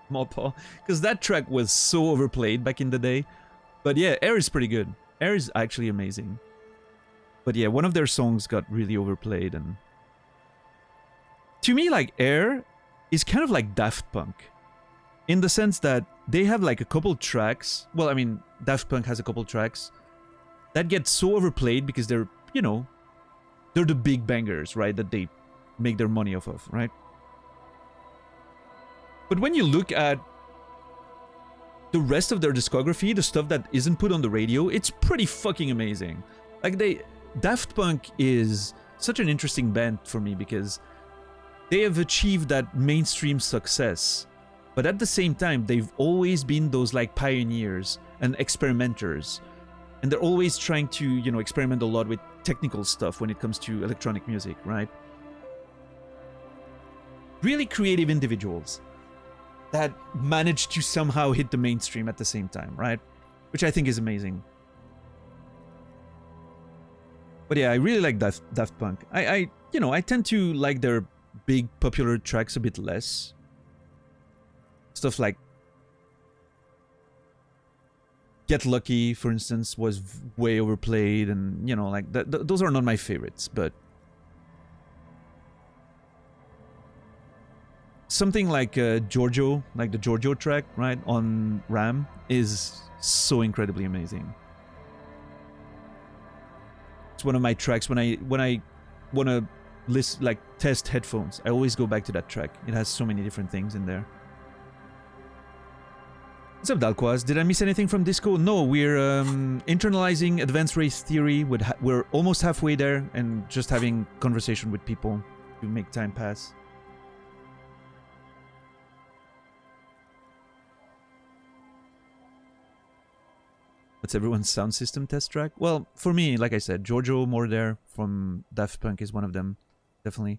Maupaw? Because that track was so overplayed back in the day. But yeah, Air is pretty good. Air is actually amazing. But yeah, one of their songs got really overplayed. And to me, like, Air is kind of like Daft Punk. In the sense that they have like a couple tracks. Well, I mean, Daft Punk has a couple tracks that get so overplayed because they're, you know, they're the big bangers, right? That they make their money off of, right? But when you look at the rest of their discography, the stuff that isn't put on the radio, it's pretty fucking amazing. Like Daft Punk is such an interesting band for me because they have achieved that mainstream success. But at the same time, they've always been those like pioneers and experimenters. And they're always trying to, you know, experiment a lot with technical stuff when it comes to electronic music, right? Really creative individuals that manage to somehow hit the mainstream at the same time, right? Which I think is amazing. But yeah, I really like Daft Punk. I tend to like their big popular tracks a bit less. Stuff like Get Lucky, for instance, was way overplayed, and, you know, like, those are not my favorites, but something like Giorgio, like the Giorgio track, right, on Ram, is so incredibly amazing. It's one of my tracks when I want to test headphones. I always go back to that track. It has so many different things in there. What's up, Dalquaz? Did I miss anything from Disco? No, we're internalizing advanced race theory. We're almost halfway there and just having conversation with people to make time pass. What's everyone's sound system test track? Well, for me, like I said, Giorgio More There from Daft Punk is one of them, definitely.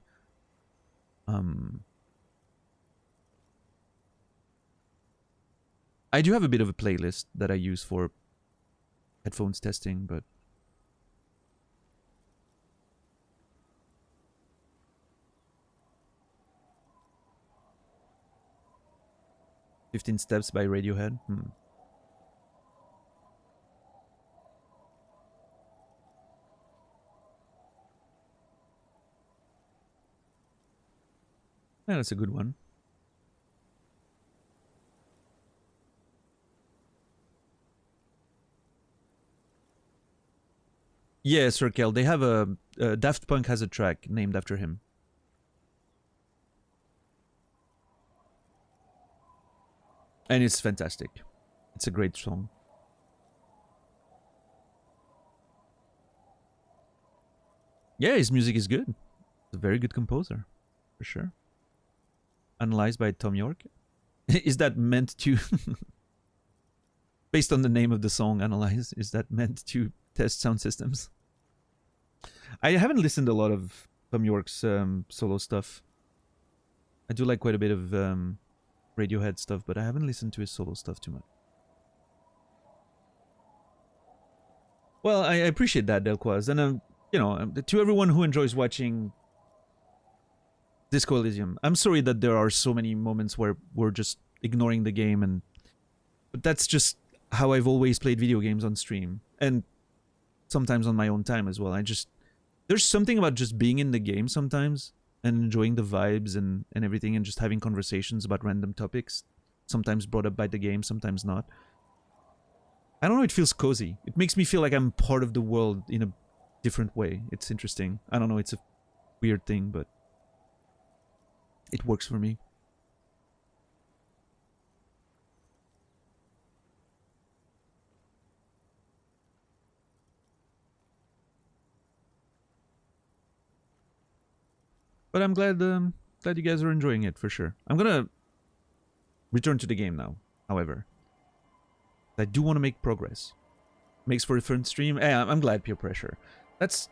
I do have a bit of a playlist that I use for headphones testing, but 15 Steps by Radiohead. Yeah, that's a good one. Yeah, Sir Kel, they have Daft Punk has a track named after him. And it's fantastic. It's a great song. Yeah, his music is good. He's a very good composer, for sure. Analyzed by Tom York. Is that meant to... Based on the name of the song, Analyze, is that meant to test sound systems? I haven't listened to a lot of Tom York's solo stuff. I do like quite a bit of Radiohead stuff, but I haven't listened to his solo stuff too much. Well, I appreciate that, Delquaz. And, you know, to everyone who enjoys watching Disco Elysium, I'm sorry that there are so many moments where we're just ignoring the game, but that's just how I've always played video games on stream. And sometimes on my own time as well. There's something about just being in the game sometimes and enjoying the vibes and everything and just having conversations about random topics, sometimes brought up by the game, sometimes not. I don't know, it feels cozy. It makes me feel like I'm part of the world in different way. It's interesting. I don't know, it's a weird thing, but it works for me. But I'm glad glad you guys are enjoying it for sure. I'm gonna return to the game now, however. I do want to make progress. Makes for a fun stream. I'm glad peer pressure. That's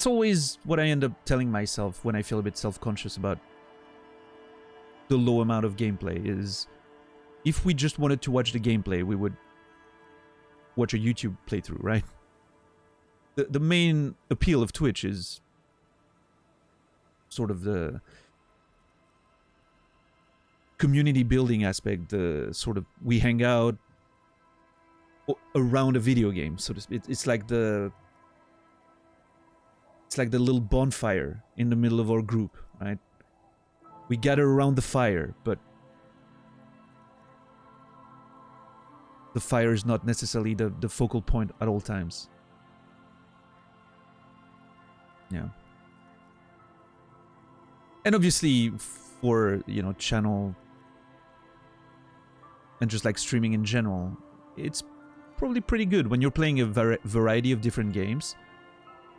always what I end up telling myself when I feel a bit self-conscious about the low amount of gameplay. Is if we just wanted to watch the gameplay, we would watch a YouTube playthrough, right? The main appeal of Twitch is sort of the community building aspect, the sort of we hang out around a video game, so to speak. It's like the little bonfire in the middle of our group, right? We gather around the fire, but the fire is not necessarily the focal point at all times. Yeah. And obviously for, you know, channel and just like streaming in general, it's probably pretty good when you're playing a variety of different games.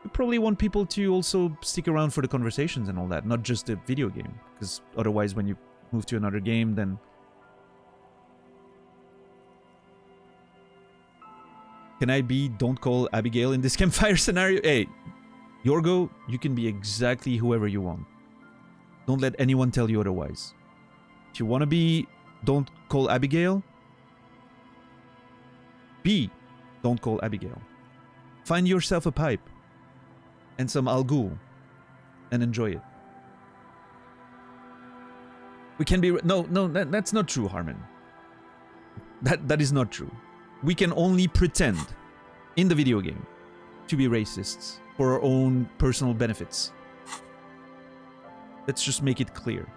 You probably want people to also stick around for the conversations and all that, not just the video game, because otherwise when you move to another game, then can I be don't call Abigail in this campfire scenario? Hey, Yorgo, you can be exactly whoever you want. Don't let anyone tell you otherwise. If you want to be don't call Abigail, be don't call Abigail. Find yourself a pipe and some Al Ghul and enjoy it. We can be... No, that's not true, Harmon. That is not true. We can only pretend in the video game to be racists for our own personal benefits. Let's just make it clear.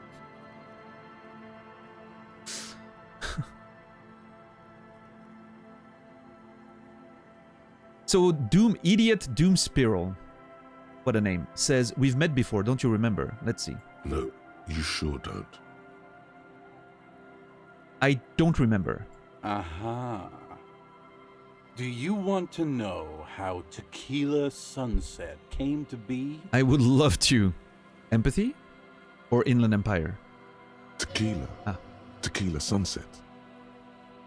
So Idiot Doom Spiral, what a name, says, we've met before, don't you remember? Let's see. No, you sure don't. I don't remember. Aha. Do you want to know how Tequila Sunset came to be? I would love to. Empathy? Or Inland Empire? Tequila. Tequila Sunset.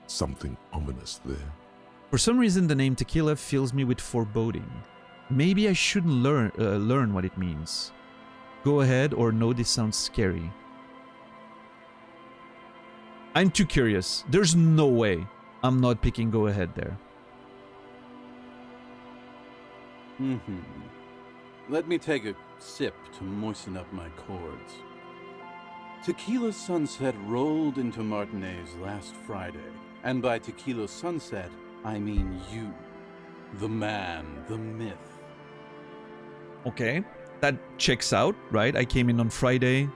Something ominous there. For some reason, the name Tequila fills me with foreboding. Maybe I shouldn't learn what it means. Go ahead, or no, this sounds scary. I'm too curious. There's no way I'm not picking go ahead there. Let me take a sip to moisten up my cords. Tequila Sunset rolled into Martinez last Friday, and by Tequila Sunset, I mean you. The man, the myth. Okay, that checks out, right? I came in on Friday,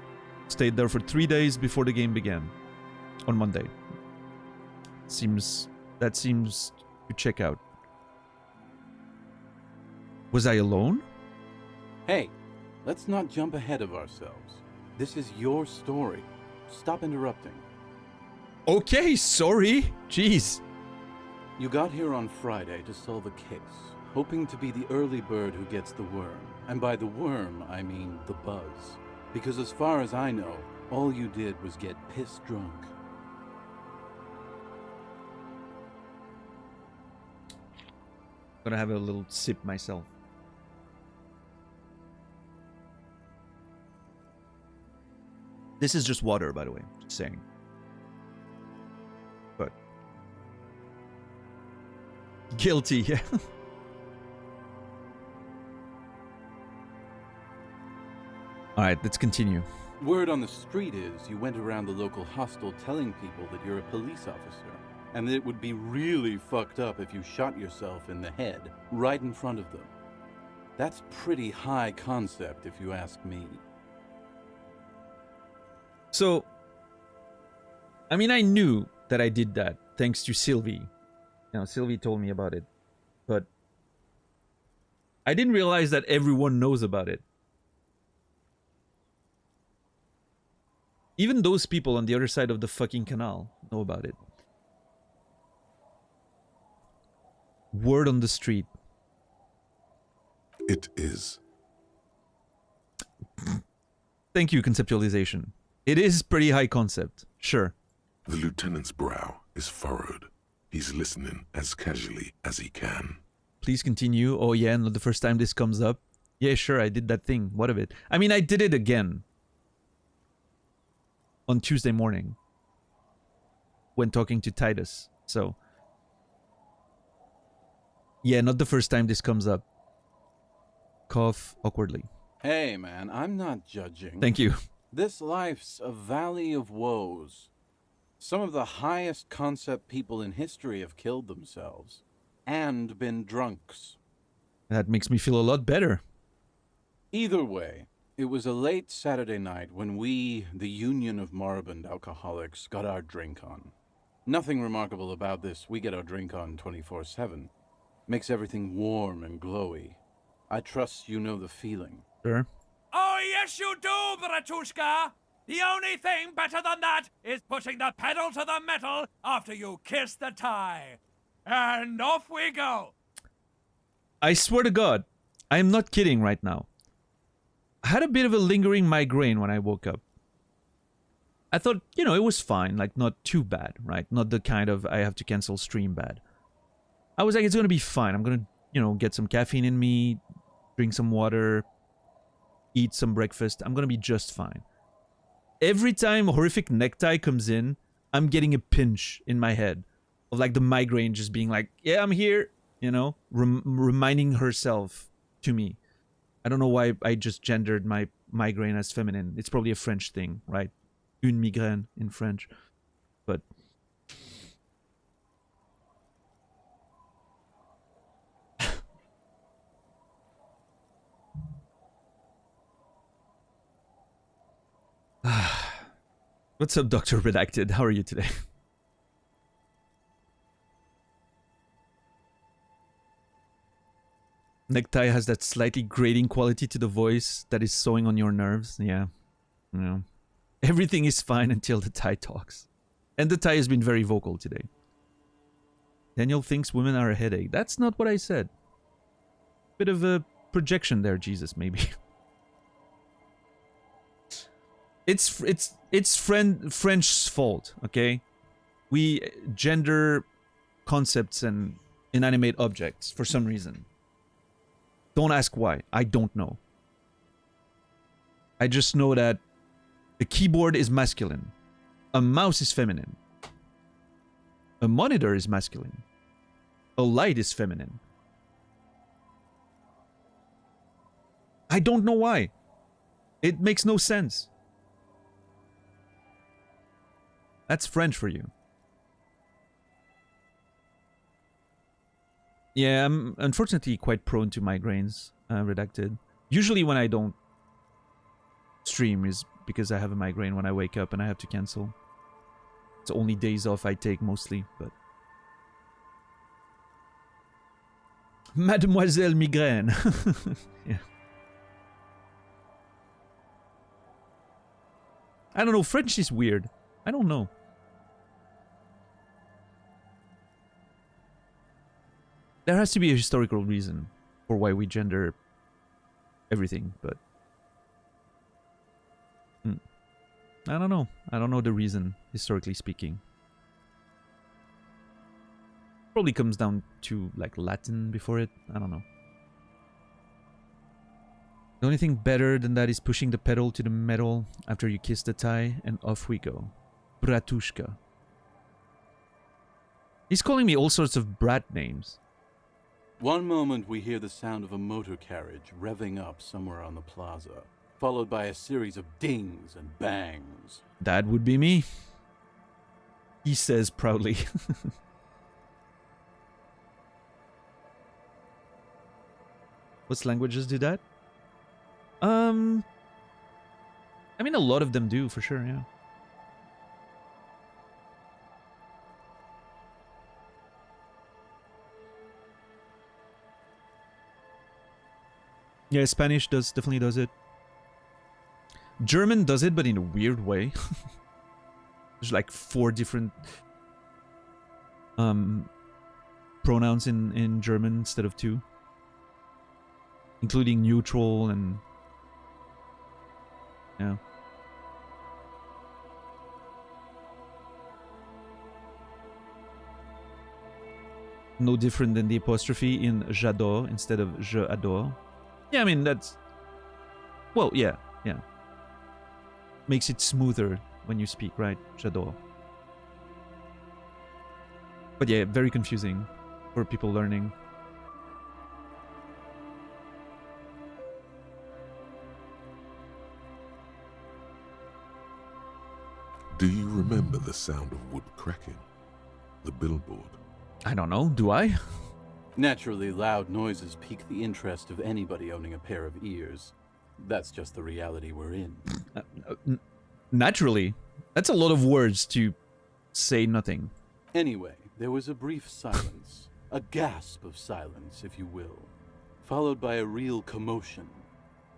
stayed there for 3 days before the game began. On Monday. That seems to check out. Was I alone? Hey, let's not jump ahead of ourselves. This is your story. Stop interrupting. Okay, sorry. Jeez. You got here on Friday to solve a case, hoping to be the early bird who gets the worm. And by the worm, I mean the buzz. Because as far as I know, all you did was get piss drunk. Gonna have a little sip myself. This is just water, by the way, just saying. But guilty, yeah. All right, let's continue. Word on the street is you went around the local hostel telling people that you're a police officer. And that it would be really fucked up if you shot yourself in the head, right in front of them. That's pretty high concept, if you ask me. So, I mean, I knew that I did that, thanks to Sylvie. You know, Sylvie told me about it. But I didn't realize that everyone knows about it. Even those people on the other side of the fucking canal know about it. Word on the street. It is. Thank you, conceptualization. It is pretty high concept, sure. The lieutenant's brow is furrowed. He's listening as casually as he can. Please continue. Oh yeah, not the first time this comes up. Yeah, sure, I did that thing. What of it? I mean, I did it again. On Tuesday morning. When talking to Titus. So. Yeah, not the first time this comes up. Cough awkwardly. Hey, man, I'm not judging. Thank you. This life's a valley of woes. Some of the highest concept people in history have killed themselves. And been drunks. That makes me feel a lot better. Either way, it was a late Saturday night when we, the Union of Moribund Alcoholics, got our drink on. Nothing remarkable about this. We get our drink on 24/7. Makes everything warm and glowy. I trust you know the feeling. Sure. Oh, yes, you do, Bratushka. The only thing better than that is putting the pedal to the metal after you kiss the tie. And off we go. I swear to God, I am not kidding right now. I had a bit of a lingering migraine when I woke up. I thought, you know, it was fine, like not too bad, right? Not the kind of I have to cancel stream bad. I was like, it's gonna be fine. I'm gonna, you know, get some caffeine in me, drink some water, eat some breakfast. I'm gonna be just fine. Every time a horrific necktie comes in, I'm getting a pinch in my head of like the migraine just being like, yeah, I'm here, you know, reminding herself to me. I don't know why I just gendered my migraine as feminine. It's probably a French thing, right? Une migraine in French. But what's up, Dr. Redacted? How are you today? Necktie has that slightly grating quality to the voice that is sewing on your nerves. Yeah. Yeah. Everything is fine until the tie talks. And the tie has been very vocal today. Daniel thinks women are a headache. That's not what I said. Bit of a projection there, Jesus, maybe. It's French's fault, okay? We gender concepts and inanimate objects for some reason. Don't ask why. I don't know. I just know that a keyboard is masculine. A mouse is feminine. A monitor is masculine. A light is feminine. I don't know why. It makes no sense. That's French for you. Yeah, I'm unfortunately quite prone to migraines, redacted. Usually when I don't stream is because I have a migraine when I wake up and I have to cancel. It's only days off I take mostly, but... Mademoiselle Migraine. Yeah. I don't know, French is weird. I don't know. There has to be a historical reason for why we gender everything, but... I don't know. I don't know the reason, historically speaking. Probably comes down to, like, Latin before it. I don't know. The only thing better than that is pushing the pedal to the metal after you kiss the tie, and off we go. Bratushka. He's calling me all sorts of brat names. One moment we hear the sound of a motor carriage revving up somewhere on the plaza, followed by a series of dings and bangs. That would be me. He says proudly. What languages do that? I mean, a lot of them do, for sure, yeah. Yeah, Spanish definitely does it. German does it, but in a weird way. There's like 4 different pronouns in German instead of 2, including neutral and yeah. No different than the apostrophe in j'adore instead of je adore. Yeah, I mean that's well, yeah. Makes it smoother when you speak, right? J'adore. But yeah, very confusing for people learning. Do you remember the sound of wood cracking? The billboard? I don't know, do I? Naturally, loud noises pique the interest of anybody owning a pair of ears. That's just the reality we're in. Naturally. That's a lot of words to say nothing. Anyway, there was a brief silence. A gasp of silence, if you will. Followed by a real commotion.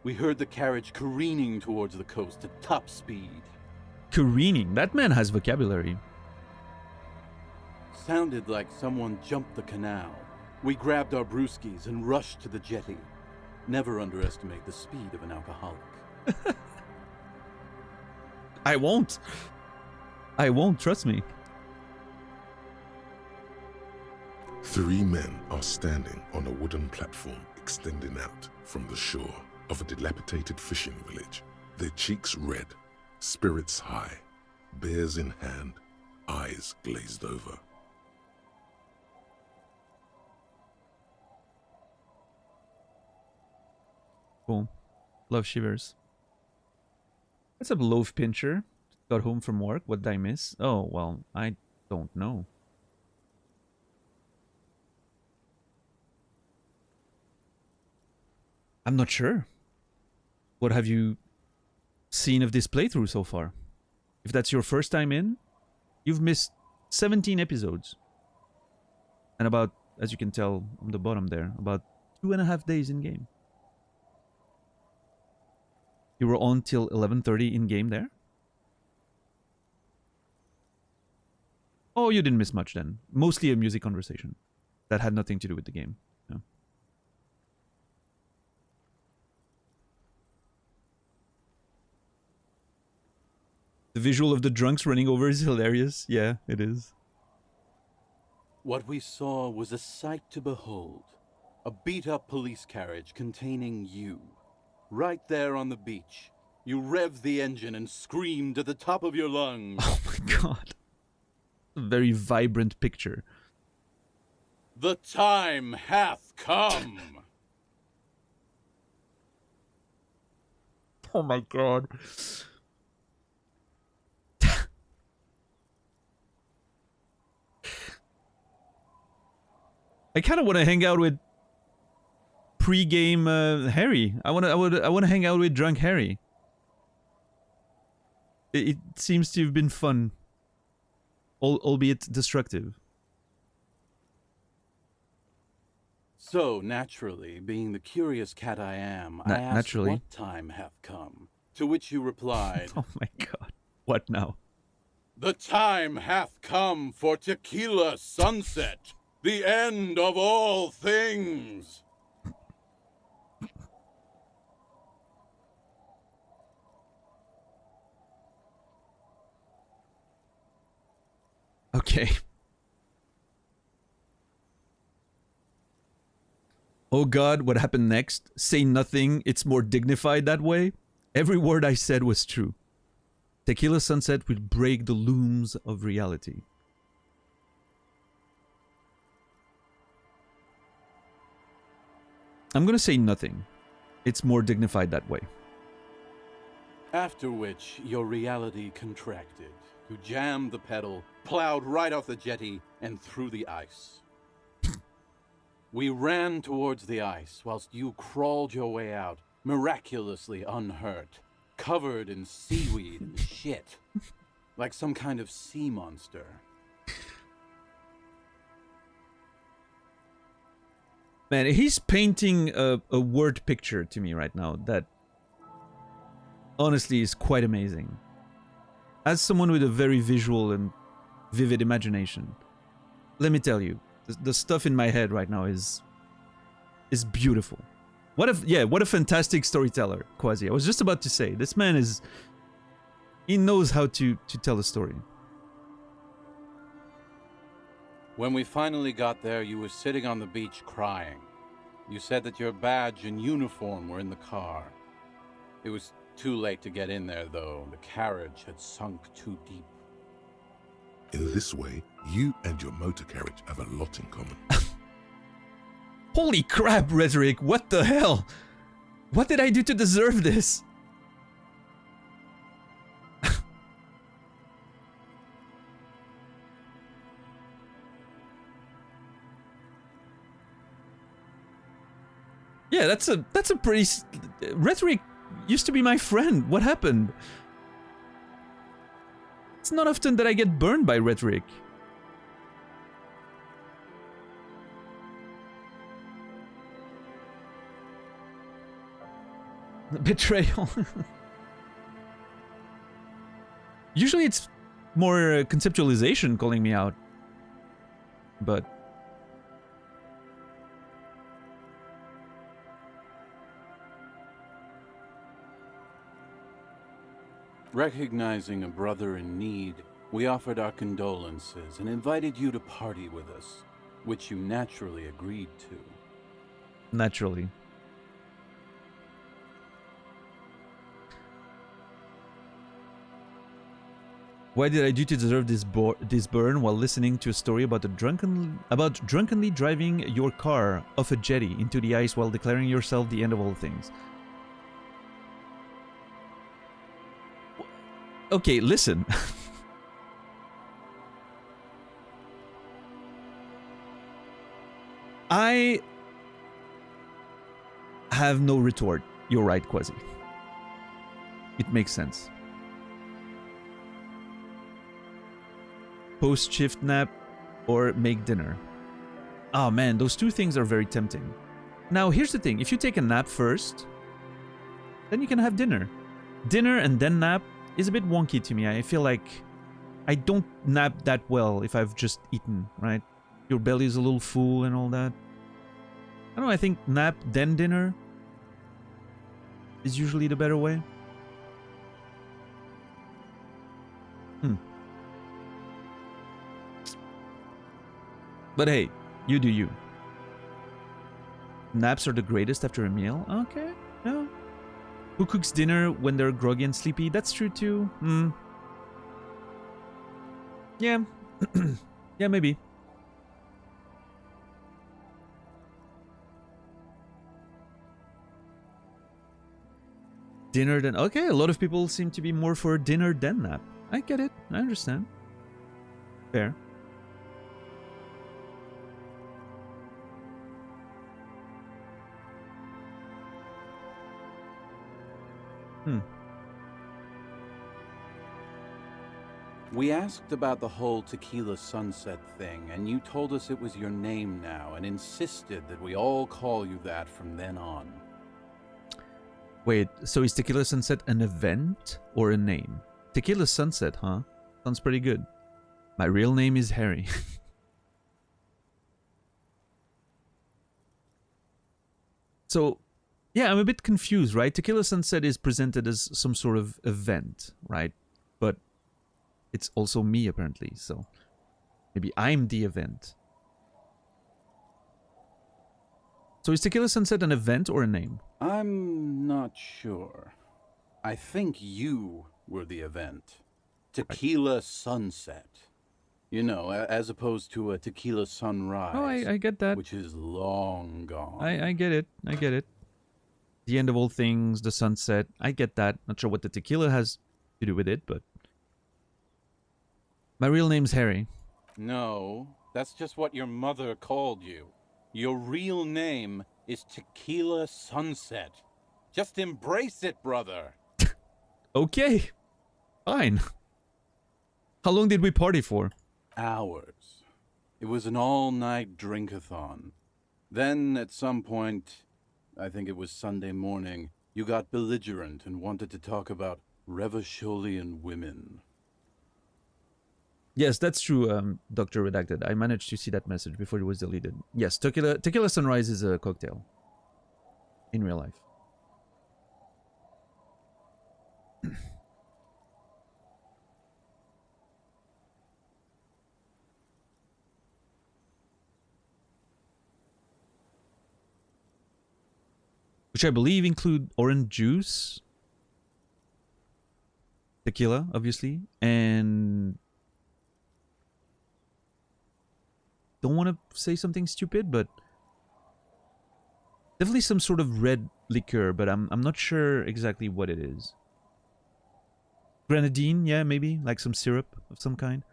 We heard the carriage careening towards the coast at top speed. Careening? That man has vocabulary. Sounded like someone jumped the canal. We grabbed our brewskis and rushed to the jetty. Never underestimate the speed of an alcoholic. I won't. I won't, trust me. 3 men are standing on a wooden platform extending out from the shore of a dilapidated fishing village. Their cheeks red, spirits high, beers in hand, eyes glazed over. Cool. Love shivers. What's up, Loaf Pincher? Got home from work. What did I miss? Oh, well, I don't know. I'm not sure. What have you seen of this playthrough so far? If that's your first time in, you've missed 17 episodes. And about, as you can tell on the bottom there, about 2.5 days in game. You were on till 11:30 in game there? Oh, you didn't miss much then. Mostly a music conversation. That had nothing to do with the game. No. The visual of the drunks running over is hilarious. Yeah, it is. What we saw was a sight to behold. A beat-up police carriage containing you. Right there on the beach. You revved the engine and screamed at the top of your lungs. Oh my god. A very vibrant picture. The time hath come. Oh my god. I kind of want to hang out with pre-game Harry. I want to hang out with drunk Harry. It seems to have been fun, albeit destructive. So, naturally, being the curious cat I am, I asked naturally. what time hath come. To which you replied, Oh my god. What now? The time hath come for tequila sunset, the end of all things. Okay. Oh god, what happened next? Say nothing, it's more dignified that way? Every word I said was true. Tequila sunset will break the looms of reality. I'm gonna say nothing. It's more dignified that way. After which, your reality contracted. You jammed the pedal, plowed right off the jetty, and through the ice. We ran towards the ice, whilst you crawled your way out, miraculously unhurt, covered in seaweed and shit, like some kind of sea monster. Man, he's painting a word picture to me right now that honestly is quite amazing. As someone with a very visual and vivid imagination, let me tell you, the stuff in my head right now is beautiful. What a fantastic storyteller, Quasi. I was just about to say, this man he knows how to tell a story. When we finally got there, you were sitting on the beach crying. You said that your badge and uniform were in the car. It was too late to get in there, though. The carriage had sunk too deep. In this way, you and your motor carriage have a lot in common. Holy crap, Rhetoric, what the hell? What did I do to deserve this? Yeah, that's a pretty... Rhetoric used to be my friend. What happened? It's not often that I get burned by Rhetoric. Betrayal. Usually it's more conceptualization calling me out. But... Recognizing a brother in need, we offered our condolences and invited you to party with us, which you naturally agreed to. Naturally. Why did I do to deserve this burn while listening to a story about drunkenly driving your car off a jetty into the ice while declaring yourself the end of all things? Okay, listen. I have no retort. You're right, Quasi. It makes sense. Post-shift nap or make dinner. Oh man, those two things are very tempting. Now, here's the thing. If you take a nap first, then you can have dinner. Dinner and then nap is a bit wonky to me. I feel like I don't nap that well if I've just eaten, right? Your belly is a little full and all that. I don't know, I think nap then dinner is usually the better way. But hey, you do you. Naps are the greatest after a meal? Okay, yeah. Who cooks dinner when they're groggy and sleepy? That's true too. Yeah. Yeah, maybe. Dinner then... Okay, a lot of people seem to be more for dinner than nap. I get it. I understand. Fair. We asked about the whole Tequila Sunset thing, and you told us it was your name now, and insisted that we all call you that from then on. Wait, so is Tequila Sunset an event or a name? Tequila Sunset, huh? Sounds pretty good. My real name is Harry. So, yeah, I'm a bit confused, right? Tequila Sunset is presented as some sort of event, right? But it's also me, apparently, so maybe I'm the event. So is Tequila Sunset an event or a name? I'm not sure. I think you were the event. Tequila Sunset. You know, as opposed to a tequila sunrise. Oh, I get that. Which is long gone. I get it. I get it. The end of all things, the sunset. I get that. Not sure what the tequila has to do with it, but... My real name's Harry. No, that's just what your mother called you. Your real name is Tequila Sunset. Just embrace it, brother. Okay. Fine. How long did we party for? Hours. It was an all-night drink-a-thon. Then, at some point, I think it was Sunday morning, you got belligerent and wanted to talk about Revacholian women. Yes, that's true, Dr. Redacted. I managed to see that message before it was deleted. Yes, Tequila Sunrise is a cocktail. In real life. Which I believe include orange juice, tequila, obviously, and don't want to say something stupid, but definitely some sort of red liqueur, but I'm not sure exactly what it is. Grenadine, yeah, maybe like some syrup of some kind.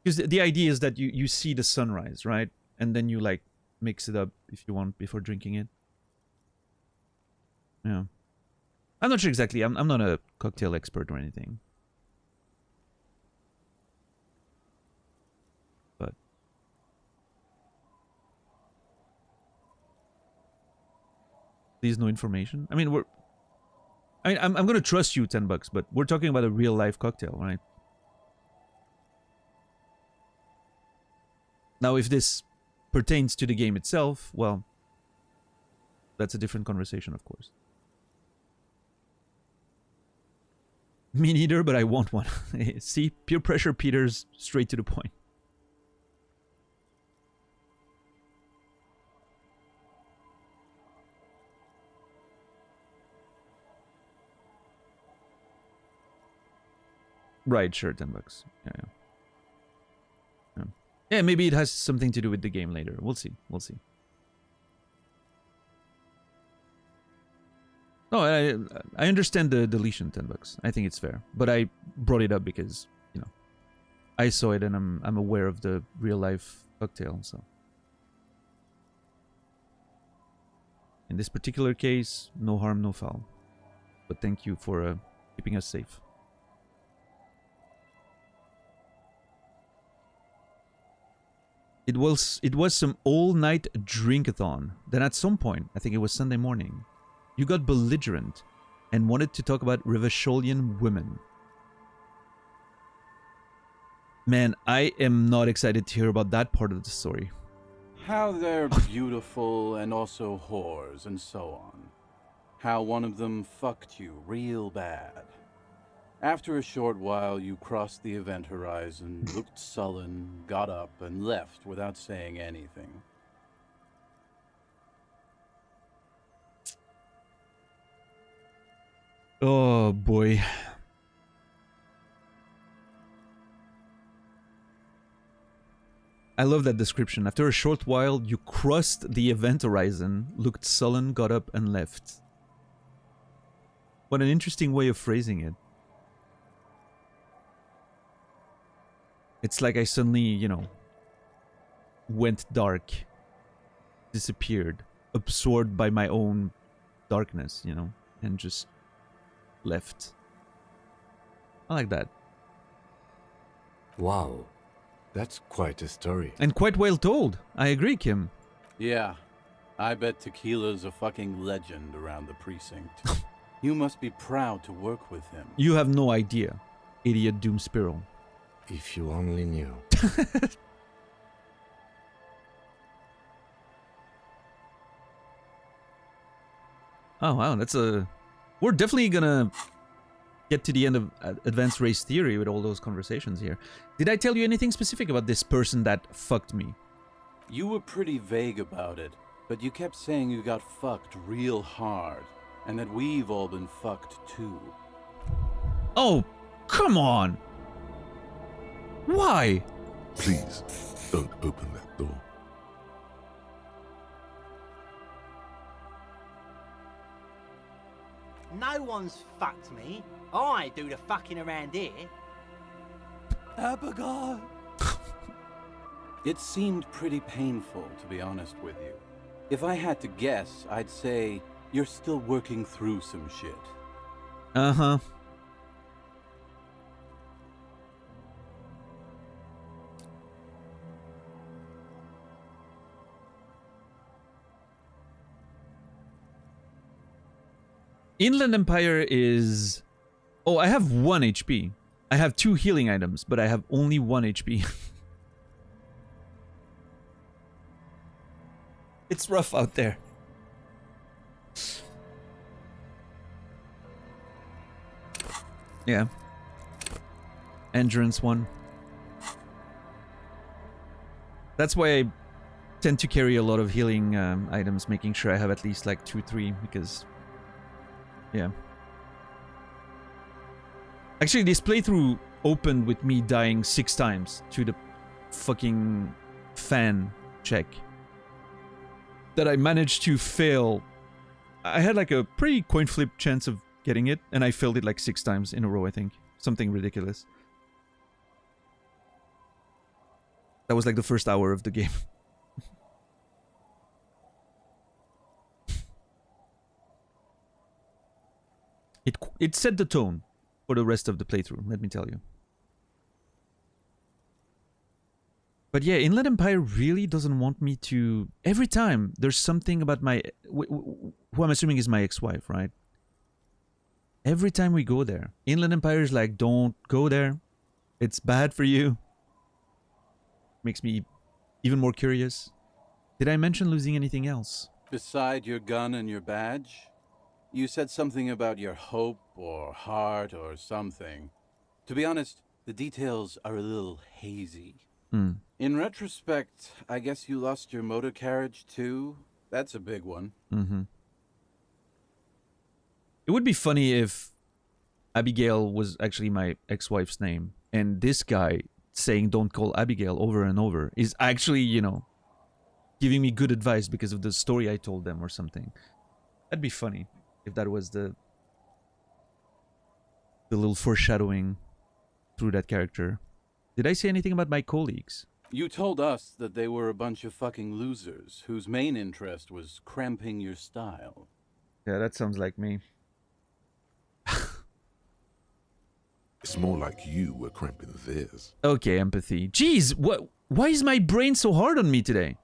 Because the idea is that you see the sunrise, right? And then you like mix it up if you want before drinking it. Yeah. I'm not sure exactly. I'm not a cocktail expert or anything. But please no information. I mean, I'm gonna trust you $10, but we're talking about a real life cocktail, right? Now, if this pertains to the game itself, well, that's a different conversation, of course. Me neither, but I want one. See, peer pressure Peter's straight to the point. Right, sure, $10. Yeah, maybe it has something to do with the game later. We'll see. We'll see. No, I understand the deletion, $10. I think it's fair, but I brought it up because I saw it and I'm aware of the real life cocktail. So in this particular case, no harm, no foul. But thank you for keeping us safe. It was some all-night drink-a-thon. Then at some point, I think it was Sunday morning, you got belligerent and wanted to talk about Revacholian women. Man, I am not excited to hear about that part of the story. How they're beautiful and also whores and so on. How one of them fucked you real bad. After a short while, you crossed the event horizon, looked sullen, got up, and left without saying anything. Oh, boy. I love that description. After a short while, you crossed the event horizon, looked sullen, got up, and left. What an interesting way of phrasing it. It's like I suddenly, went dark, disappeared, absorbed by my own darkness, and just left. I like that. Wow, that's quite a story. And quite well told. I agree, Kim. Yeah, I bet Tequila's a fucking legend around the precinct. You must be proud to work with him. You have no idea, idiot Doom Spiral. If you only knew. Oh, wow, that's a... We're definitely gonna get to the end of Advanced Race Theory with all those conversations here. Did I tell you anything specific about this person that fucked me? You were pretty vague about it, but you kept saying you got fucked real hard, and that we've all been fucked too. Oh, come on! Why? Please, don't open that door. No one's fucked me. I do the fucking around here. Abigail! It seemed pretty painful, to be honest with you. If I had to guess, I'd say you're still working through some shit. Uh-huh. Inland Empire is... Oh, I have 1 HP. I have 2 healing items, but I have only 1 HP. It's rough out there. Yeah. Endurance 1. That's why I tend to carry a lot of healing items, making sure I have at least like 2, 3, because... Yeah. Actually, this playthrough opened with me dying 6 times to the fucking fan check. That I managed to fail. I had like a pretty coin flip chance of getting it, and I failed it like 6 times in a row, I think. Something ridiculous. That was like the first hour of the game. It set the tone for the rest of the playthrough, let me tell you. But yeah, Inland Empire really doesn't want me to... Every time there's something about my... who I'm assuming is my ex-wife, right? Every time we go there, Inland Empire is like, don't go there. It's bad for you. Makes me even more curious. Did I mention losing anything else? Beside your gun and your badge? You said something about your hope or heart or something. To be honest, the details are a little hazy. In retrospect, I guess you lost your motor carriage too? That's a big one. It would be funny if Abigail was actually my ex-wife's name, and this guy saying don't call Abigail over and over is actually, you know, giving me good advice because of the story I told them or something. That'd be funny if that was the little foreshadowing through that character. Did I say anything about my colleagues? You told us that they were a bunch of fucking losers whose main interest was cramping your style. Yeah, that sounds like me. It's more like you were cramping theirs. Okay, empathy. Jeez, why is my brain so hard on me today?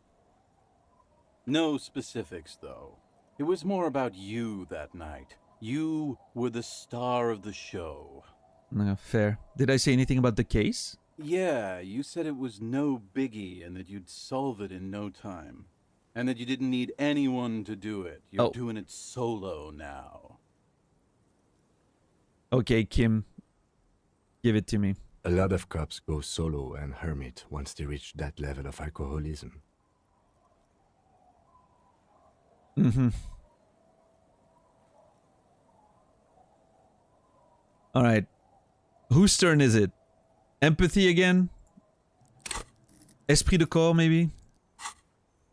No specifics, though. It was more about you that night. You were the star of the show. No, fair. Did I say anything about the case? Yeah, you said it was no biggie and that you'd solve it in no time. And that you didn't need anyone to do it. You're doing it solo now. Okay, Kim. Give it to me. A lot of cops go solo and hermit once they reach that level of alcoholism. Alright. Whose turn is it? Empathy again? Esprit de corps, maybe?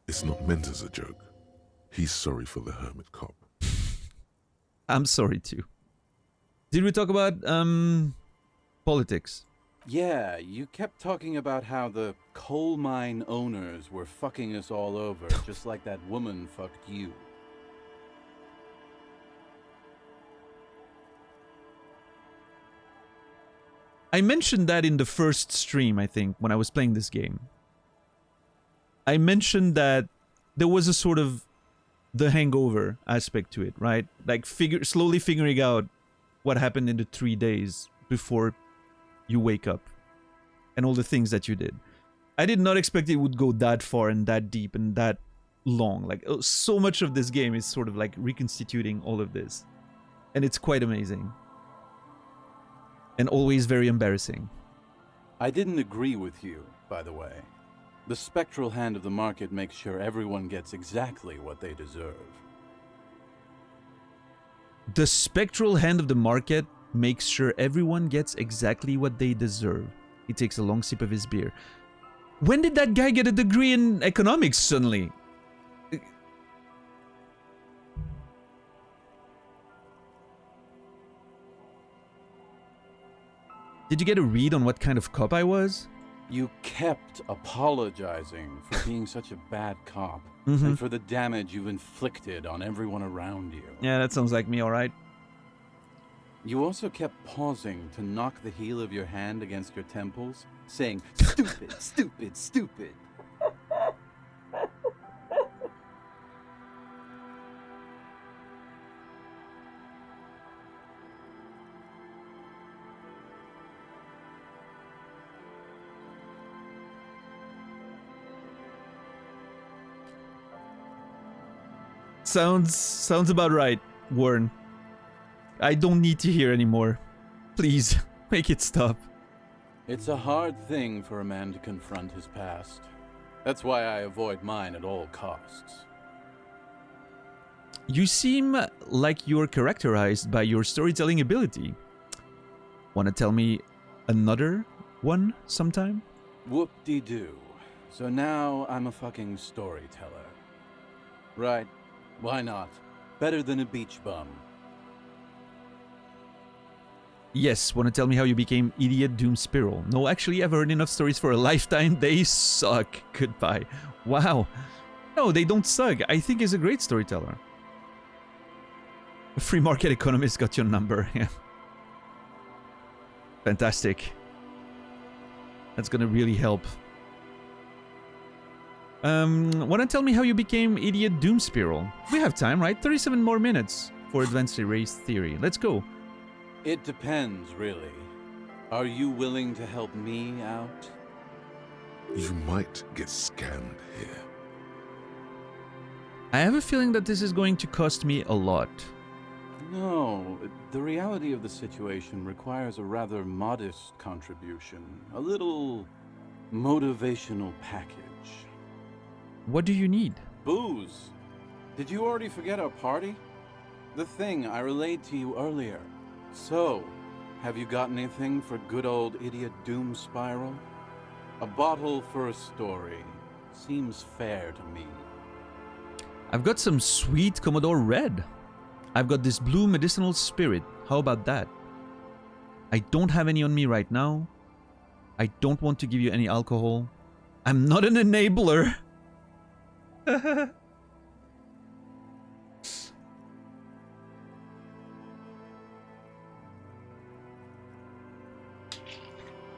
It's not meant as a joke. He's sorry for the hermit cop. I'm sorry too. Did we talk about, politics? Yeah, you kept talking about how the coal mine owners were fucking us all over, just like that woman fucked you. I mentioned that in the first stream, I think, when I was playing this game. I mentioned that there was a sort of the hangover aspect to it, right? Like slowly figuring out what happened in the 3 days before you wake up and all the things that you did. I did not expect it would go that far and that deep and that long. Like, so much of this game is sort of like reconstituting all of this. And it's quite amazing. And always very embarrassing. I didn't agree with you, by the way. The spectral hand of the market makes sure everyone gets exactly what they deserve. The spectral hand of the market makes sure everyone gets exactly what they deserve. He takes a long sip of his beer. When did that guy get a degree in economics suddenly? Did you get a read on what kind of cop I was? You kept apologizing for being such a bad cop and for the damage you've inflicted on everyone around you. Yeah, that sounds like me, alright. You also kept pausing to knock the heel of your hand against your temples, saying, stupid, stupid, stupid. Sounds about right, Warren. I don't need to hear anymore. Please, make it stop. It's a hard thing for a man to confront his past. That's why I avoid mine at all costs. You seem like you're characterized by your storytelling ability. Wanna tell me another one sometime? Whoop-de-doo. So now I'm a fucking storyteller. Right. Why not? Better than a beach bum. Yes, wanna tell me how you became Idiot Doom Spiral? No, actually, I've heard enough stories for a lifetime. They suck. Goodbye. Wow. No, they don't suck. I think he's a great storyteller. A free market economist got your number. Yeah. Fantastic. That's gonna really help. Wanna tell me how you became Idiot Doom Spiral? We have time, right? 37 more minutes for Advanced Erase Theory. Let's go. It depends, really. Are you willing to help me out? You might get scammed here. I have a feeling that this is going to cost me a lot. No, the reality of the situation requires a rather modest contribution. A little motivational package. What do you need? Booze. Did you already forget our party? The thing I relayed to you earlier. So, have you got anything for good old Idiot Doom Spiral? A bottle for a story. Seems fair to me. I've got some sweet Commodore Red. I've got this blue medicinal spirit. How about that? I don't have any on me right now. I don't want to give you any alcohol. I'm not an enabler.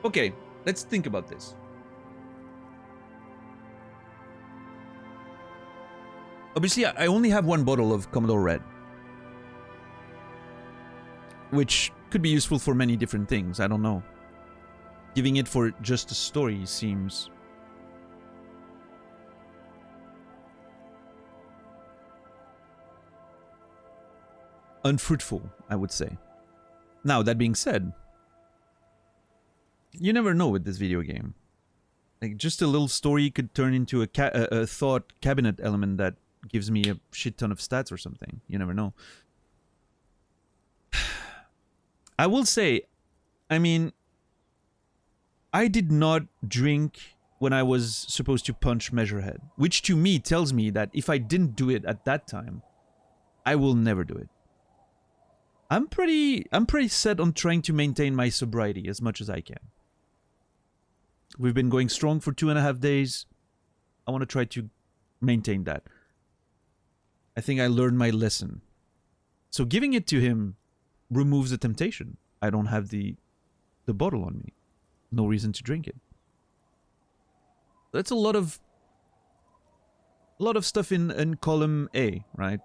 Okay, let's think about this. Obviously, I only have one bottle of Commodore Red, which could be useful for many different things. I don't know. Giving it for just a story seems unfruitful, I would say. Now, that being said, you never know with this video game. Like, just a little story could turn into a thought cabinet element that gives me a shit ton of stats or something. You never know. I will say, I mean, I did not drink when I was supposed to punch Measurehead, which to me tells me that if I didn't do it at that time, I will never do it. I'm pretty set on trying to maintain my sobriety as much as I can. We've been going strong for 2.5 days. I want to try to maintain that. I think I learned my lesson. So giving it to him removes the temptation. I don't have the bottle on me. No reason to drink it. That's a lot of stuff in column A, right?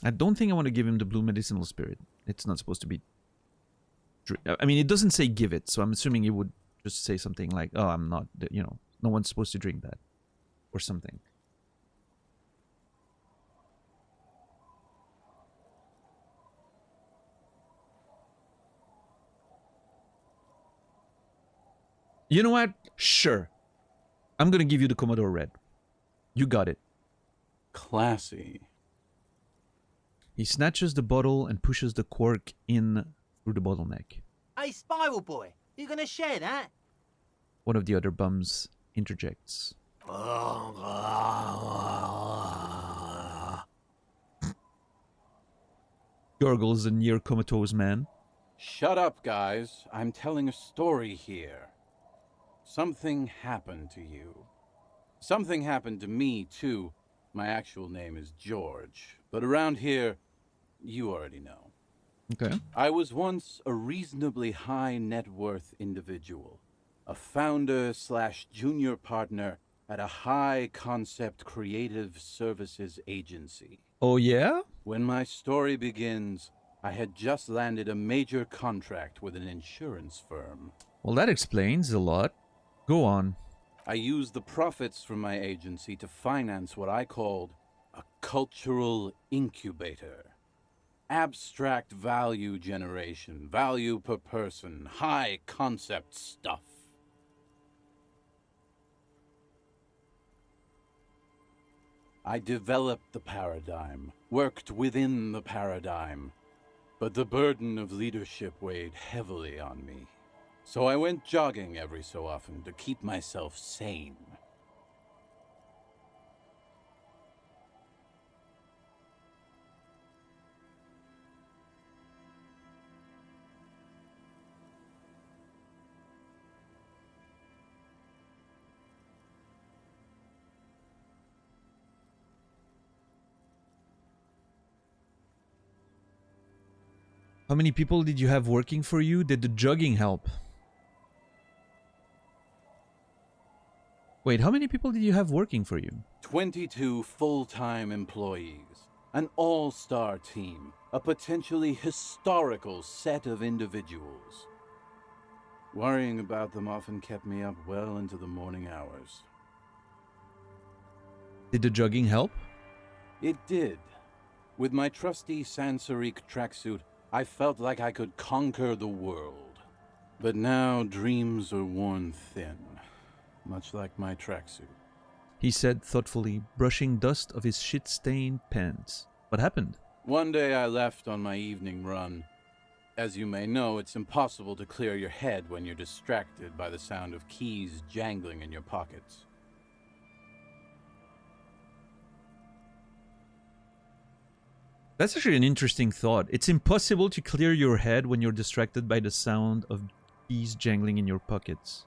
I don't think I want to give him the blue medicinal spirit. It's not supposed to be... I mean, it doesn't say give it, so I'm assuming it would just say something like, oh, I'm not, you know, no one's supposed to drink that. Or something. You know what? Sure. I'm gonna give you the Commodore Red. You got it. Classy. He snatches the bottle and pushes the cork in through the bottleneck. Hey, Spiral Boy, you gonna share that? One of the other bums interjects. Gurgles a near comatose man. Shut up, guys. I'm telling a story here. Something happened to you. Something happened to me, too. My actual name is George, but around here, you already know. Okay. I was once a reasonably high net worth individual, a founder/junior partner at a high concept creative services agency. Oh yeah? When my story begins, I had just landed a major contract with an insurance firm. Well, that explains a lot. Go on. I used the profits from my agency to finance what I called a cultural incubator. Abstract value generation, value per person, high concept stuff. I developed the paradigm, worked within the paradigm, but the burden of leadership weighed heavily on me. So I went jogging every so often to keep myself sane. How many people did you have working for you? Did the jogging help? Wait, how many people did you have working for you? 22 full-time employees, an all-star team, a potentially historical set of individuals. Worrying about them often kept me up well into the morning hours. Did the jogging help? It did. With my trusty Sansariq tracksuit, I felt like I could conquer the world. But now dreams are worn thin, much like my tracksuit. He said thoughtfully, brushing dust of his shit-stained pants. What happened? One day I left on my evening run. As you may know, it's impossible to clear your head when you're distracted by the sound of keys jangling in your pockets. That's actually an interesting thought. It's impossible to clear your head when you're distracted by the sound of keys jangling in your pockets.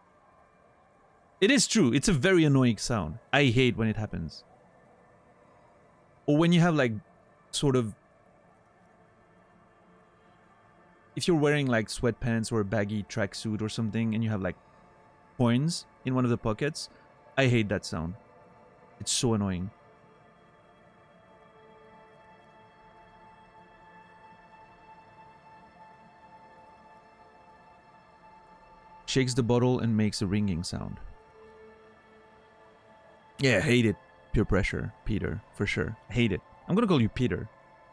It is true. It's a very annoying sound. I hate when it happens. Or when you have like sort of... If you're wearing like sweatpants or a baggy tracksuit or something and you have like coins in one of the pockets, I hate that sound. It's so annoying. Shakes the bottle and makes a ringing sound. Yeah, hate it. Peer pressure, Peter, for sure. Hate it. I'm gonna call you Peter.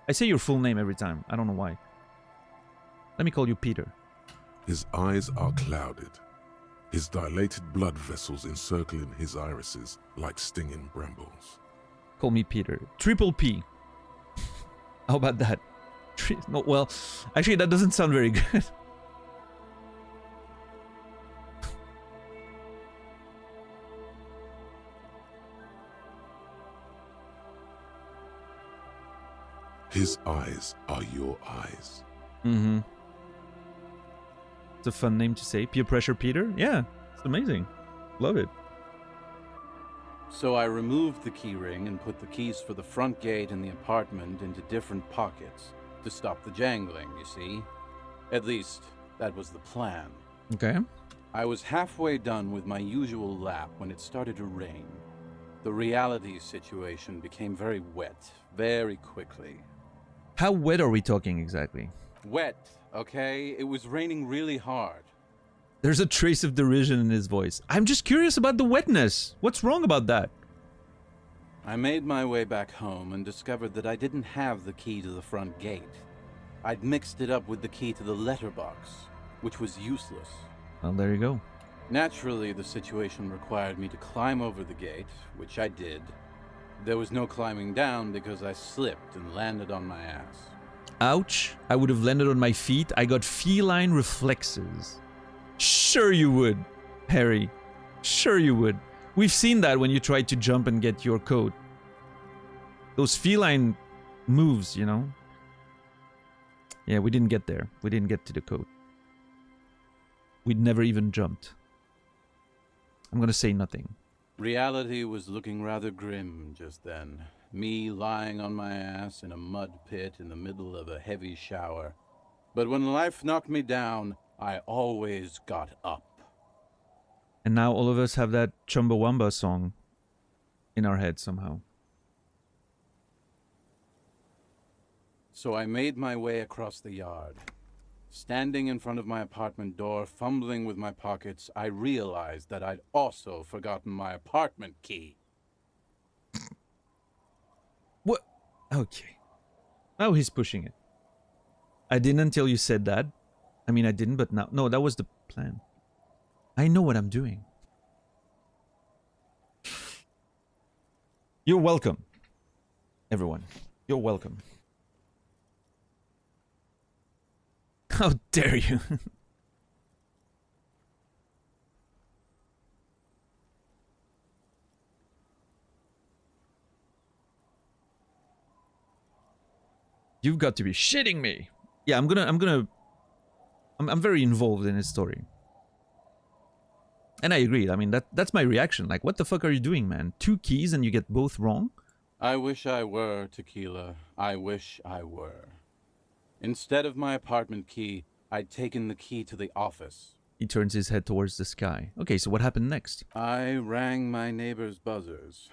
I say your full name every time. I don't know why. Let me call you Peter. His eyes are clouded, his dilated blood vessels encircling his irises like stinging brambles. Call me Peter. Triple P. How about that? No, well, actually that doesn't sound very good. His eyes are your eyes. Mm-hmm. It's a fun name to say. Peer pressure Peter? Yeah, it's amazing. Love it. So I removed the keyring and put the keys for the front gate and the apartment into different pockets to stop the jangling, you see? At least, that was the plan. Okay. I was halfway done with my usual lap when it started to rain. The reality situation became very wet, very quickly. How wet are we talking exactly? Wet, okay? It was raining really hard. There's a trace of derision in his voice. I'm just curious about the wetness. What's wrong about that? I made my way back home and discovered that I didn't have the key to the front gate. I'd mixed it up with the key to the letterbox, which was useless. Well, there you go. Naturally, the situation required me to climb over the gate, which I did. There was no climbing down because I slipped and landed on my ass. Ouch. I would have landed on my feet. I got feline reflexes. Sure you would, Harry. Sure you would. We've seen that when you tried to jump and get your coat. Those feline moves, you know? Yeah, we didn't get there. We didn't get to the coat. We'd never even jumped. I'm gonna say nothing. Reality was looking rather grim just then. Me lying on my ass in a mud pit in the middle of a heavy shower. But when life knocked me down, I always got up. And now all of us have that Chumbawamba song in our head somehow. So I made my way across the yard. Standing in front of my apartment door, fumbling with my pockets, I realized that I'd also forgotten my apartment key. What? Okay. Now he's pushing it. I didn't until you said that. I mean, I didn't, but now... No, that was the plan. I know what I'm doing. You're welcome, everyone. You're welcome. How dare you? You've got to be shitting me. Yeah, I'm very involved in his story. And I agree. I mean, that's my reaction. Like, what the fuck are you doing, man? 2 keys and you get both wrong? I wish I were, Tequila. I wish I were. Instead of my apartment key, I'd taken the key to the office. He turns his head towards the sky. Okay, so what happened next? I rang my neighbor's buzzers.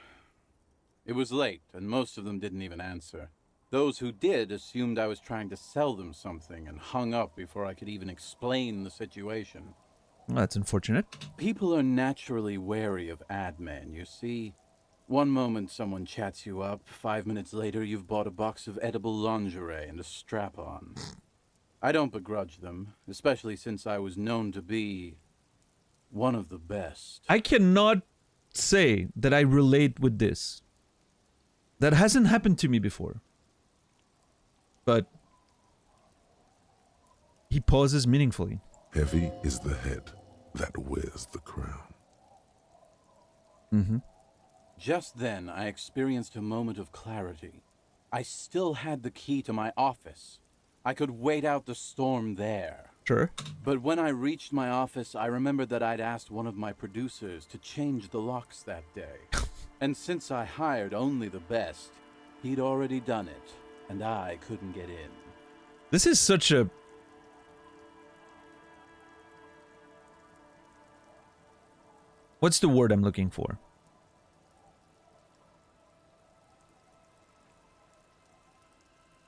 It was late, and most of them didn't even answer. Those who did assumed I was trying to sell them something and hung up before I could even explain the situation. Well, that's unfortunate. People are naturally wary of ad men, you see. One moment someone chats you up, 5 minutes later you've bought a box of edible lingerie and a strap-on. I don't begrudge them, especially since I was known to be one of the best. I cannot say that I relate with this. That hasn't happened to me before. But he pauses meaningfully. Heavy is the head that wears the crown. Mm-hmm. Just then, I experienced a moment of clarity. I still had the key to my office. I could wait out the storm there. Sure. But when I reached my office, I remembered that I'd asked one of my producers to change the locks that day. And since I hired only the best, he'd already done it, and I couldn't get in. This is such a... What's the word I'm looking for?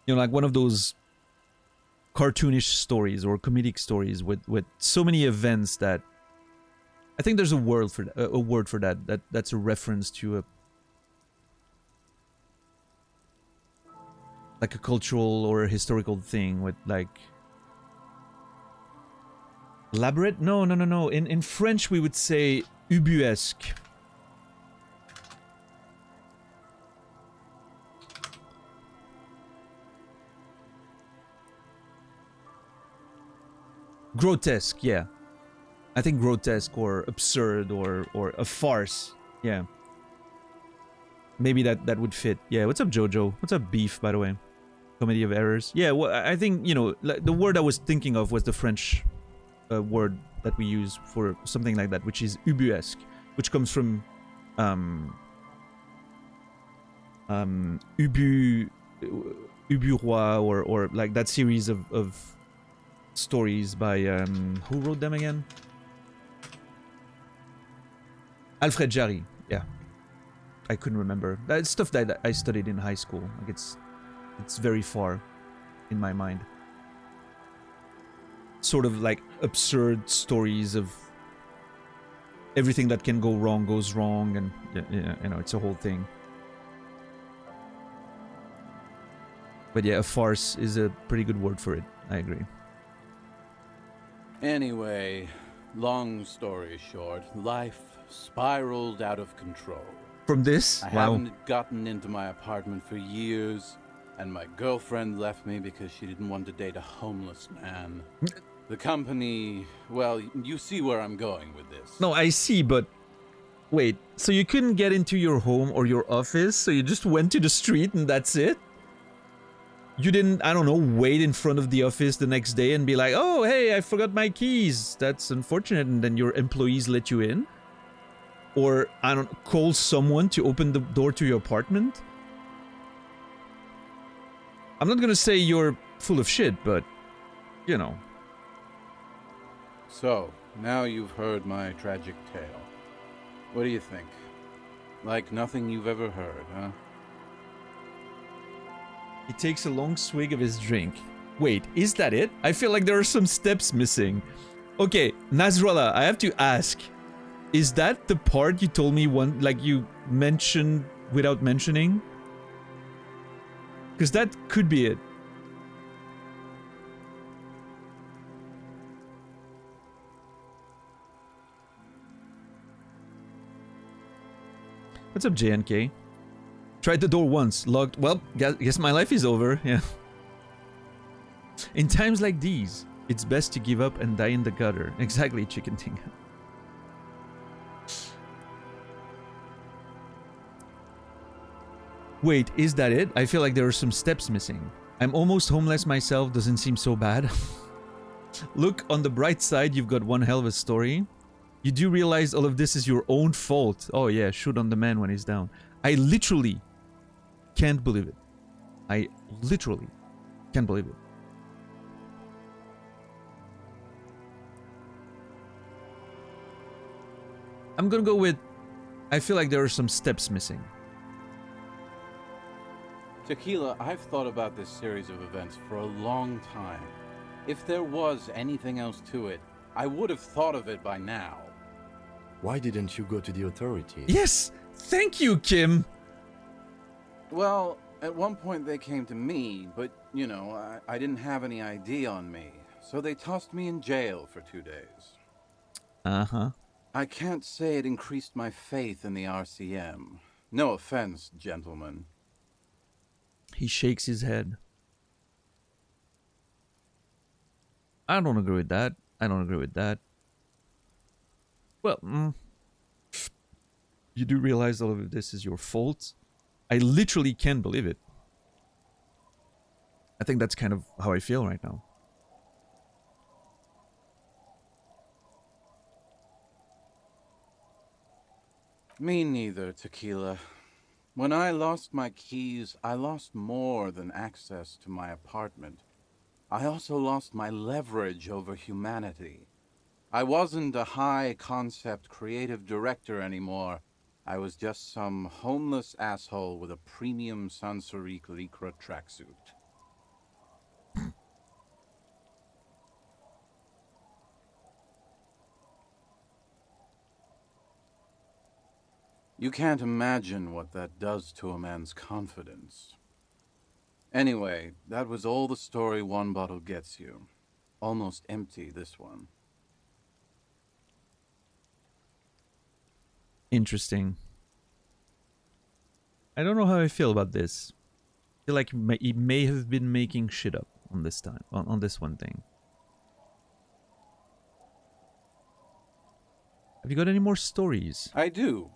You know, like one of those cartoonish stories or comedic stories with so many events that I think there's a word for that. That's a reference to a like a cultural or a historical thing with like elaborate. No. In French we would say ubuesque. Grotesque, yeah. I think grotesque or absurd or a farce. Yeah. Maybe that would fit. Yeah, what's up, Jojo? What's up, Beef, by the way? Comedy of Errors. Yeah, well, I think, you know, the word I was thinking of was the French word that we use for something like that, which is ubuesque, which comes from Ubu Roi or like that series of stories by who wrote them again? Alfred Jarry. Yeah, I couldn't remember. That's stuff that I studied in high school. Like it's very far in my mind. Sort of like absurd stories of everything that can go wrong goes wrong, and you know, it's a whole thing. But yeah, a farce is a pretty good word for it. I agree. Anyway, long story short, life spiraled out of control. From this? I Wow. haven't gotten into my apartment for years, and my girlfriend left me because she didn't want to date a homeless man. The company, well, you see where I'm going with this. No, I see, but wait, so you couldn't get into your home or your office, so you just went to the street and that's it? You didn't, I don't know, wait in front of the office the next day and be like, oh, hey, I forgot my keys. That's unfortunate, and then your employees let you in? Or, I don't know, call someone to open the door to your apartment? I'm not gonna say you're full of shit, but, you know. So, now you've heard my tragic tale. What do you think? Like nothing you've ever heard, huh? He takes a long swig of his drink. Wait, is that it? I feel like there are some steps missing. Okay, Nasrallah, I have to ask. Is that the part you told me like you mentioned without mentioning? Because that could be it. What's up, JNK? Tried the door once, locked. Well, guess my life is over. Yeah. In times like these, it's best to give up and die in the gutter. Exactly, Chicken Tinga. Wait, is that it? I feel like there are some steps missing. I'm almost homeless myself, doesn't seem so bad. Look, on the bright side, you've got one hell of a story. You do realize all of this is your own fault. Oh yeah, shoot on the man when he's down. I literally can't believe it. I literally can't believe it. I'm gonna go with, I feel like there are some steps missing. Tequila, I've thought about this series of events for a long time. If there was anything else to it, I would have thought of it by now. Why didn't you go to the authorities? Yes! Thank you, Kim! Well, at one point they came to me, but, you know, I didn't have any ID on me. So they tossed me in jail for 2 days. Uh-huh. I can't say it increased my faith in the RCM. No offense, gentlemen. He shakes his head. I don't agree with that. I don't agree with that. Well, you do realize all of this is your fault? I literally can't believe it. I think that's kind of how I feel right now. Me neither, Tequila. When I lost my keys, I lost more than access to my apartment. I also lost my leverage over humanity. I wasn't a high-concept creative director anymore. I was just some homeless asshole with a premium Sansorique Lycra tracksuit. You can't imagine what that does to a man's confidence. Anyway, that was all the story one bottle gets you. Almost empty, this one. Interesting. I don't know how I feel about this. I feel like he may have been making shit up on this time, on this one thing. Have you got any more stories? I do.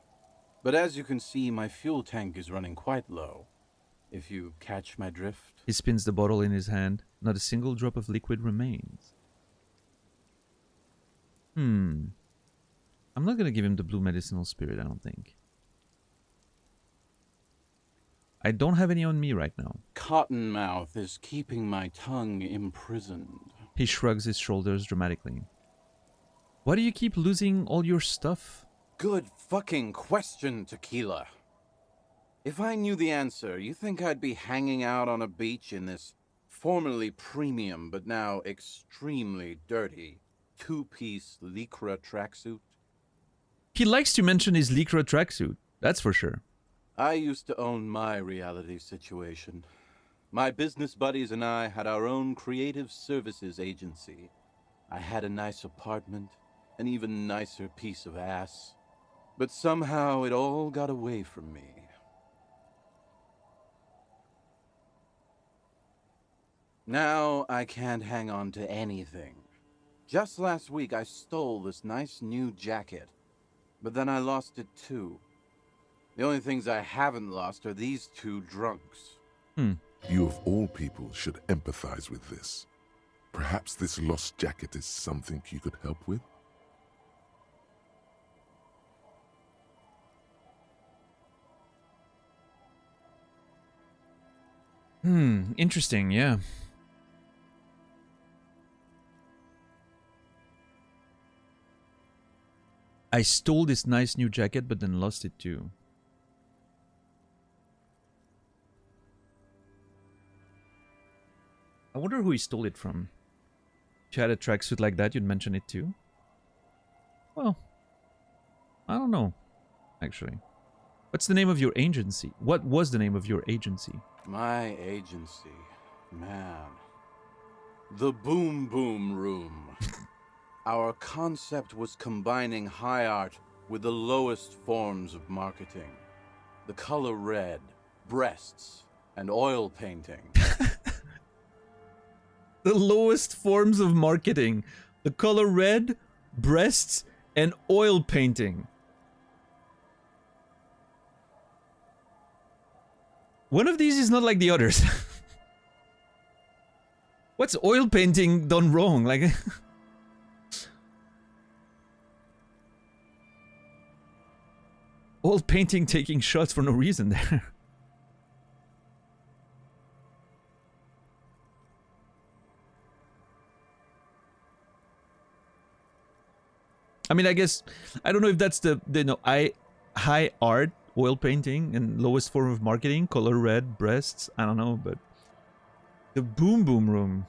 But as you can see, my fuel tank is running quite low. If you catch my drift. He spins the bottle in his hand. Not a single drop of liquid remains. I'm not gonna give him the blue medicinal spirit, I don't think. I don't have any on me right now. Cottonmouth is keeping my tongue imprisoned. He shrugs his shoulders dramatically. Why do you keep losing all your stuff? Good fucking question, Tequila. If I knew the answer, you think I'd be hanging out on a beach in this formerly premium but now extremely dirty two-piece Lycra tracksuit? He likes to mention his Lycra tracksuit, that's for sure. I used to own my reality situation. My business buddies and I had our own creative services agency. I had a nice apartment, an even nicer piece of ass. But somehow it all got away from me. Now I can't hang on to anything. Just last week I stole this nice new jacket, but then I lost it too. The only things I haven't lost are these two drunks. You of all people should empathize with this. Perhaps this lost jacket is something you could help with? Interesting, yeah. I stole this nice new jacket, but then lost it too. wonder who he stole it from. If you had a tracksuit like that, you'd mention it too. Well, I don't know, actually. What's the name of your agency? What was the name of your agency? My agency, man. The Boom Boom Room. Our concept was combining high art with the lowest forms of marketing. The color red, breasts, and oil painting. The lowest forms of marketing. The color red, breasts, and oil painting. One of these is not like the others. What's oil painting done wrong? Like... oil painting taking shots for no reason there. I mean, I guess, I don't know if that's the high art, oil painting, and lowest form of marketing, color red, breasts, I don't know, but the Boom Boom Room.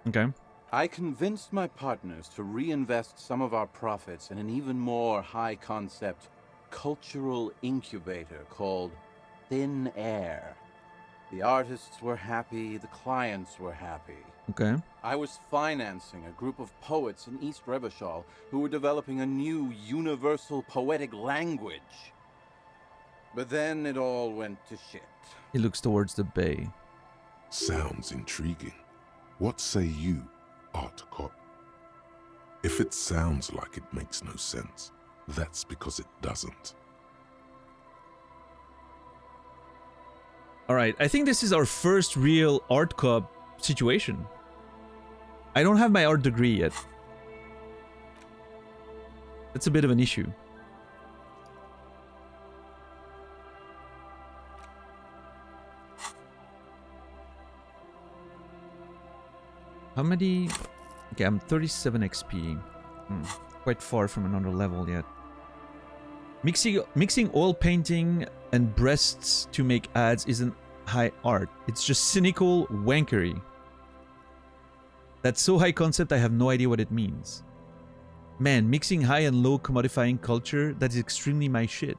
Okay. I convinced my partners to reinvest some of our profits in an even more high concept cultural incubator called Thin Air. The artists were happy, the clients were happy. Okay. I was financing a group of poets in East Revachol who were developing a new universal poetic language. But then it all went to shit. He looks towards the bay. Sounds intriguing. What say you, Art Cop? If it sounds like it makes no sense, that's because it doesn't. Alright, I think this is our first real Art Cop situation. I don't have my art degree yet. That's a bit of an issue. How many? Okay, I'm 37 XP. Quite far from another level yet. Mixing oil painting and breasts to make ads isn't high art. It's just cynical wankery. That's so high concept I have no idea what it means. Man, mixing high and low commodifying culture, that is extremely my shit.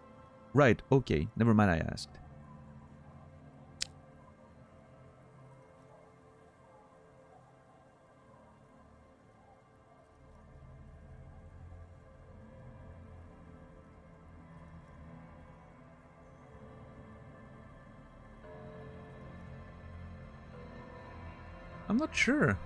Right, okay, never mind I asked. I'm not sure.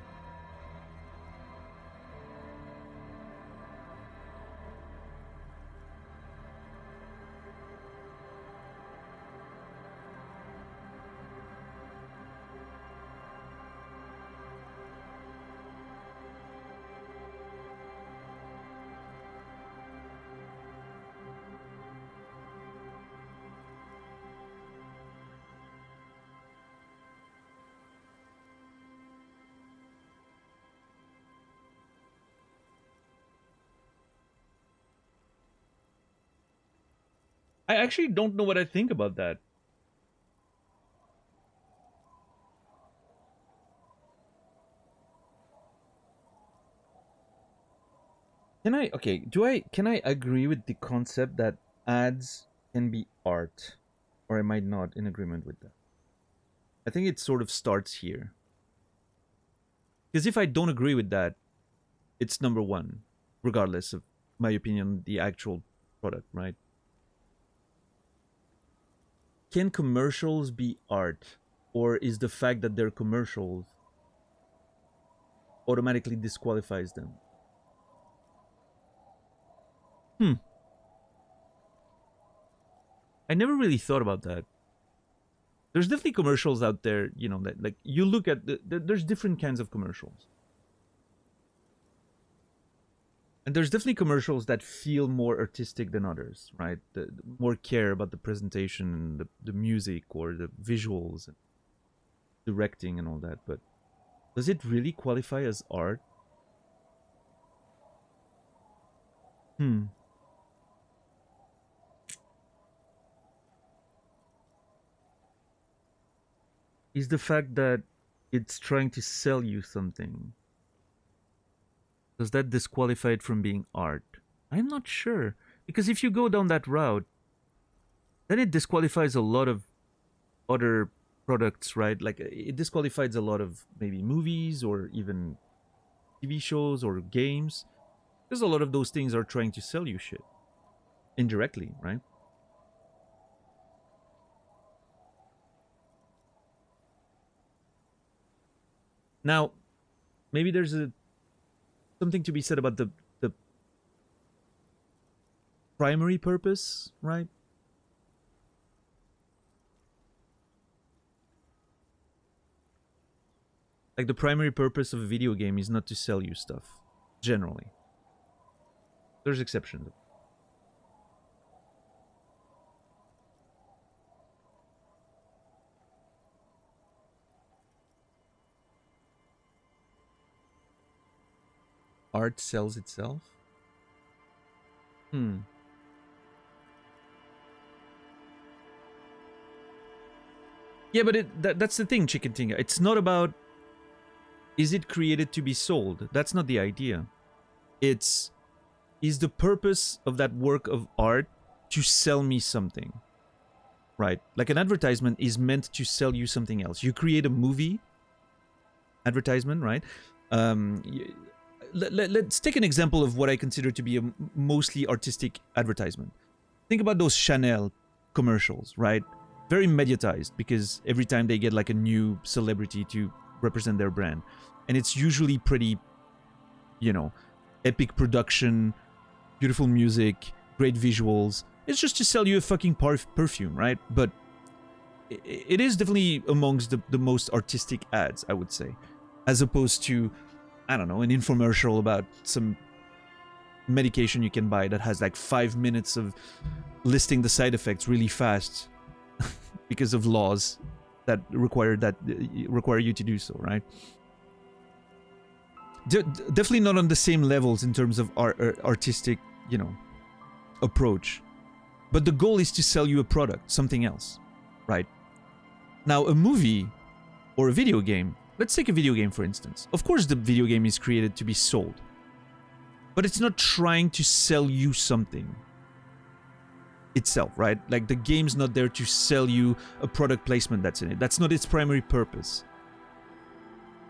I actually don't know what I think about that. Can I agree with the concept that ads can be art? Or am I not in agreement with that? I think it sort of starts here. Because if I don't agree with that, it's number one, regardless of my opinion on the actual product, right? Can commercials be art? Or is the fact that they're commercials automatically disqualifies them? I never really thought about that. There's definitely commercials out there, you know, that like you look at there's different kinds of commercials. And there's definitely commercials that feel more artistic than others, right? The more care about the presentation and the music or the visuals and directing and all that. But does it really qualify as art? Is the fact that it's trying to sell you something, does that disqualify it from being art? I'm not sure. Because if you go down that route, then it disqualifies a lot of other products, right? Like it disqualifies a lot of maybe movies or even TV shows or games. Because a lot of those things are trying to sell you shit indirectly, right? Now, maybe there's something to be said about the primary purpose, right? Like the primary purpose of a video game is not to sell you stuff, generally. There's exceptions. Art sells itself? Yeah, but that's the thing, Chicken Tinga. It's not about, is it created to be sold? That's not the idea. It's, is the purpose of that work of art to sell me something? Right? Like an advertisement is meant to sell you something else. You create a movie advertisement, right? Let's take an example of what I consider to be a mostly artistic advertisement. Think about those Chanel commercials, right? Very mediatized, because every time they get like a new celebrity to represent their brand. And it's usually pretty, you know, epic production, beautiful music, great visuals. It's just to sell you a fucking perfume, right? But it is definitely amongst the most artistic ads, I would say. As opposed to, I don't know, an infomercial about some medication you can buy that has like 5 minutes of listing the side effects really fast because of laws that require you to do so, right? Definitely not on the same levels in terms of artistic, you know, approach. But the goal is to sell you a product, something else, right? Now, a movie or a video game, let's take a video game for instance. Of course, the video game is created to be sold, but it's not trying to sell you something itself, right? Like the game's not there to sell you a product placement that's in it. That's not its primary purpose.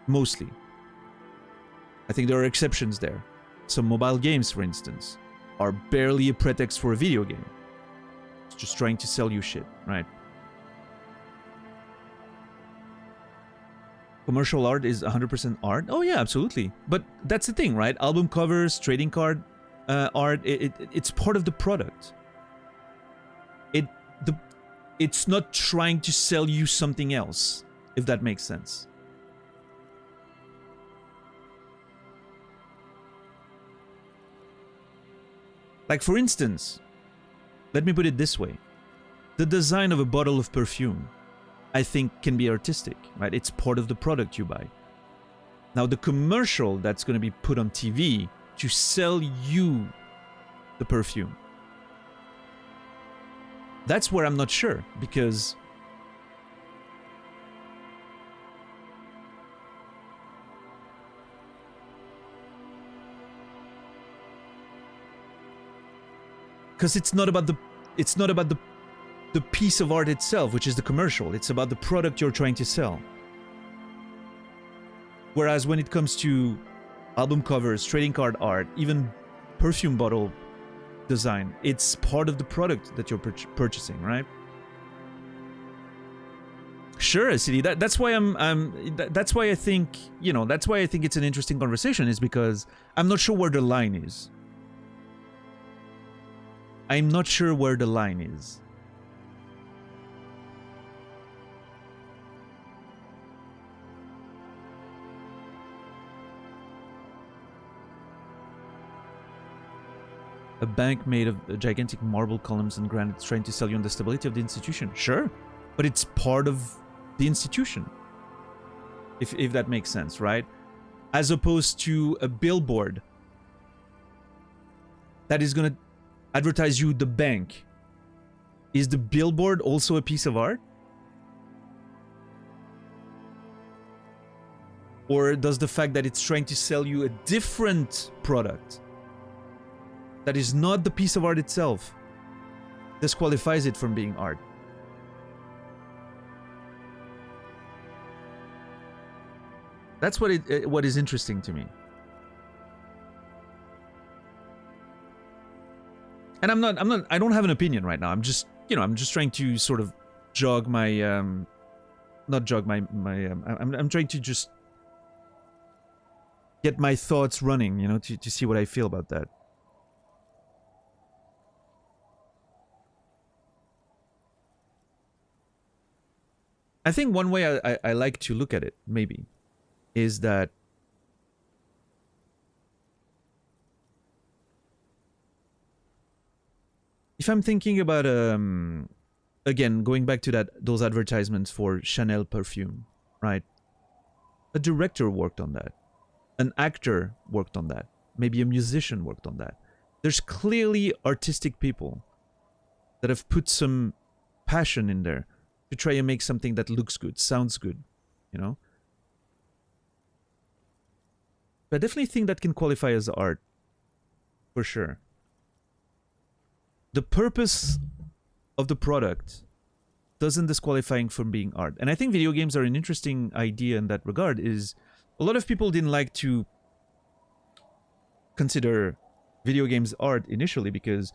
Mostly. I think there are exceptions there. Some mobile games, for instance, are barely a pretext for a video game. It's just trying to sell you shit, right? Commercial art is 100% art? Oh yeah, absolutely. But that's the thing, right? Album covers, trading card art, it's part of the product. It's not trying to sell you something else, if that makes sense. Like for instance, let me put it this way. The design of a bottle of perfume, I think, can be artistic, right? It's part of the product you buy. Now the commercial that's going to be put on TV to sell you the perfume, that's where I'm not sure, because it's not about the piece of art itself, which is the commercial. It's about the product you're trying to sell. Whereas when it comes to album covers, trading card art, even perfume bottle design, it's part of the product that you're purchasing, right? Sure, City. That's why that's why I think, you know, that's why I think it's an interesting conversation, is because I'm not sure where the line is. I'm not sure where the line is. A bank made of gigantic marble columns and granite trying to sell you on the stability of the institution. Sure, but it's part of the institution. If that makes sense, right? As opposed to a billboard that is going to advertise you the bank. Is the billboard also a piece of art? Or does the fact that it's trying to sell you a different product that is not the piece of art itself disqualifies it from being art? That's what is interesting to me. And I don't have an opinion right now. I'm just trying to sort of jog my not jog my I'm trying to just get my thoughts running, to see what I feel about that. I think one way I like to look at it, maybe, is that if I'm thinking about again, going back to those advertisements for Chanel perfume, right? A director worked on that. An actor worked on that. Maybe a musician worked on that. There's clearly artistic people that have put some passion in there to try and make something that looks good, sounds good, But I definitely think that can qualify as art, for sure. The purpose of the product doesn't disqualify it from being art. And I think video games are an interesting idea in that regard. Is a lot of people didn't like to consider video games art initially because,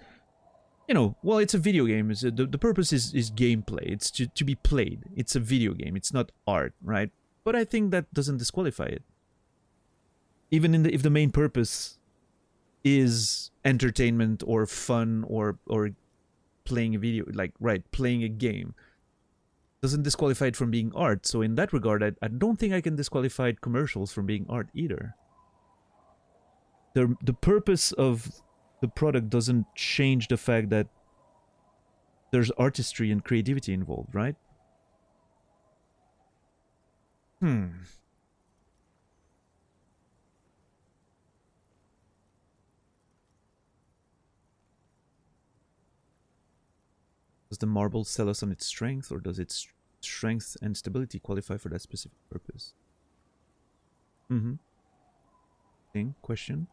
well, it's a video game. The purpose is gameplay. It's to be played. It's a video game. It's not art, right? But I think that doesn't disqualify it. Even if the main purpose is entertainment or fun or playing a video, playing a game, doesn't disqualify it from being art. So in that regard, I don't think I can disqualify commercials from being art either. The purpose of the product doesn't change the fact that there's artistry and creativity involved, right? Does the marble sell us on its strength, or does its strength and stability qualify for that specific purpose? Question.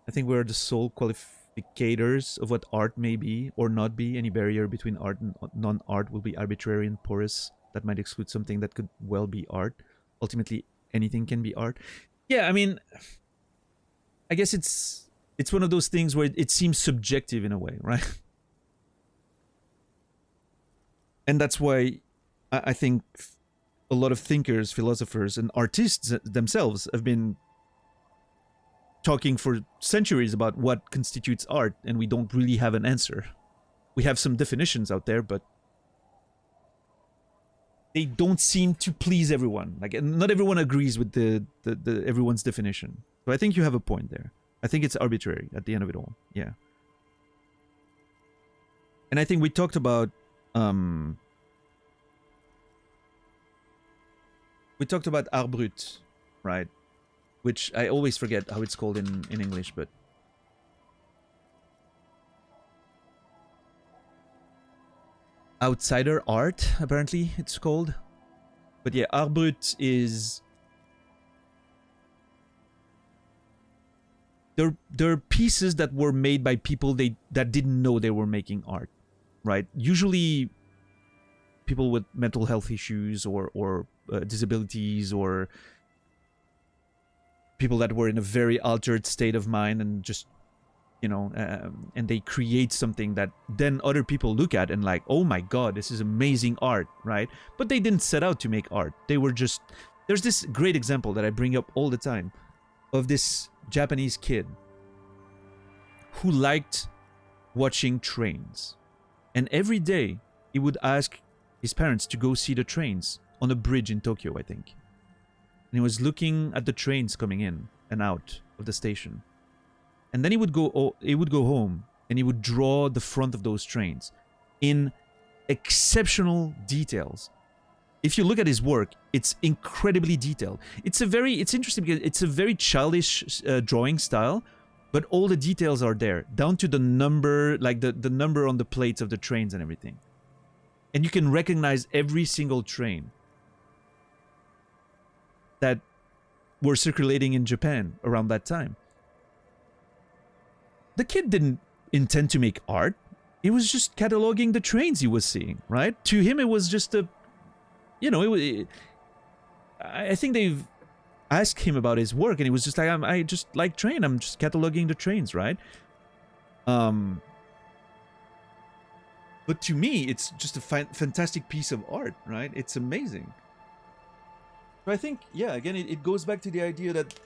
I think we're the sole qualificators of what art may be or not be. Any barrier between art and non-art will be arbitrary and porous. That might exclude something that could well be art. Ultimately, anything can be art. Yeah, I mean, I guess it's one of those things where it seems subjective in a way, right? And that's why I think a lot of thinkers, philosophers, and artists themselves have been talking for centuries about what constitutes art, and we don't really have an answer. We have some definitions out there, but they don't seem to please everyone. Like, not everyone agrees with the everyone's definition. So I think you have a point there. I think it's arbitrary at the end of it all. Yeah. And I think we talked about art brut, right? Which I always forget how it's called in English, but outsider art, apparently it's called. But yeah, art brut is they're pieces that were made by people that didn't know they were making art, right? Usually people with mental health issues or disabilities, or people that were in a very altered state of mind and just, and they create something that then other people look at and like, oh my god, this is amazing art, right? But they didn't set out to make art. They were just... There's this great example that I bring up all the time of this Japanese kid who liked watching trains. And every day he would ask his parents to go see the trains on a bridge in Tokyo, I think. And he was looking at the trains coming in and out of the station. And then he would go home and he would draw the front of those trains in exceptional details. If you look at his work, it's incredibly detailed. It's interesting because it's a very childish drawing style, but all the details are there, down to the number, like the number on the plates of the trains and everything. And you can recognize every single train. that were circulating in Japan around that time. The kid didn't intend to make art. He was just cataloging the trains he was seeing, right? To him, it was just a, you know, I think they've asked him about his work, and he was just like, I just like train. I'm just cataloging the trains, right? But to me, it's just a fantastic piece of art, right? It's amazing. So I think, yeah, again, it goes back to the idea that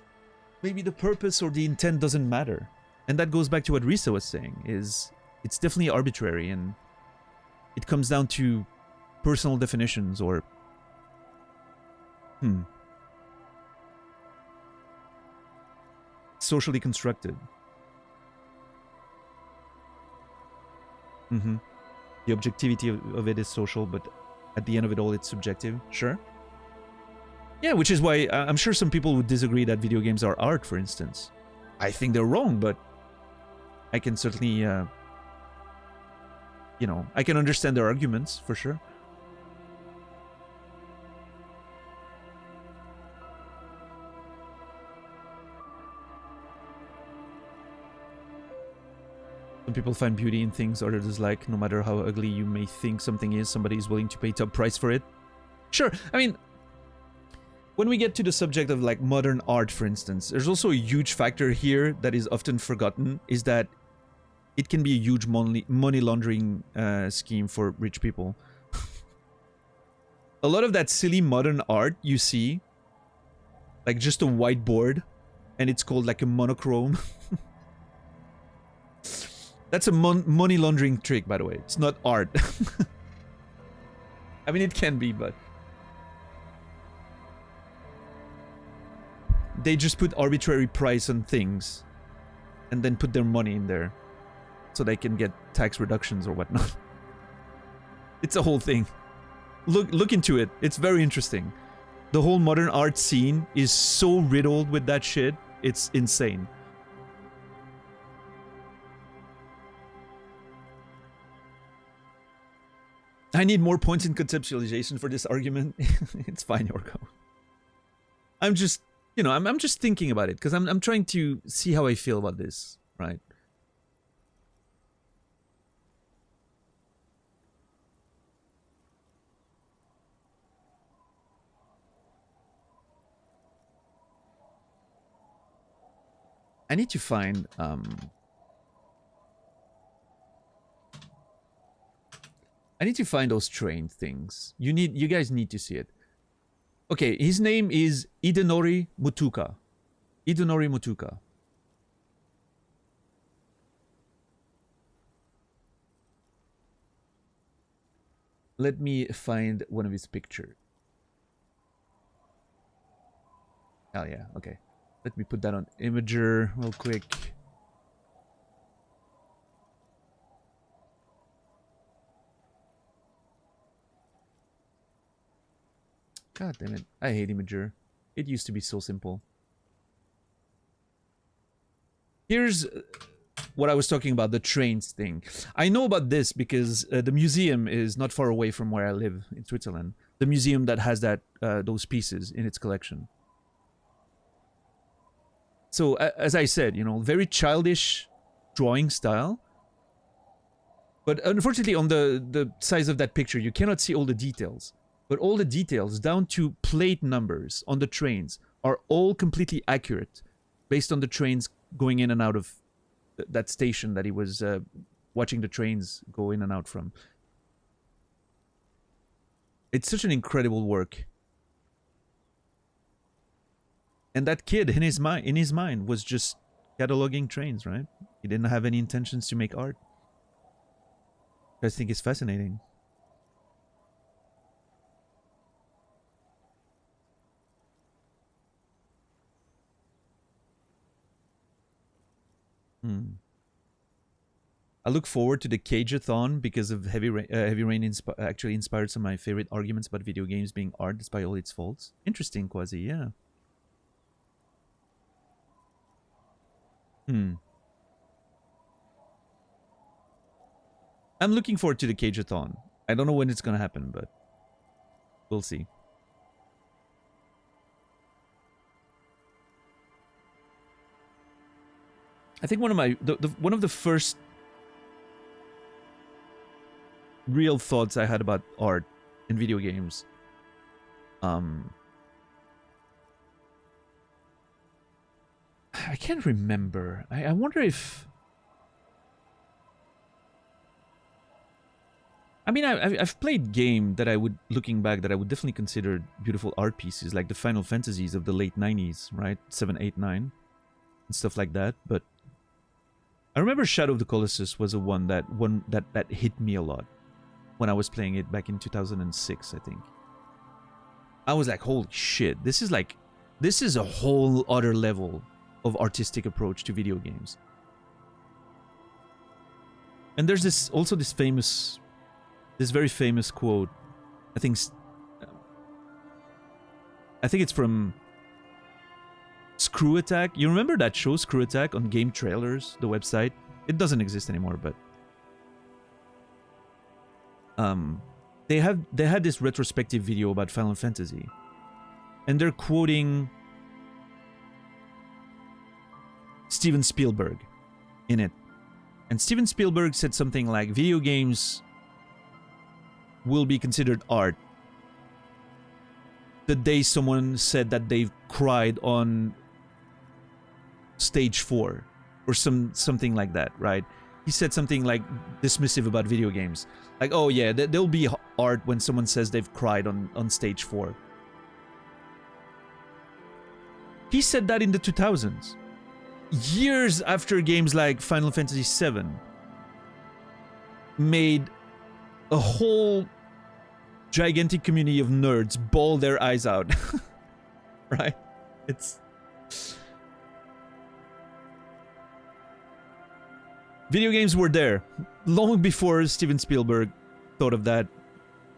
maybe the purpose or the intent doesn't matter. And that goes back to what Risa was saying, is it's definitely arbitrary, and it comes down to personal definitions or... socially constructed. The objectivity of it is social, but at the end of it all, it's subjective. Sure. Yeah, which is why I'm sure some people would disagree that video games are art, for instance. I think they're wrong, but I can certainly, you know, I can understand their arguments, for sure. Some people find beauty in things others like. No matter how ugly you may think something is, somebody is willing to pay top price for it. Sure, I mean, when we get to the subject of like modern art, for instance, there's also a huge factor here that is often forgotten, is that it can be a huge money laundering scheme for rich people. A lot of that silly modern art you see, like just a whiteboard, and it's called like a monochrome. That's a money laundering trick, by the way. It's not art. I mean, it can be, but... they just put arbitrary price on things and then put their money in there so they can get tax reductions or whatnot. It's a whole thing. Look into it. It's very interesting. The whole modern art scene is so riddled with that shit. It's insane. I need more points in conceptualization for this argument. It's fine, Yorko. I'm just, you know, I'm just thinking about it because I'm trying to see how I feel about this, right? I need to find I need to find those train things. You guys need to see it. Okay, his name is Idenori Mutuka. Idenori Mutuka. Let me find one of his pictures. Oh yeah, okay. Let me put that on Imager real quick. God damn it. I hate Imager. It used to be so simple. Here's what I was talking about, the trains thing. I know about this because the museum is not far away from where I live in Switzerland. The museum that has that those pieces in its collection. So, as I said, you know, very childish drawing style. But unfortunately, on the size of that picture, you cannot see all the details. But all the details, down to plate numbers on the trains, are all completely accurate based on the trains going in and out of that station that he was watching the trains go in and out from. It's such an incredible work. And that kid, in his mind, was just cataloging trains, right? He didn't have any intentions to make art. I think it's fascinating. I look forward to the Cage-a-thon because of Heavy Rain actually inspired some of my favorite arguments about video games being art despite all its faults. Interesting, Quasi, yeah. I'm looking forward to the Cage-a-thon. I don't know when it's gonna happen, but we'll see. I think one of my one of the first real thoughts I had about art in video games, I can't remember. I wonder if, I mean, I've played game that I would, looking back, that I would definitely consider beautiful art pieces, like the Final Fantasies of the late 90s, right? 7, 8, 9, and stuff like that. But I remember Shadow of the Colossus was one that hit me a lot when I was playing it back in 2006, I think. I was like, holy shit, this is a whole other level of artistic approach to video games. And there's this very famous quote. I think it's from Screw Attack. You remember that show, Screw Attack, on Game Trailers, the website? It doesn't exist anymore, but they had this retrospective video about Final Fantasy, and they're quoting Steven Spielberg in it. And Steven Spielberg said something like, video games will be considered art the day someone said that they've cried on stage 4 or something like that, right? He said something like dismissive about video games, like, oh yeah, there'll be art when someone says they've cried on stage 4. He said that in the 2000s, years after games like Final Fantasy VII made a whole gigantic community of nerds bawl their eyes out. Right? It's... Video games were there long before Steven Spielberg thought of that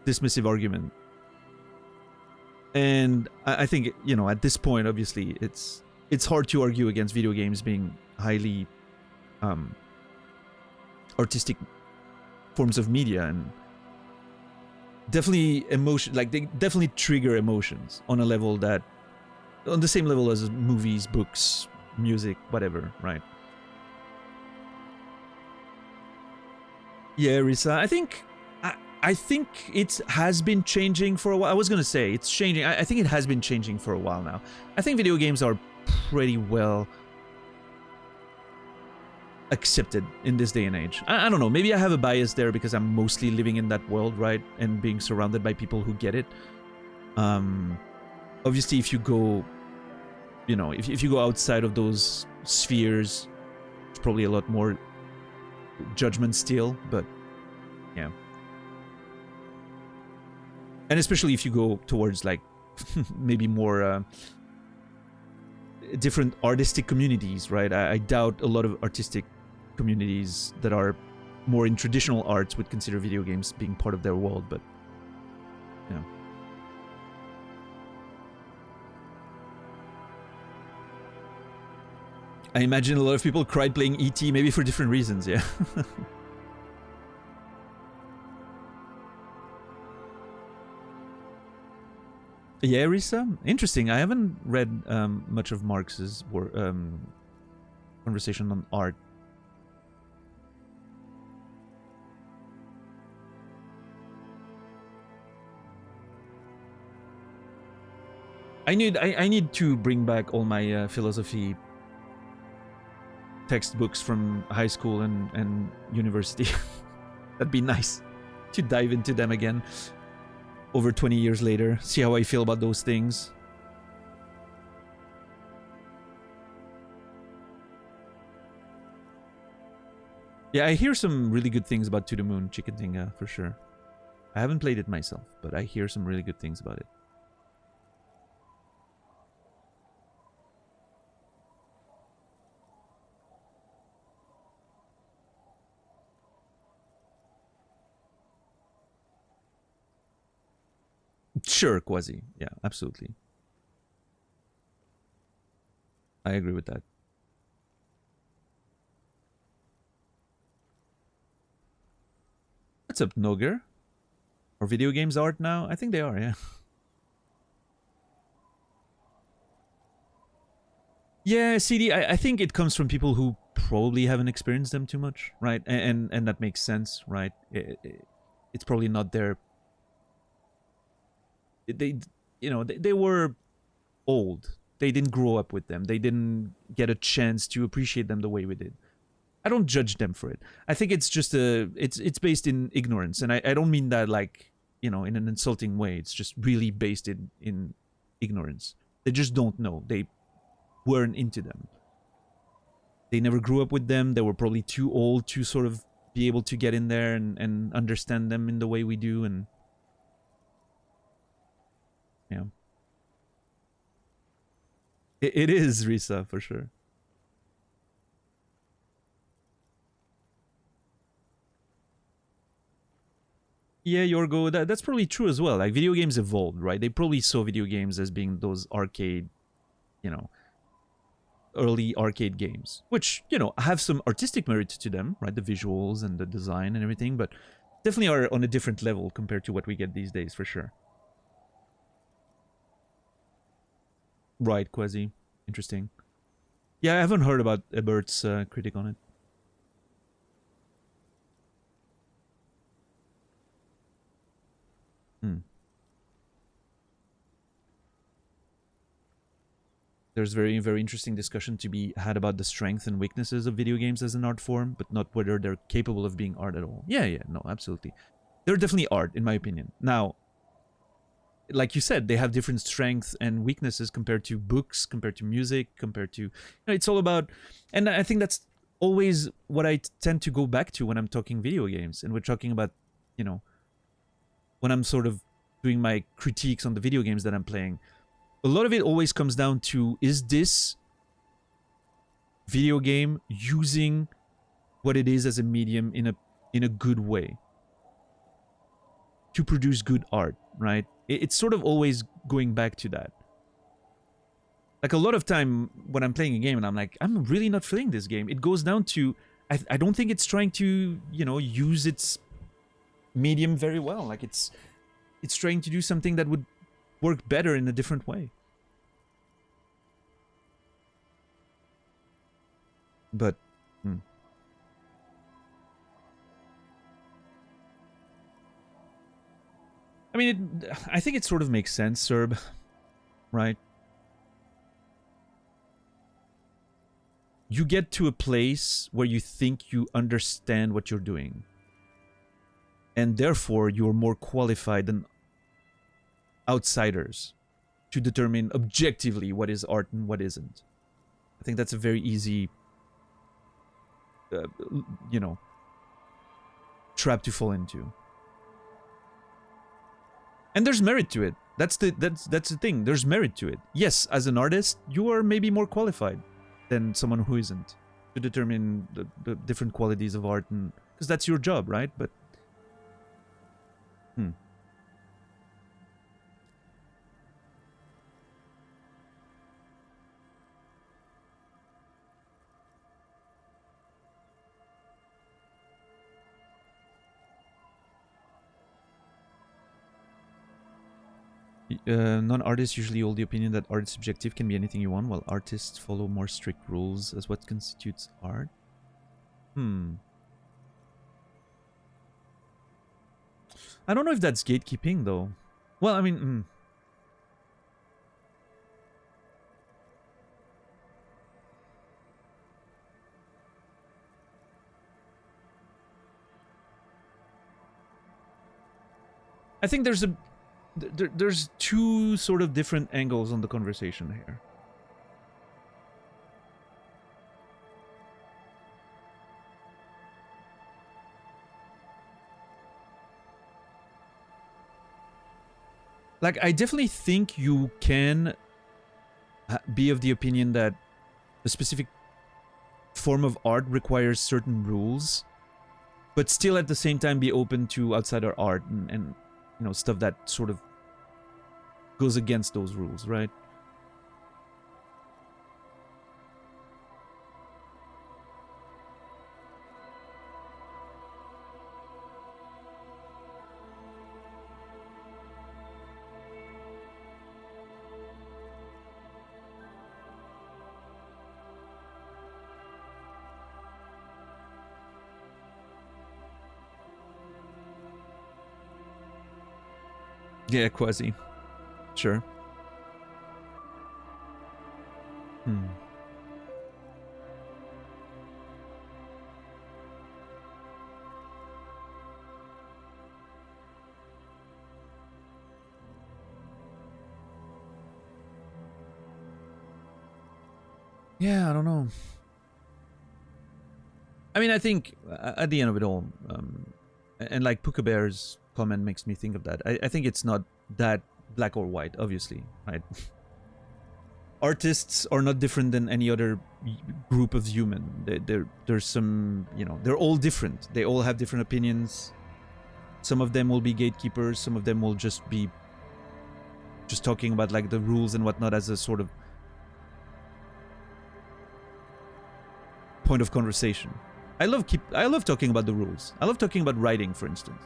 dismissive argument. And I think, you know, at this point, obviously, it's hard to argue against video games being highly artistic forms of media, and definitely they definitely trigger emotions on a level that, on the same level as movies, books, music, whatever, right? Yeah, Risa, I think it has been changing for a while. I was gonna say it's changing. I think it has been changing for a while now. I think video games are pretty well accepted in this day and age. I don't know, maybe I have a bias there because I'm mostly living in that world, right? And being surrounded by people who get it. Obviously, if you go, you know, if you go outside of those spheres, it's probably a lot more judgment still, but yeah. And especially if you go towards like maybe more different artistic communities, right? I doubt a lot of artistic communities that are more in traditional arts would consider video games being part of their world, but yeah. I imagine a lot of people cried playing E.T., maybe for different reasons, yeah. Yeah, Risa? Interesting. I haven't read much of Marx's conversation on art. I need to bring back all my philosophy textbooks from high school and university. That'd be nice to dive into them again over 20 years later, see how I feel about those things. Yeah, I hear some really good things about To the Moon Chicken for sure. I haven't played it myself, but I hear some really good things about it. Sure, Quasi. Yeah, absolutely. I agree with that. What's up, Noger? Are video games art now? I think they are, yeah. Yeah, CD, I think it comes from people who probably haven't experienced them too much, right? And that makes sense, right? It's probably not their... They were old. They didn't grow up with them. They didn't get a chance to appreciate them the way we did. I don't judge them for it. I think it's just it's based in ignorance, and I don't mean that like, in an insulting way. It's just really based in ignorance. They just don't know. They weren't into them. They never grew up with them. They were probably too old to sort of be able to get in there and understand them in the way we do. And yeah, it is Risa for sure. Yeah, Yorgo, that's probably true as well. Like, video games evolved, right? They probably saw video games as being those arcade, early arcade games, which, have some artistic merit to them, right? The visuals and the design and everything, but definitely are on a different level compared to what we get these days, for sure. Right, Quasi. Interesting. Yeah, I haven't heard about Ebert's critic on it. There's very, very interesting discussion to be had about the strengths and weaknesses of video games as an art form, but not whether they're capable of being art at all. Yeah, no, absolutely. They're definitely art, in my opinion. Now, like you said, they have different strengths and weaknesses compared to books, compared to music, compared to... it's all about... And I think that's always what I tend to go back to when I'm talking video games. And we're talking about, when I'm sort of doing my critiques on the video games that I'm playing. A lot of it always comes down to, is this video game using what it is as a medium in a good way to produce good art, right? It's sort of always going back to that. Like, a lot of time when I'm playing a game and I'm like, I'm really not feeling this game, it goes down to, I don't think it's trying to, use its medium very well. Like, it's trying to do something that would work better in a different way. But I mean, I think it sort of makes sense, Serb, right? You get to a place where you think you understand what you're doing, and therefore you're more qualified than outsiders to determine objectively what is art and what isn't. I think that's a very easy, trap to fall into. And there's merit to it. That's the thing. There's merit to it. Yes, as an artist, you are maybe more qualified than someone who isn't to determine the different qualities of art, and because that's your job, right? But non-artists usually hold the opinion that art is subjective, can be anything you want, while artists follow more strict rules as what constitutes art. I don't know if that's gatekeeping, though. Well, I mean... I think there's two sort of different angles on the conversation here. Like, I definitely think you can be of the opinion that a specific form of art requires certain rules, but still at the same time be open to outsider art and stuff that sort of goes against those rules, right? Yeah, quasi. Sure. Yeah, I don't know. I mean, I think at the end of it all, and like Puka Bear's comment makes me think of that. I think it's not that black or white, obviously, right? Artists are not different than any other group of human. There's some, you know, they're all different. They all have different opinions. Some of them will be gatekeepers. Some of them will just be just talking about like the rules and whatnot as a sort of point of conversation. I love talking about the rules. I love talking about writing, for instance.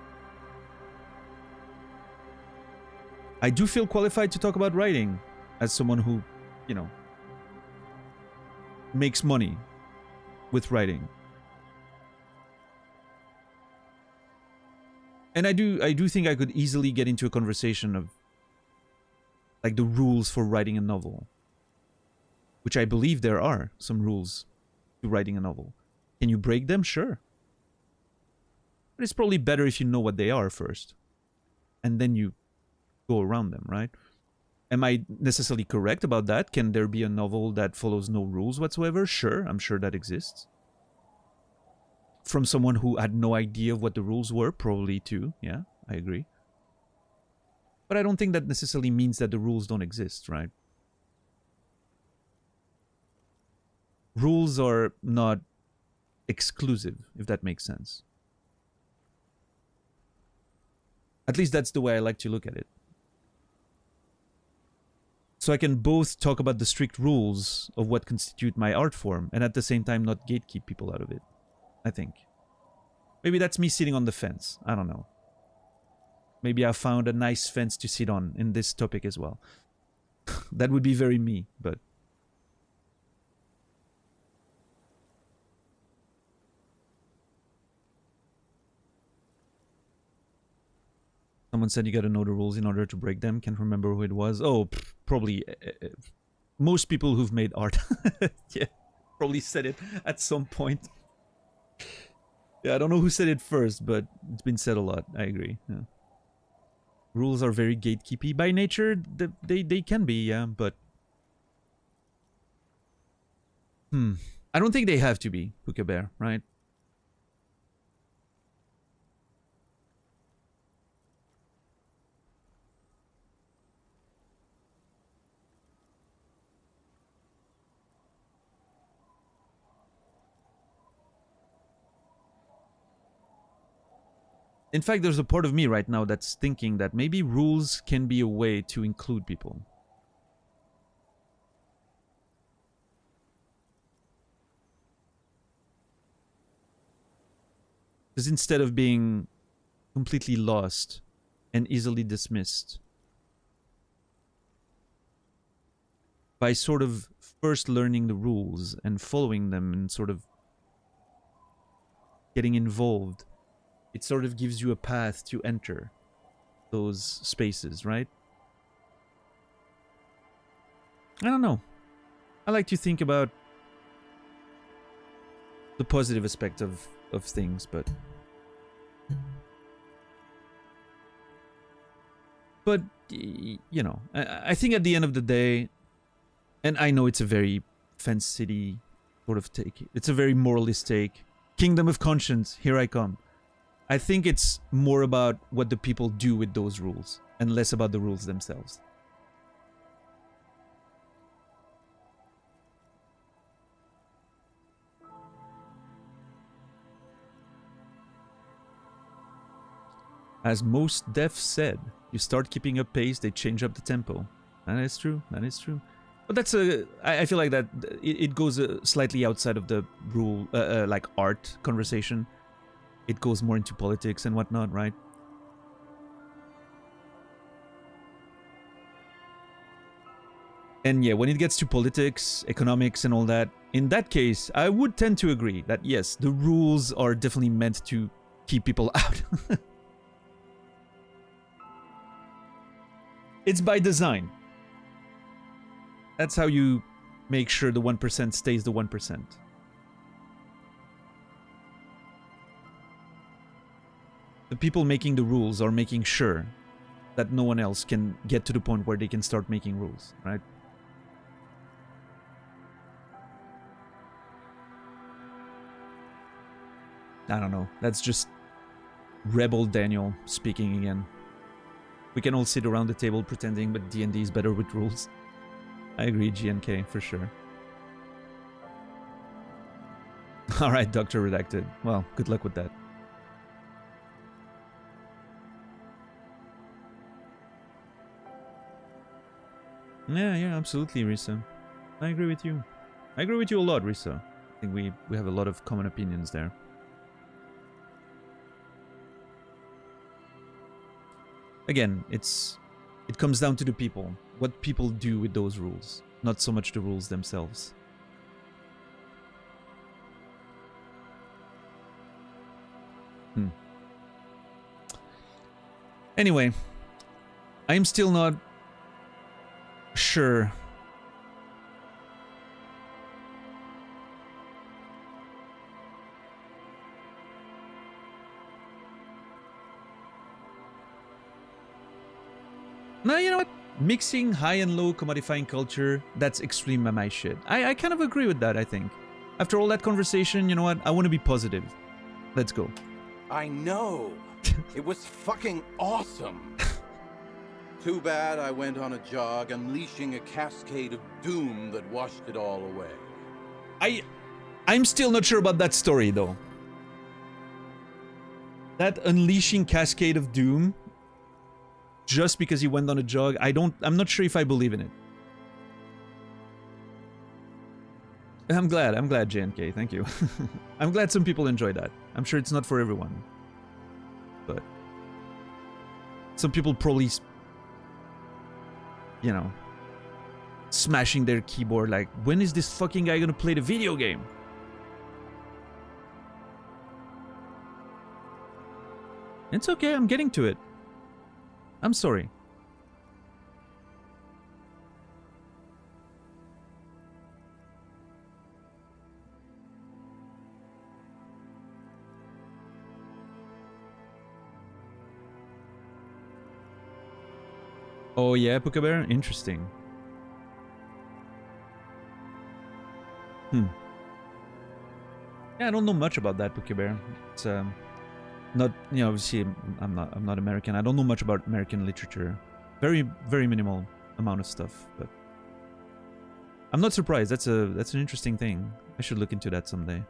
I do feel qualified to talk about writing as someone who, you know, makes money with writing. And I do think I could easily get into a conversation of like the rules for writing a novel, which I believe there are some rules to writing a novel. Can you break them? Sure. But it's probably better if you know what they are first. And then you go around them, right? Am I necessarily correct about that? Can there be a novel that follows no rules whatsoever? Sure, I'm sure that exists. From someone who had no idea of what the rules were, probably too. Yeah, I agree. But I don't think that necessarily means that the rules don't exist, right? Rules are not exclusive, if that makes sense. At least that's the way I like to look at it. So I can both talk about the strict rules of what constitute my art form and at the same time not gatekeep people out of it, I think. Maybe that's me sitting on the fence. I don't know. Maybe I found a nice fence to sit on in this topic as well. That would be very me, but... Someone said you gotta know the rules in order to break them. Can't remember who it was. Oh, probably most people who've made art. Yeah, probably said it at some point. Yeah, I don't know who said it first, but it's been said a lot. I agree. Yeah. Rules are very gatekeepy by nature. They can be, yeah, but... I don't think they have to be, Puka Bear, right? In fact, there's a part of me right now that's thinking that maybe rules can be a way to include people. Because instead of being completely lost and easily dismissed, by sort of first learning the rules and following them and sort of getting involved, it sort of gives you a path to enter those spaces, right? I don't know. I like to think about the positive aspect of things, but... But, you know, I think at the end of the day, and I know it's a very Fence City sort of take, it's a very moralist take. Kingdom of Conscience, here I come. I think it's more about what the people do with those rules and less about the rules themselves. As most devs said, you start keeping up pace, they change up the tempo. That is true, that is true. But that's I feel like that it goes slightly outside of the rule, like art conversation. It goes more into politics and whatnot, right? And yeah, when it gets to politics, economics and all that, in that case, I would tend to agree that yes, the rules are definitely meant to keep people out. It's by design. That's how you make sure the 1% stays the 1%. The people making the rules are making sure that no one else can get to the point where they can start making rules, right? I don't know. That's just Rebel Daniel speaking again. We can all sit around the table pretending, but D&D is better with rules. I agree, GNK, for sure. Alright, Dr. Redacted. Well, good luck with that. Yeah, absolutely, Risa. I agree with you. I agree with you a lot, Risa. I think we have a lot of common opinions there. Again, it comes down to the people. What people do with those rules, not so much the rules themselves. Anyway, I'm still not sure no, you know what? Mixing high and low commodifying culture, that's extreme MMI shit. I kind of agree with that, I think. After all that conversation, you know what? I want to be positive. Let's go. I know. It was fucking awesome. Too bad I went on a jog, unleashing a cascade of doom that washed it all away. I'm still not sure about that story, though. That unleashing cascade of doom, just because he went on a jog, I'm not sure if I believe in it. I'm glad, JNK, thank you. I'm glad some people enjoy that. I'm sure it's not for everyone. But some people probably, you know, smashing their keyboard like, when is this fucking guy gonna play the video game? It's okay, I'm getting to it. I'm sorry. Oh yeah, Puka Bear? Interesting. Yeah, I don't know much about that, Puka Bear. It's not, you know, obviously I'm not American. I don't know much about American literature. Very, very minimal amount of stuff, but I'm not surprised. That's an interesting thing. I should look into that someday.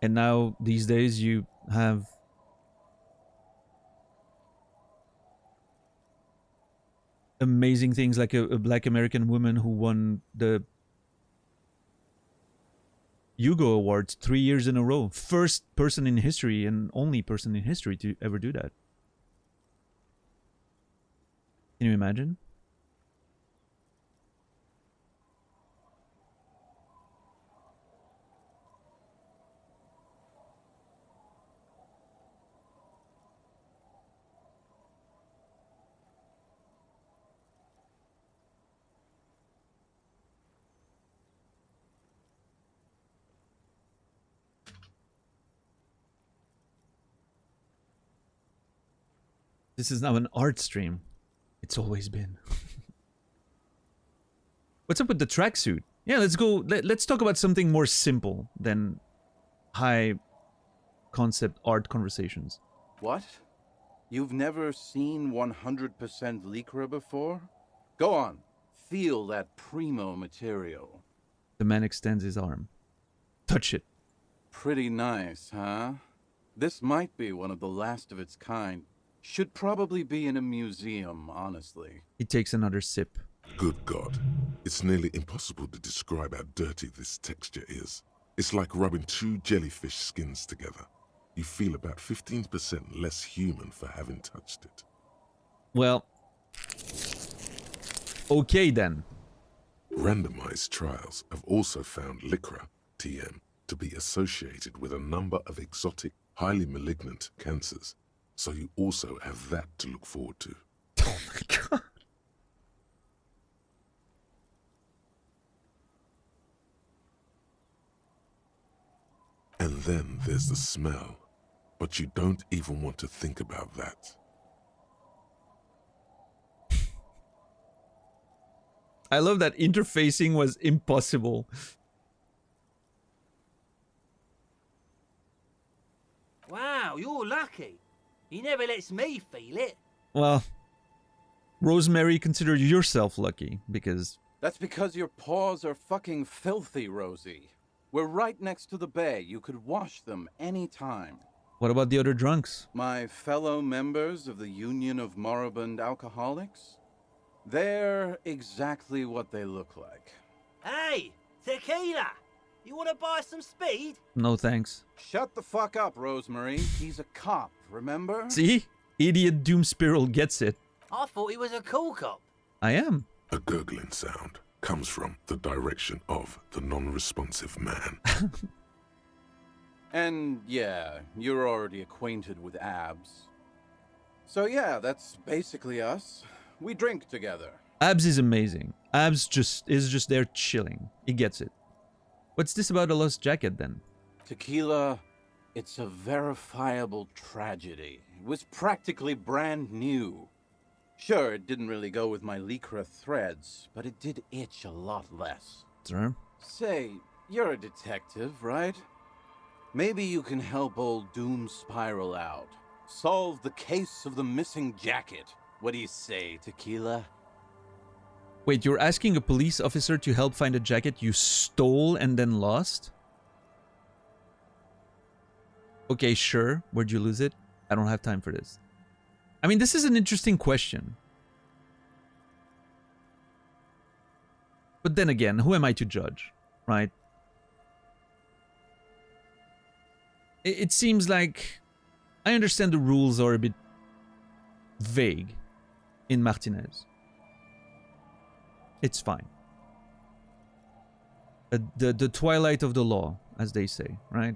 And now these days you have amazing things like a Black American woman who won the Hugo Awards 3 years in a row. First person in history and only person in history to ever do that. Can you imagine? This is now an art stream. It's always been. What's up with the tracksuit? Yeah, let's go. Let's talk about something more simple than high concept art conversations. What? You've never seen 100% Lycra before? Go on. Feel that primo material. The man extends his arm. Touch it. Pretty nice, huh? This might be one of the last of its kind. Should probably be in a museum, honestly. He takes another sip. Good God. It's nearly impossible to describe how dirty this texture is. It's like rubbing two jellyfish skins together. You feel about 15% less human for having touched it. Well, Okay then. Randomized trials have also found Lycra, TM, to be associated with a number of exotic, highly malignant cancers. So you also have that to look forward to. Oh my god. And then there's the smell. But you don't even want to think about that. I love that interfacing was impossible. Wow, you're lucky. He never lets me feel it. Well, Rosemary, consider yourself lucky, because... That's because your paws are fucking filthy, Rosie. We're right next to the bay. You could wash them any time. What about the other drunks? My fellow members of the Union of Moribund Alcoholics? They're exactly what they look like. Hey, tequila! You want to buy some speed? No thanks. Shut the fuck up, Rosemary. He's a cop, remember? See? Idiot Doom Spiral gets it. I thought he was a cool cop. I am. A gurgling sound comes from the direction of the non-responsive man. And yeah, you're already acquainted with Abs. So yeah, that's basically us. We drink together. Abs is amazing. Abs is just there chilling. He gets it. What's this about a lost jacket then? Tequila, it's a verifiable tragedy. It was practically brand new. Sure, it didn't really go with my Lycra threads, but it did itch a lot less. Sir? Say, you're a detective, right? Maybe you can help old Doom Spiral out. Solve the case of the missing jacket. What do you say, Tequila? Wait, you're asking a police officer to help find a jacket you stole and then lost? Okay, sure. Where'd you lose it? I don't have time for this. I mean, this is an interesting question. But then again, who am I to judge, right? It seems like... I understand the rules are a bit vague in Martinez. It's fine. The twilight of the law, as they say, right?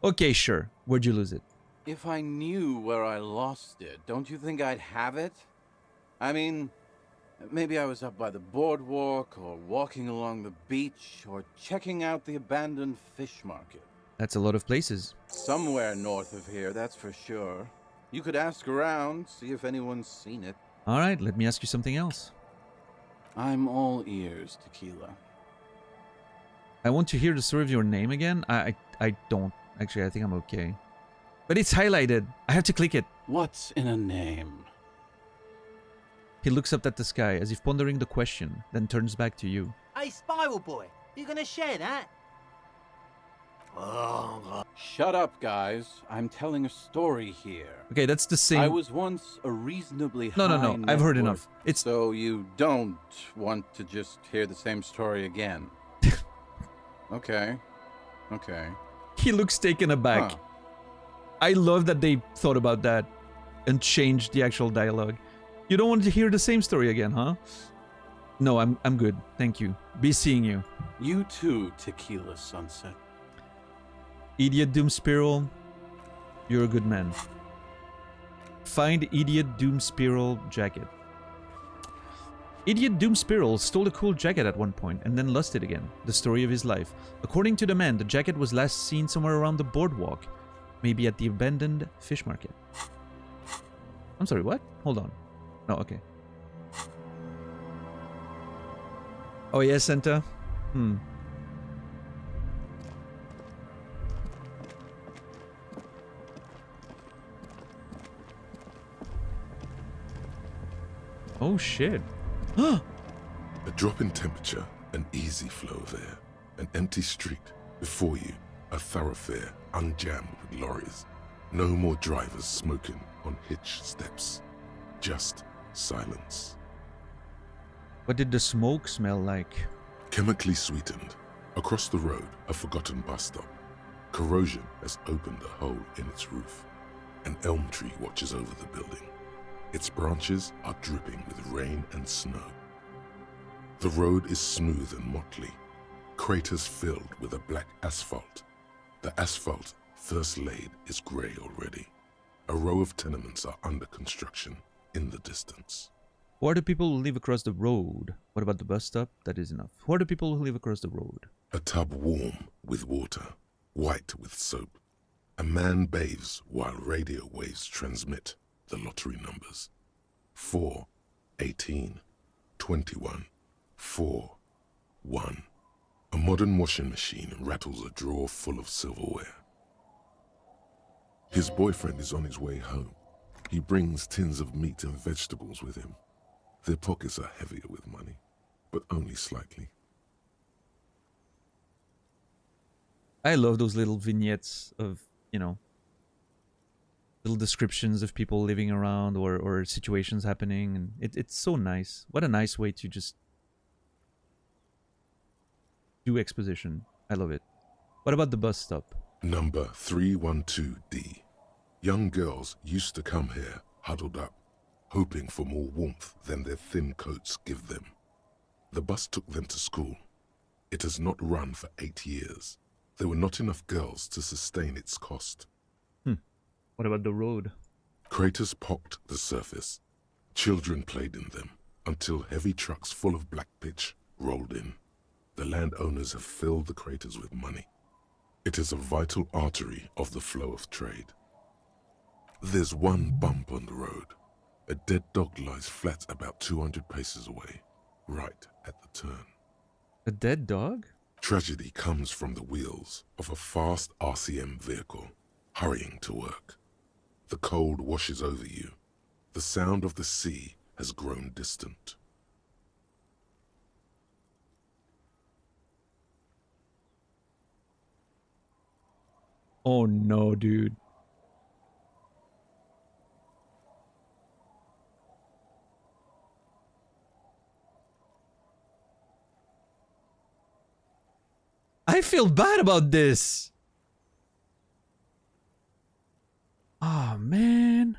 Okay, sure. Where'd you lose it? If I knew where I lost it, don't you think I'd have it? I mean, maybe I was up by the boardwalk, or walking along the beach, or checking out the abandoned fish market. That's a lot of places. Somewhere north of here, that's for sure. You could ask around, see if anyone's seen it. Alright, let me ask you something else. I'm all ears, Tequila. I want to hear the story of your name again. I don't. Actually, I think I'm okay. But it's highlighted. I have to click it. What's in a name? He looks up at the sky as if pondering the question, then turns back to you. Hey, Spiral Boy, you gonna share that? Shut up, guys. I'm telling a story here. Okay, that's the same. I was once a reasonably high No. I've heard enough. It's So you don't want to just hear the same story again? Okay. He looks taken aback. Huh. I love that they thought about that and changed the actual dialogue. You don't want to hear the same story again, huh? No, I'm good. Thank you. Be seeing you. You too, Tequila Sunset. Idiot Doom Spiral, you're a good man. Find Idiot Doom Spiral jacket. Idiot Doom Spiral stole a cool jacket at one point and then lost it again. The story of his life. According to the man, the jacket was last seen somewhere around the boardwalk. Maybe at the abandoned fish market. I'm sorry, what? Hold on. No, okay. Oh yeah, Santa? Oh shit. A drop in temperature, an easy flow of air, an empty street. Before you, a thoroughfare unjammed with lorries. No more drivers smoking on hitch steps. Just silence. What did the smoke smell like? Chemically sweetened. Across the road, a forgotten bus stop. Corrosion has opened a hole in its roof. An elm tree watches over the building. Its branches are dripping with rain and snow. The road is smooth and motley, craters filled with a black asphalt. The asphalt, first laid, is grey already. A row of tenements are under construction in the distance. Who are the people who live across the road? What about the bus stop? That is enough. Who are the people who live across the road? A tub warm with water, white with soap. A man bathes while radio waves transmit the lottery numbers. 4, 18, 21, 4, 1. A modern washing machine rattles a drawer full of silverware. His boyfriend is on his way home. He brings tins of meat and vegetables with him. Their pockets are heavier with money, but only slightly. I love those little vignettes of, you know, little descriptions of people living around or situations happening, and it's so nice. What a nice way to just do exposition. I love it. What about the bus stop? Number 312D. Young girls used to come here, huddled up, hoping for more warmth than their thin coats give them. The bus took them to school. It has not run for 8 years. There were not enough girls to sustain its cost. What about the road? Craters pocked the surface. Children played in them until heavy trucks full of black pitch rolled in. The landowners have filled the craters with money. It is a vital artery of the flow of trade. There's one bump on the road. A dead dog lies flat about 200 paces away, right at the turn. A dead dog? Tragedy comes from the wheels of a fast RCM vehicle, hurrying to work. The cold washes over you. The sound of the sea has grown distant. Oh no, dude. I feel bad about this. Oh man.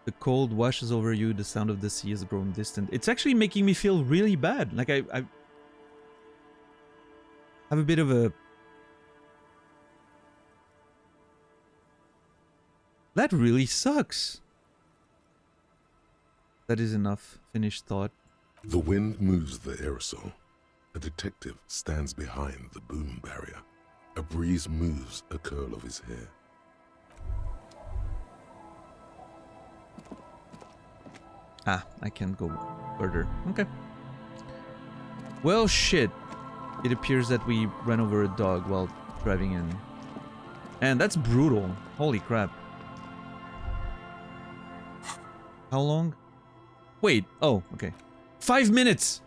The cold washes over you, the sound of the sea has grown distant. It's actually making me feel really bad. Like I have a bit of a... That really sucks. That is enough. Finished thought. The wind moves the aerosol. A detective stands behind the boom barrier. A breeze moves a curl of his hair. Ah, I can't go further. Okay. Well, shit. It appears that we ran over a dog while driving in. And that's brutal. Holy crap. How long? Wait. Oh, okay. 5 minutes!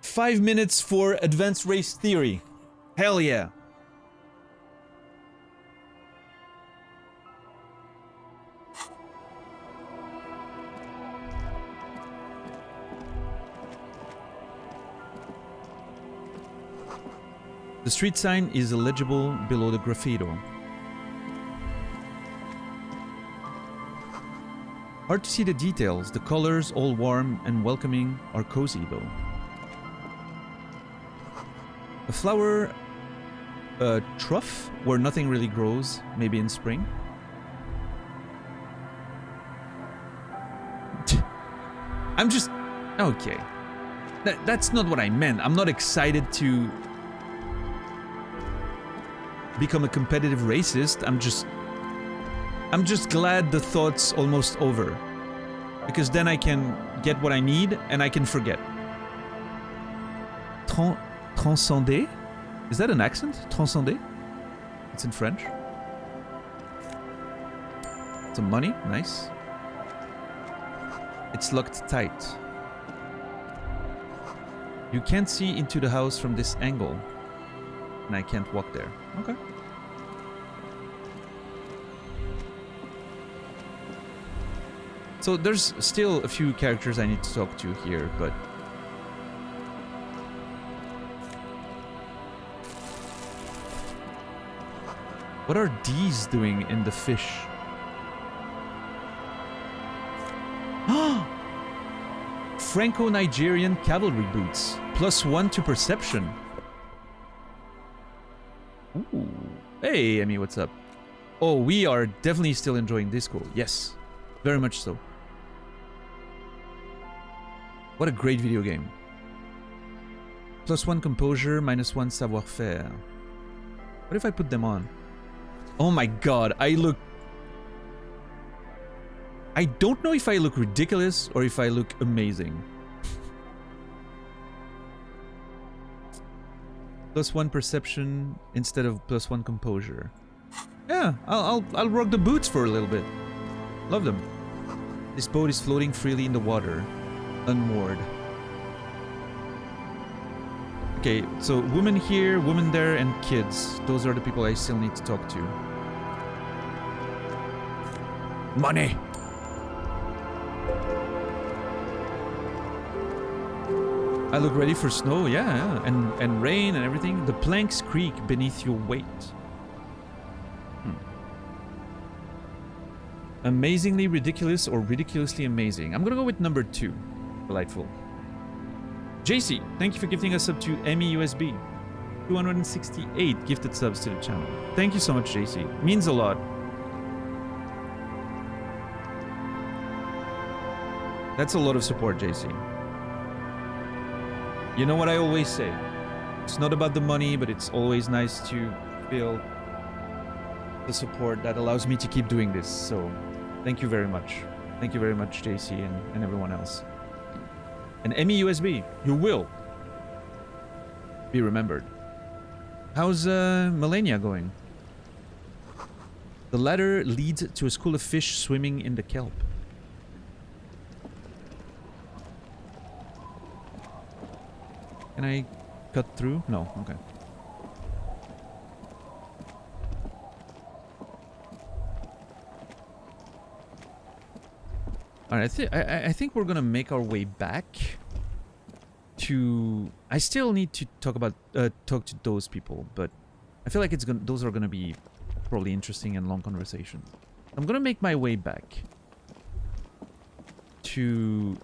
5 minutes for advanced race theory. Hell yeah. The street sign is illegible below the graffito. Hard to see the details. The colors, all warm and welcoming, are cozy though. A flower trough where nothing really grows, maybe in spring. I'm just... Okay. That's not what I meant. I'm not excited to become a competitive racist. I'm just glad the thought's almost over, because then I can get what I need and I can forget. Transcender? Is that an accent? Transcender? It's in French. Some money, nice. It's locked tight. You can't see into the house from this angle. And I can't walk there. Okay. So there's still a few characters I need to talk to here, but... What are these doing in the fish? Franco-Nigerian cavalry boots. +1 to perception. Ooh. Hey, Emmy, what's up? Oh, we are definitely still enjoying Disco. Yes, very much so. What a great video game. +1 composure, -1 savoir-faire. What if I put them on? Oh my god, I don't know if I look ridiculous or if I look amazing. +1 perception instead of +1 composure. Yeah, I'll rock the boots for a little bit. Love them. This boat is floating freely in the water, unmoored. Okay, so woman here, woman there, and kids. Those are the people I still need to talk to. Money! I look ready for snow, yeah. And rain and everything. The planks creak beneath your weight. Amazingly ridiculous or ridiculously amazing. I'm gonna go with number 2. Delightful. JC, thank you for gifting us up to MEUSB. 268 gifted subs to the channel. Thank you so much, JC. Means a lot. That's a lot of support, JC. You know what I always say? It's not about the money, but it's always nice to feel the support that allows me to keep doing this. So, thank you very much. Thank you very much, JC and everyone else. And MEUSB, you will be remembered. How's Melania going? The ladder leads to a school of fish swimming in the kelp. Can I cut through? No, okay. Alright, I think we're gonna make our way back to... I still need to talk to those people, but I feel like those are gonna be probably interesting and long conversations. I'm gonna make my way back to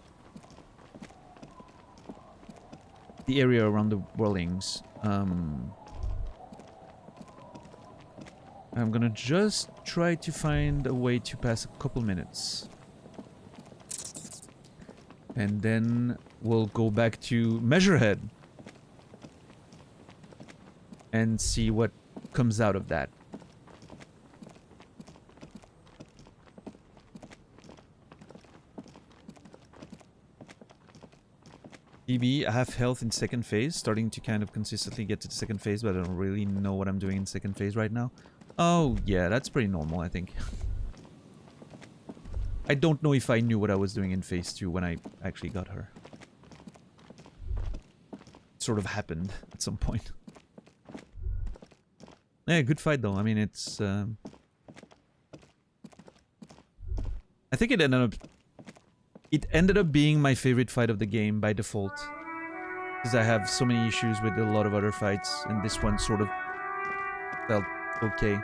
the area around the Whirlings. I'm gonna just try to find a way to pass a couple minutes. And then we'll go back to Measurehead and see what comes out of that. TB, I have health in second phase, starting to kind of consistently get to the second phase, but I don't really know what I'm doing in second phase right now. Oh, yeah, that's pretty normal, I think. I don't know if I knew what I was doing in phase 2 when I actually got her. It sort of happened at some point. Yeah, good fight though. I mean, it's... I think it ended up being my favorite fight of the game by default. Because I have so many issues with a lot of other fights, and this one sort of felt okay.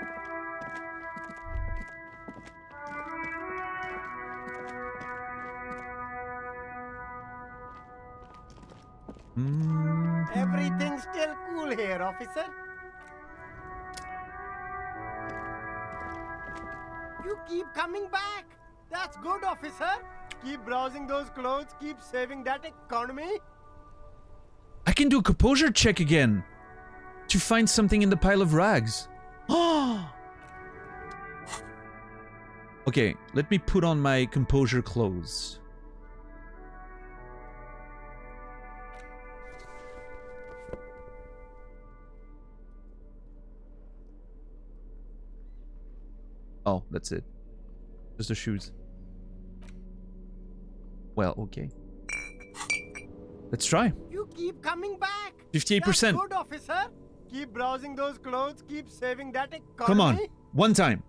Everything's still cool here, officer. You keep coming back. That's good, officer. Keep browsing those clothes, keep saving that economy. I can do a composure check again to find something in the pile of rags. Okay, let me put on my composure clothes. Oh, that's it. Just the shoes. Well, okay. Let's try. You keep coming back. 58%. That's good, officer. Keep browsing those clothes, keep saving that economy. Come on, one time.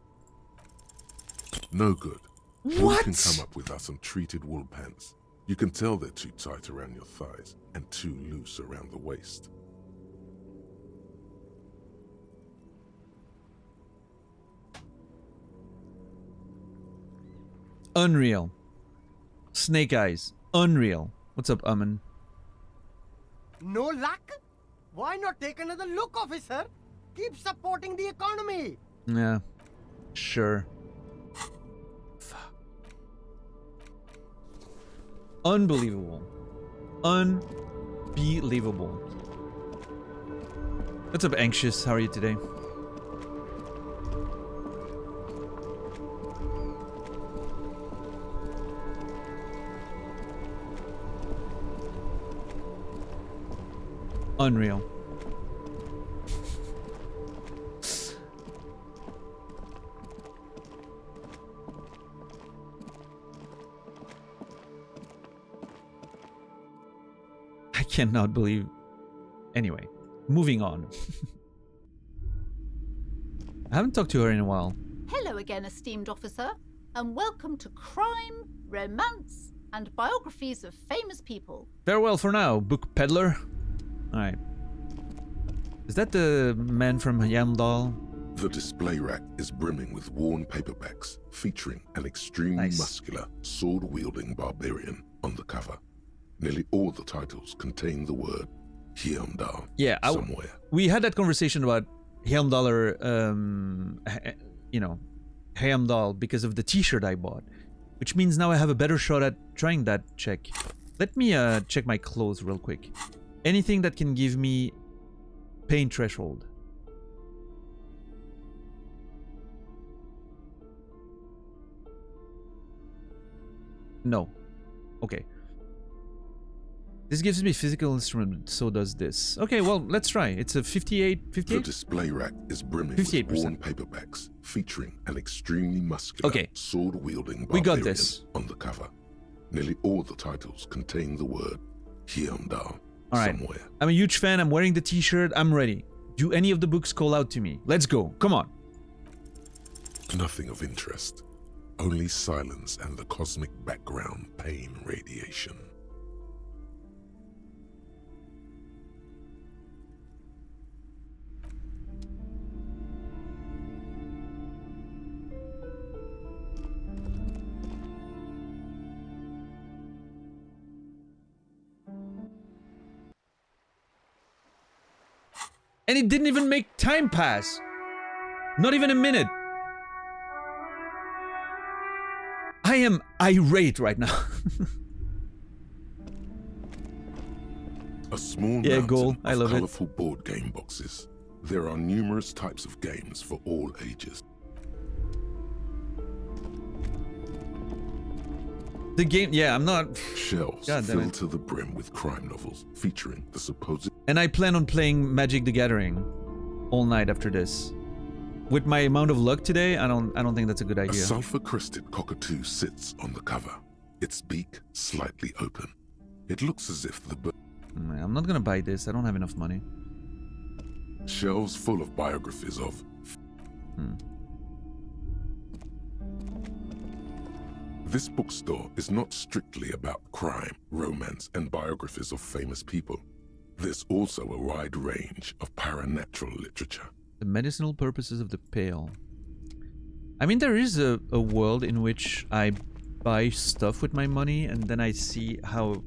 No good. One can What? come up without some treated wool pants. You can tell they're too tight around your thighs and too loose around the waist. Unreal. Snake eyes. Unreal. What's up, Amen? No luck? Why not take another look, officer? Keep supporting the economy. Yeah. Sure. Unbelievable. Unbelievable. What's up, Anxious? How are you today? Unreal. I cannot believe. Anyway, moving on. I haven't talked to her in a while. Hello again, esteemed officer, and welcome to Crime, Romance, and Biographies of Famous People. Farewell for now, book peddler. Alright. Is that the man from Yamdal? The display rack is brimming with worn paperbacks featuring an extremely muscular, sword-wielding barbarian on the cover. Nearly all the titles contain the word Hyamdal somewhere. We had that conversation about Hyamdal, Hyamdal, because of the t-shirt I bought. Which means now I have a better shot at trying that check. Let me check my clothes real quick. Anything that can give me pain threshold. No. Okay. This gives me physical instrument, so does this. Okay, well, let's try. It's a 58? The display rack is brimming with worn paperbacks featuring an extremely muscular, sword-wielding barbarian on the cover. Nearly all the titles contain the word Hyamdal somewhere. I'm a huge fan. I'm wearing the t-shirt. I'm ready. Do any of the books call out to me? Let's go. Come on. Nothing of interest. Only silence and the cosmic background pain radiation. And it didn't even make time pass. Not even a minute. I am irate right now. A small mountain of colorful board game boxes. There are numerous types of games for all ages. The game, yeah, I'm not... Shelves filled to the brim with crime novels featuring the supposed... And I plan on playing Magic the Gathering all night after this. With my amount of luck today, I don't think that's a good idea. A sulfur-crested cockatoo sits on the cover, its beak slightly open. It looks as if the bird... I'm not gonna buy this. I don't have enough money. Shelves full of biographies of... This bookstore is not strictly about crime, romance, and biographies of famous people. There's also a wide range of paranatural literature. The medicinal purposes of the pale. I mean, there is a world in which I buy stuff with my money and then I see how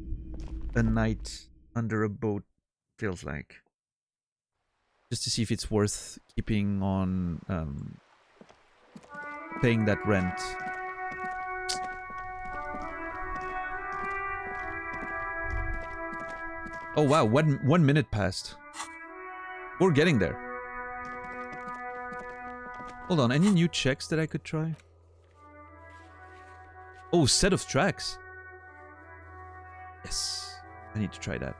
a night under a boat feels like. Just to see if it's worth keeping on paying that rent. Oh wow, 1 minute passed. We're getting there. Hold on, any new checks that I could try? Oh, set of tracks. Yes, I need to try that.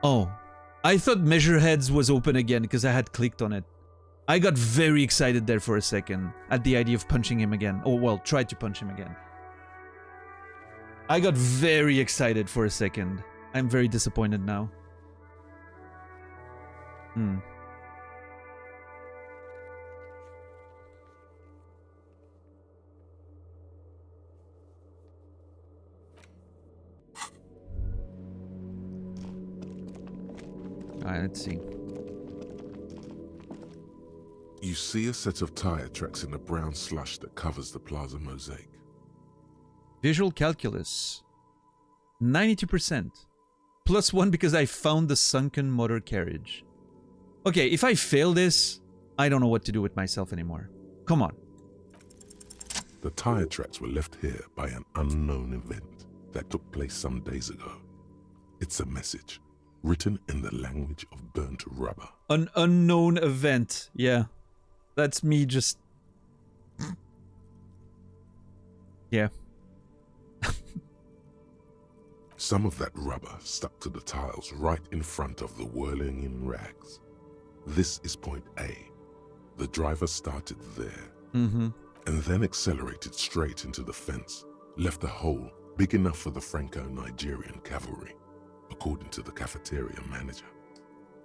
Oh, I thought Measure Heads was open again because I had clicked on it. I got very excited there for a second at the idea of punching him again. Oh, well, tried to punch him again. I got very excited for a second. I'm very disappointed now. Alright, let's see. You see a set of tire tracks in the brown slush that covers the plaza mosaic. Visual calculus. 92%. +1 because I found the sunken motor carriage. Okay, if I fail this, I don't know what to do with myself anymore. Come on. The tire tracks were left here by an unknown event that took place some days ago. It's a message, written in the language of burnt rubber. An unknown event. Yeah. That's me just... yeah. Some of that rubber stuck to the tiles right in front of the whirling in rags. This is point A. The driver started there, and then accelerated straight into the fence, left a hole big enough for the Franco-Nigerian cavalry, according to the cafeteria manager.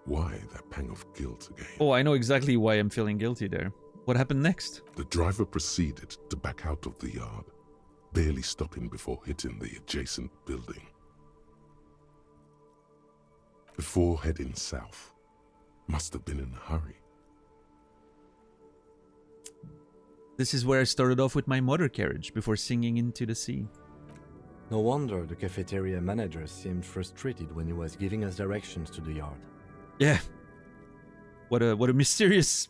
Why that pang of guilt again? Oh, I know exactly why I'm feeling guilty there. What happened next? The driver proceeded to back out of the yard, barely stopping before hitting the adjacent building. Before heading south, must have been in a hurry. This is where I started off with my motor carriage before singing Into the Sea. No wonder the cafeteria manager seemed frustrated when he was giving us directions to the yard. Yeah. What a mysterious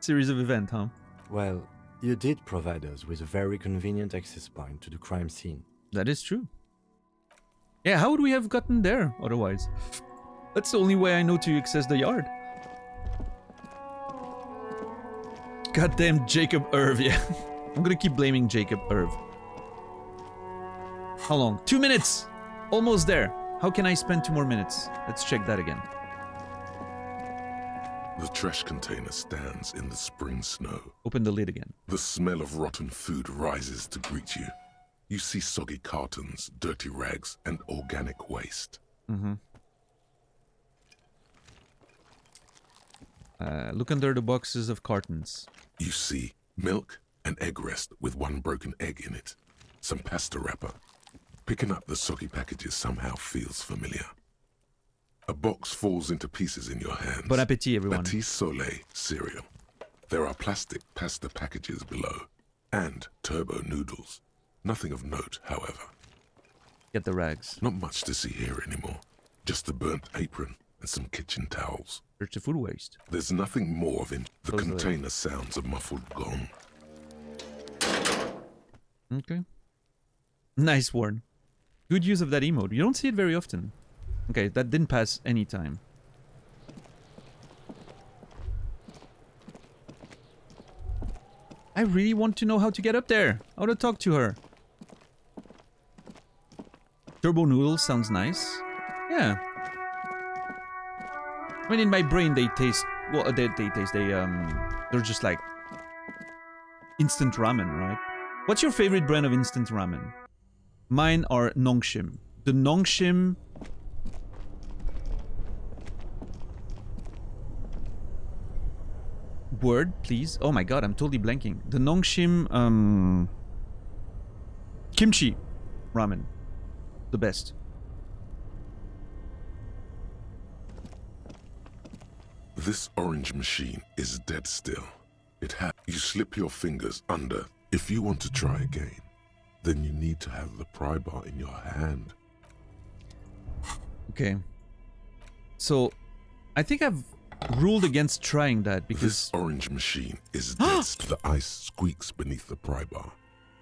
series of events, huh? Well, you did provide us with a very convenient access point to the crime scene. That is true. Yeah, how would we have gotten there otherwise? That's the only way I know to access the yard. Goddamn Jacob Irv, yeah. I'm gonna keep blaming Jacob Irv. How long? 2 minutes! Almost there. How can I spend 2 more minutes? Let's check that again. The trash container stands in the spring snow. Open the lid again. The smell of rotten food rises to greet you. You see soggy cartons, dirty rags, and organic waste. Look under the boxes of cartons. You see milk, an egg rest with one broken egg in it, some pasta wrapper. Picking up the soggy packages somehow feels familiar. A box falls into pieces in your hands. Bon appétit, everyone. Batiste Soleil cereal. There are plastic pasta packages below, and turbo noodles. Nothing of note, however. Get the rags. Not much to see here anymore. Just a burnt apron and some kitchen towels. Search the food waste. There's nothing more of it. The Close the lid. container sounds a muffled gong. Okay. Nice one. Good use of that emote. You don't see it very often. Okay, that didn't pass any time. I really want to know how to get up there. How to talk to her. Turbo noodles sounds nice. Yeah. I mean, in my brain, they taste... Well, they're just like... instant ramen, right? What's your favorite brand of instant ramen? Mine are Nongshim. The Nongshim... Word, please. Oh my god, I'm totally blanking. The Nongshim, kimchi ramen. The best. This orange machine is dead still. You slip your fingers under. If you want to try again, then you need to have the pry bar in your hand. Okay. So, I think I've ruled against trying that because... This orange machine is dead still. The ice squeaks beneath the pry bar.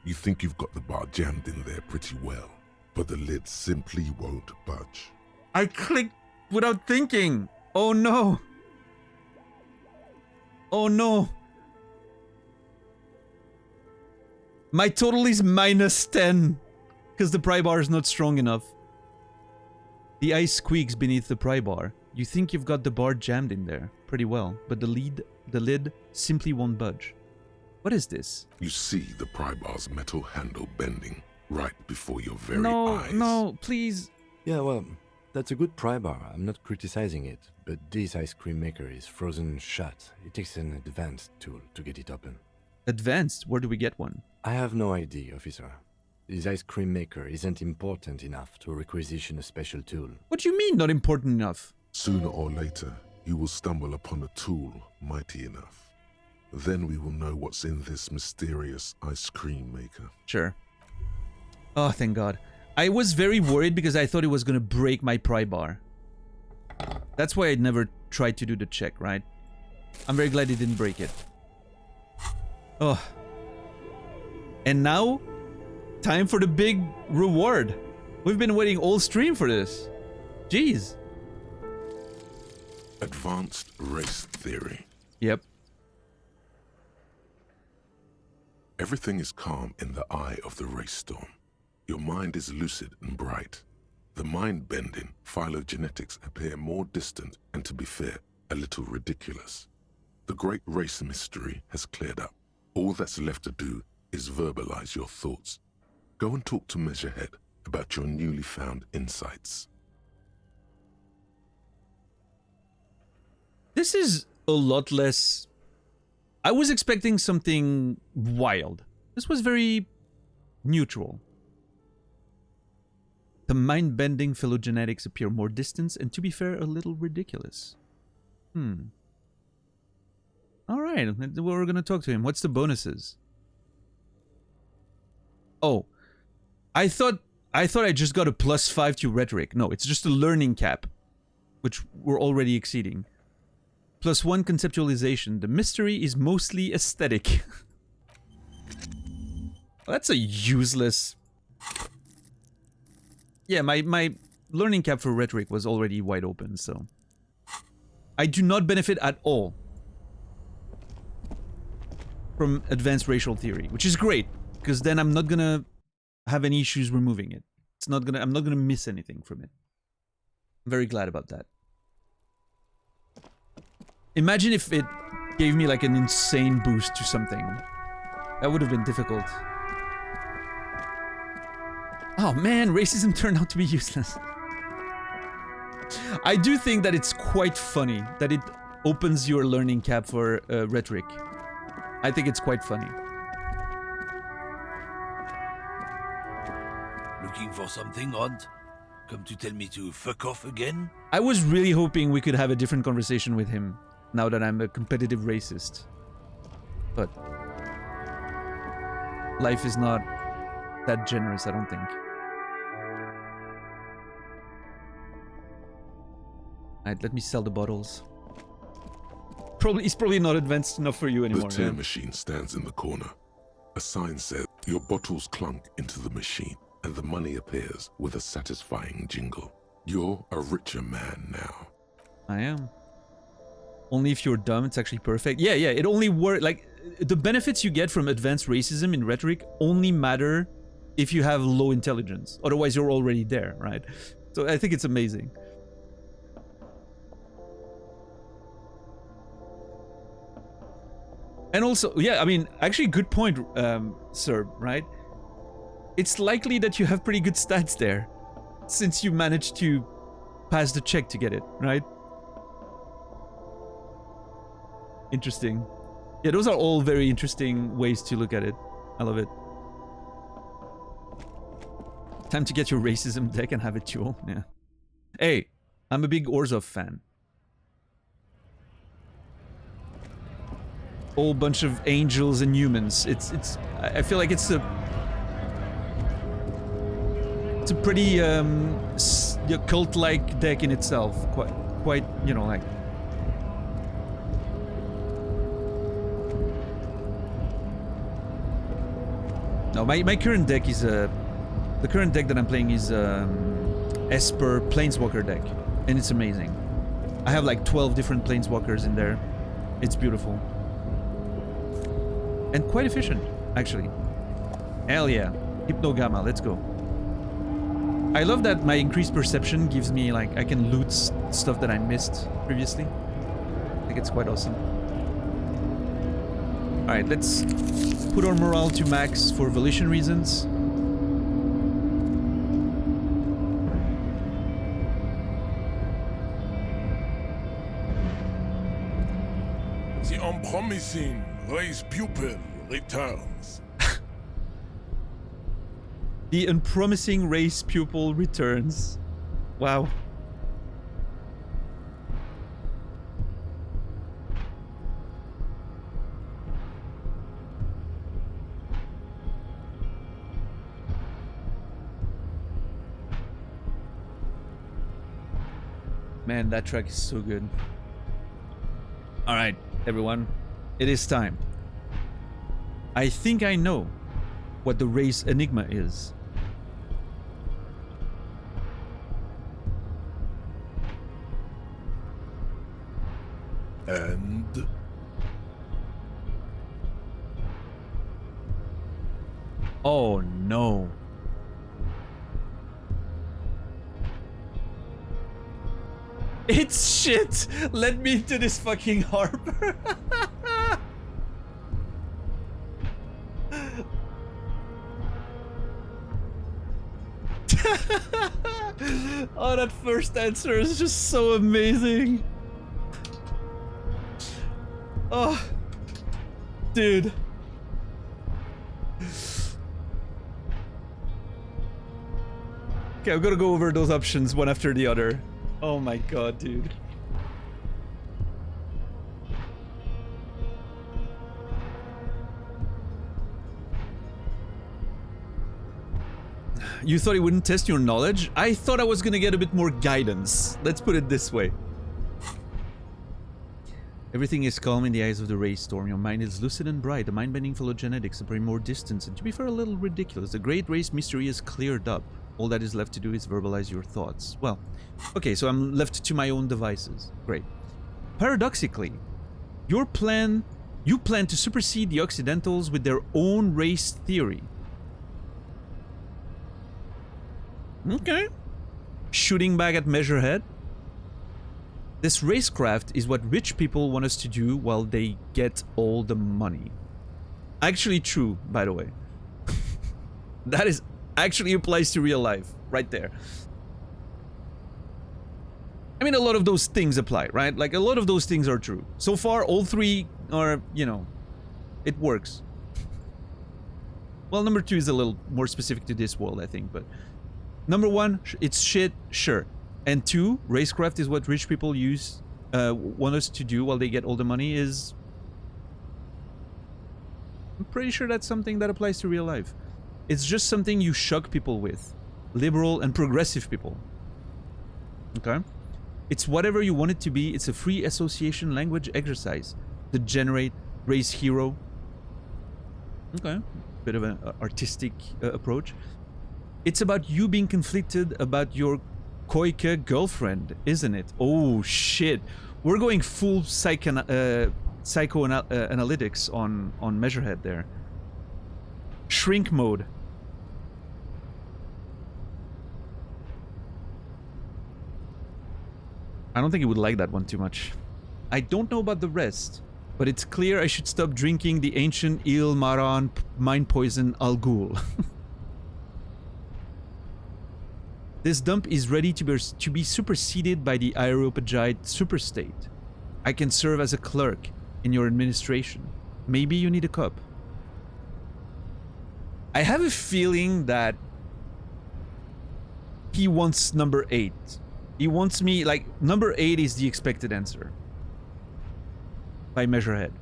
You think you've got the bar jammed in there pretty well, but the lid simply won't budge. I clicked without thinking. Oh no. Oh no. My total is -10 because the pry bar is not strong enough. The ice squeaks beneath the pry bar. You think you've got the bar jammed in there pretty well, but the lid simply won't budge. What is this? You see the pry bar's metal handle bending right before your very eyes. No, please. Yeah, well, that's a good pry bar. I'm not criticizing it, but this ice cream maker is frozen shut. It takes an advanced tool to get it open. Advanced? Where do we get one? I have no idea, officer. This ice cream maker isn't important enough to requisition a special tool. What do you mean, not important enough? Sooner or later, you will stumble upon a tool mighty enough. Then we will know what's in this mysterious ice cream maker. Sure. Oh, thank God. I was very worried because I thought it was going to break my pry bar. That's why I never tried to do the check, right? I'm very glad it didn't break it. Oh. And now, time for the big reward. We've been waiting all stream for this. Jeez. Advanced race theory. Yep. Everything is calm in the eye of the race storm. Your mind is lucid and bright. The mind-bending phylogenetics appear more distant and, to be fair, a little ridiculous. The great race mystery has cleared up. All that's left to do is verbalize your thoughts. Go and talk to Measurehead about your newly found insights. This is a lot less... I was expecting something wild. This was very neutral. The mind-bending phylogenetics appear more distant and, to be fair, a little ridiculous. Alright, we're gonna talk to him. What's the bonuses? Oh. I thought I just got a +5 to rhetoric. No, it's just a learning cap, which we're already exceeding. +1 conceptualization. The mystery is mostly aesthetic. Well, that's a useless... Yeah, my learning cap for rhetoric was already wide open, so... I do not benefit at all from advanced racial theory, which is great, because then I'm not gonna have any issues removing it. I'm not gonna miss anything from it. I'm very glad about that. Imagine if it gave me like an insane boost to something. That would have been difficult. Oh man, racism turned out to be useless. I do think that it's quite funny that it opens your learning cap for rhetoric. I think it's quite funny. Looking for something odd? Come to tell me to fuck off again? I was really hoping we could have a different conversation with him, now that I'm a competitive racist. But... life is not that generous, I don't think. Alright, let me sell the bottles. It's probably not advanced enough for you anymore. The tear machine stands in the corner. A sign says, your bottles clunk into the machine, and the money appears with a satisfying jingle. You're a richer man now. I am. Only if you're dumb, it's actually perfect. Yeah, it only works. Like, the benefits you get from advanced racism in rhetoric only matter if you have low intelligence. Otherwise, you're already there, right? So I think it's amazing. And also, yeah, I mean, actually, good point, sir, right? It's likely that you have pretty good stats there, since you managed to pass the check to get it, right? Interesting. Yeah, those are all very interesting ways to look at it. I love it. Time to get your racism deck and have it duel. Yeah. Hey, I'm a big Orzhov fan. Whole bunch of angels and humans. I feel like it's a pretty cult-like deck in itself. Quite, you know, like. No, my current deck is the current deck that I'm playing is Esper Planeswalker deck, and it's amazing. I have like 12 different Planeswalkers in there. It's beautiful. And quite efficient, actually. Hell yeah. Hypnogamma, let's go. I love that my increased perception gives me, like, I can loot stuff that I missed previously. I think it's quite awesome. Alright, let's put our morale to max for volition reasons. The unpromising race pupil returns. The unpromising race pupil returns. Wow. Man, that track is so good. All right, everyone, it is time. I think I know what the race enigma is. And oh no. It's shit! Let me into this fucking harbor. Oh, that first answer is just so amazing. Oh, dude. Okay, I'm gonna go over those options one after the other. Oh my god, dude. You thought it wouldn't test your knowledge? I thought I was gonna get a bit more guidance. Let's put it this way. Everything is calm in the eyes of the ray storm. Your mind is lucid and bright. The mind-bending phylogenetics bring more distance, and to be fair, a little ridiculous. The great race mystery is cleared up. All that is left to do is verbalize your thoughts. Well, okay, so I'm left to my own devices. Great. Paradoxically, you plan to supersede the Occidentals with their own race theory. Okay. Shooting back at Measurehead. This racecraft is what rich people want us to do while they get all the money. Actually true, by the way. That is actually applies to real life, right there. I mean, a lot of those things apply, right? Like, a lot of those things are true. So far, all three are, you know, it works. Well, number 2 is a little more specific to this world, I think, but... Number 1, it's shit, sure. And 2, racecraft is what rich people want us to do while they get all the money is... I'm pretty sure that's something that applies to real life. It's just something you shock people with. Liberal and progressive people. Okay? It's whatever you want it to be. It's a free association language exercise. Degenerate, race hero. Okay. Bit of an artistic approach. It's about you being conflicted about your Koike girlfriend, isn't it? Oh, shit. We're going full psychoanalytics on Measurehead there. Shrink mode. I don't think he would like that one too much. I don't know about the rest, but it's clear I should stop drinking the ancient Il Maran mind poison Al Ghul. This dump is ready to be superseded by the Areopagite superstate. I can serve as a clerk in your administration. Maybe you need a cup. I have a feeling that he wants number 8. He wants me, like, number 8 is the expected answer. By Measurehead.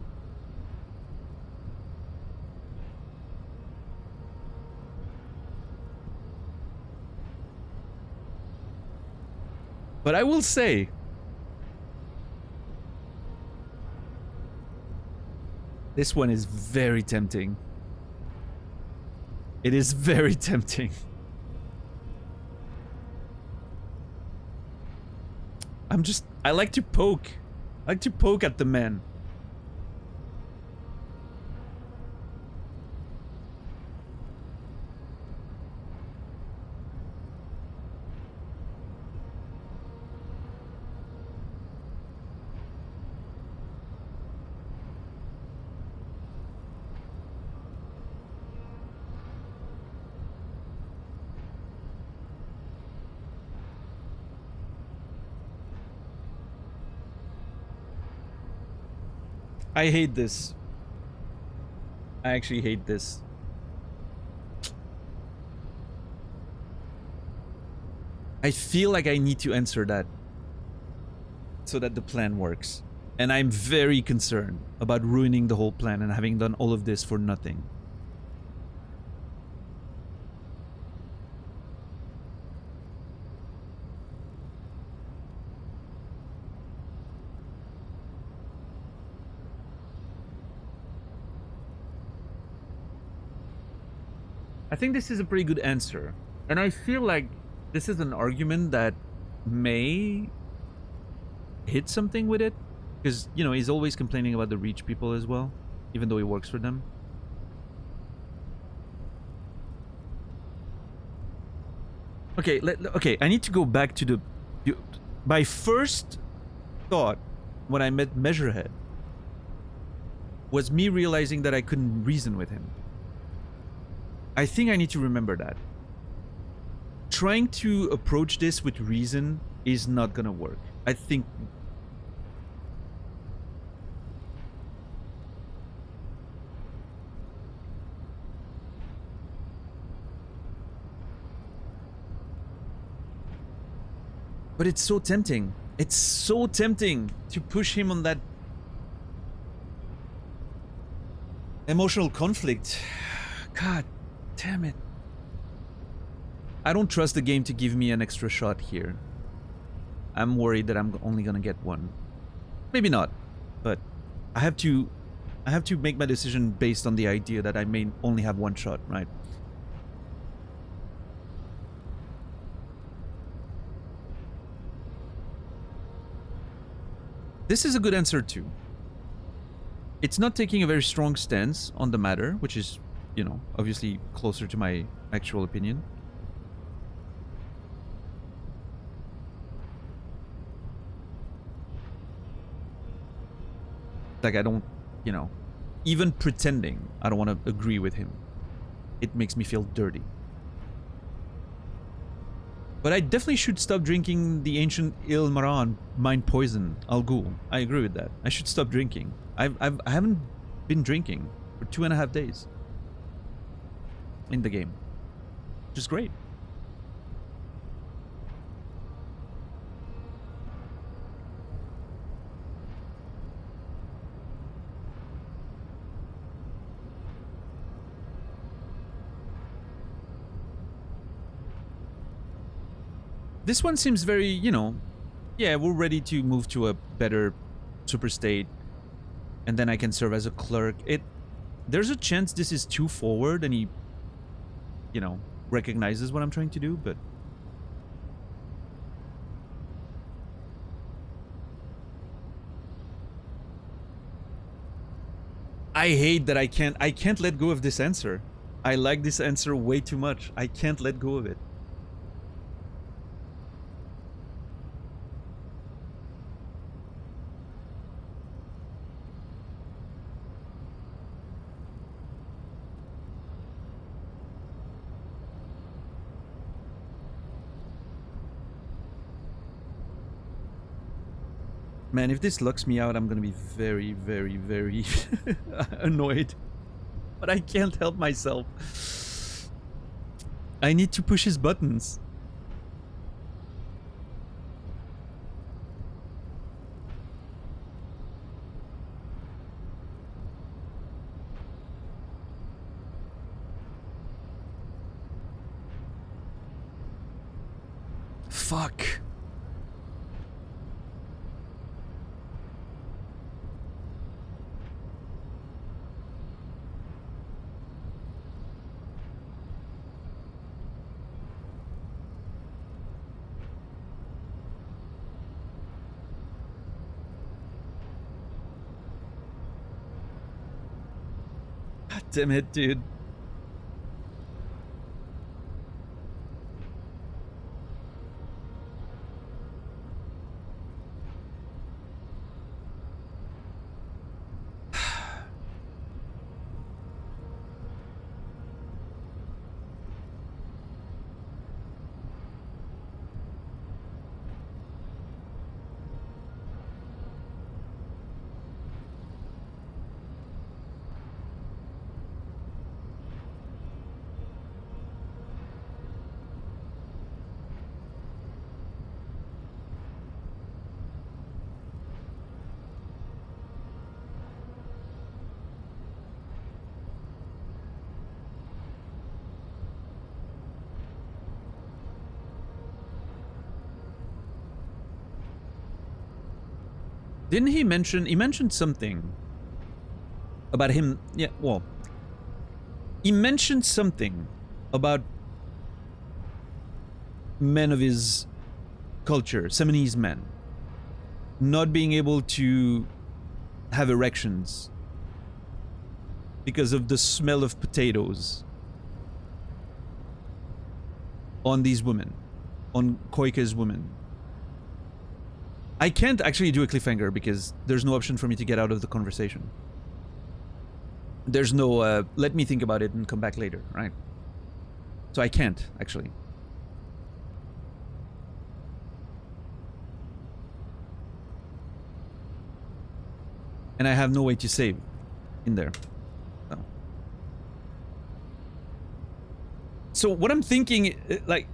But I will say, this one is very tempting. It is very tempting. I like to poke. I like to poke at the man. I hate this. I actually hate this. I feel like I need to answer that so that the plan works. And I'm very concerned about ruining the whole plan and having done all of this for nothing. I think this is a pretty good answer. And I feel like this is an argument that may hit something with it. Because, you know, he's always complaining about the rich people as well, even though he works for them. Okay, okay, I need to go back to the... My first thought when I met Measurehead was me realizing that I couldn't reason with him. I think I need to remember that. Trying to approach this with reason is not gonna work. I think... But it's so tempting. It's so tempting to push him on that emotional conflict. God damn it. I don't trust the game to give me an extra shot here. I'm worried that I'm only gonna get one. Maybe not, but I have to make my decision based on the idea that I may only have one shot, right? This is a good answer too. It's not taking a very strong stance on the matter, which is, you know, obviously closer to my actual opinion. Like, I don't, you know, even pretending I don't want to agree with him, it makes me feel dirty. But I definitely should stop drinking the ancient Il Maran mind poison, Al Ghul. I agree with that. I should stop drinking. I haven't been drinking for 2.5 days in the game, which is great. This one seems very, you know, yeah, we're ready to move to a better super state, and then I can serve as a clerk. There's a chance this is too forward and he, you know, recognizes what I'm trying to do, but I hate that I can't let go of this answer. I like this answer way too much. I can't let go of it. Man, if this lucks me out, I'm gonna be very, very, very annoyed. But I can't help myself. I need to push his buttons. Fuck. Damn it, dude. Didn't he mentioned something about him, yeah, well, he mentioned something about men of his culture, Seminese men, not being able to have erections because of the smell of potatoes on these women, on Koike's women. I can't actually do a cliffhanger because there's no option for me to get out of the conversation. There's no, let me think about it and come back later, right? So I can't, actually. And I have no way to save in there. So what I'm thinking, like,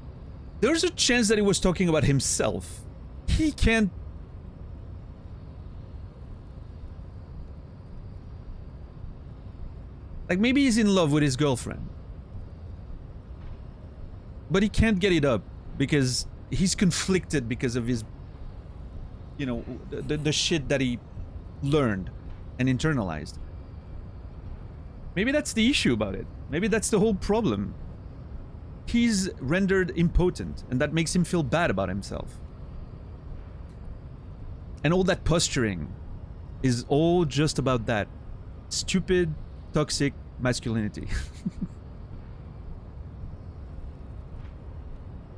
there's a chance that he was talking about himself. He can't... Like, maybe he's in love with his girlfriend. But he can't get it up because he's conflicted because of his, you know, the shit that he learned and internalized. Maybe that's the issue about it. Maybe that's the whole problem. He's rendered impotent, and that makes him feel bad about himself. And all that posturing is all just about that. Stupid, toxic masculinity.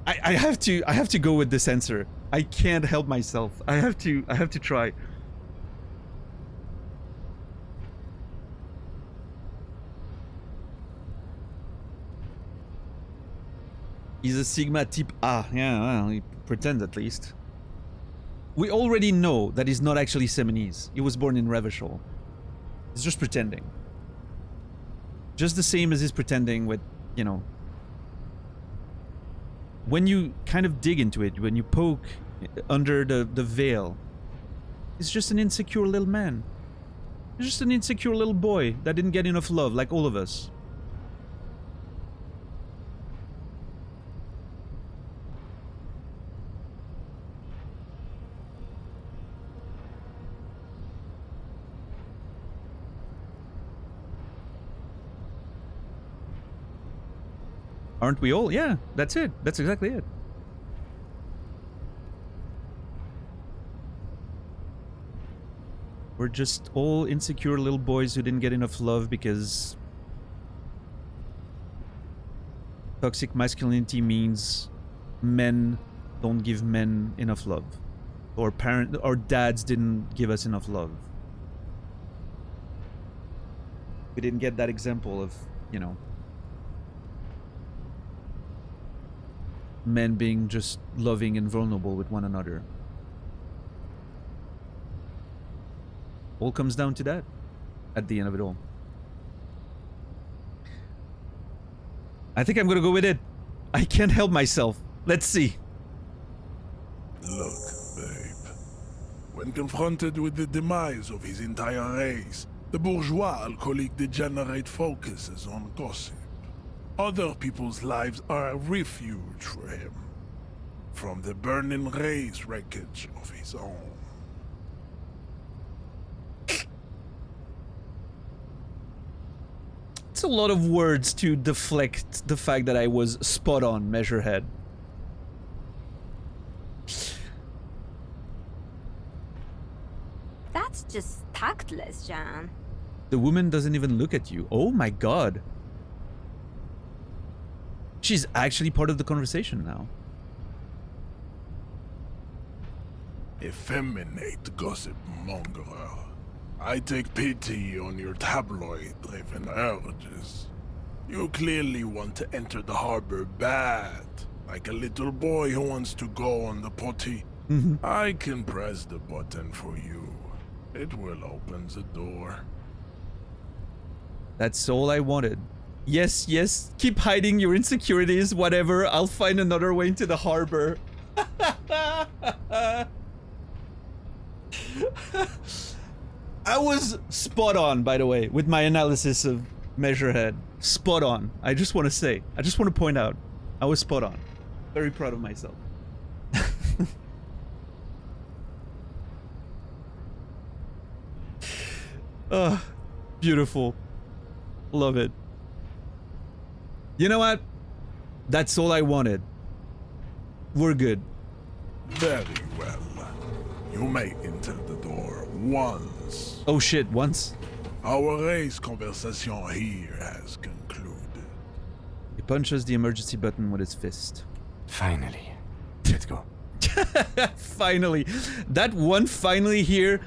I have to go with this answer. I can't help myself. I have to try. He's a Sigma type A. Yeah, well, he pretends at least. We already know that he's not actually Seminese. He was born in Revachol. He's just pretending. Just the same as he's pretending with, you know... When you kind of dig into it, when you poke under the veil, he's just an insecure little man. He's just an insecure little boy that didn't get enough love, like all of us. Aren't we all? Yeah, that's it. That's exactly it. We're just all insecure little boys who didn't get enough love because toxic masculinity means men don't give men enough love, or dads didn't give us enough love. We didn't get that example of, you know, men being just loving and vulnerable with one another. All comes down to that at the end of it all. I think I'm gonna go with it. I can't help myself. Let's see. Look, babe. When confronted with the demise of his entire race, the bourgeois alcoholic degenerate focuses on gossip. Other people's lives are a refuge for him from the burning race wreckage of his own. It's a lot of words to deflect the fact that I was spot on, Measurehead. That's just tactless, Jan. The woman doesn't even look at you. Oh my god. She's actually part of the conversation now. Effeminate gossip mongerer. I take pity on your tabloid-driven urges. You clearly want to enter the harbor bad, like a little boy who wants to go on the potty. I can press the button for you. It will open the door. That's all I wanted. Yes, yes, keep hiding your insecurities, whatever. I'll find another way into the harbor. I was spot on, by the way, with my analysis of Measurehead. Spot on. I just want to say. I just want to point out. I was spot on. Very proud of myself. Beautiful. Love it. You know what? That's all I wanted. We're good. Very well. You may enter the door once. Oh shit, once? Our race conversation here has concluded. He punches the emergency button with his fist. Finally. Let's go. Finally. That one finally here,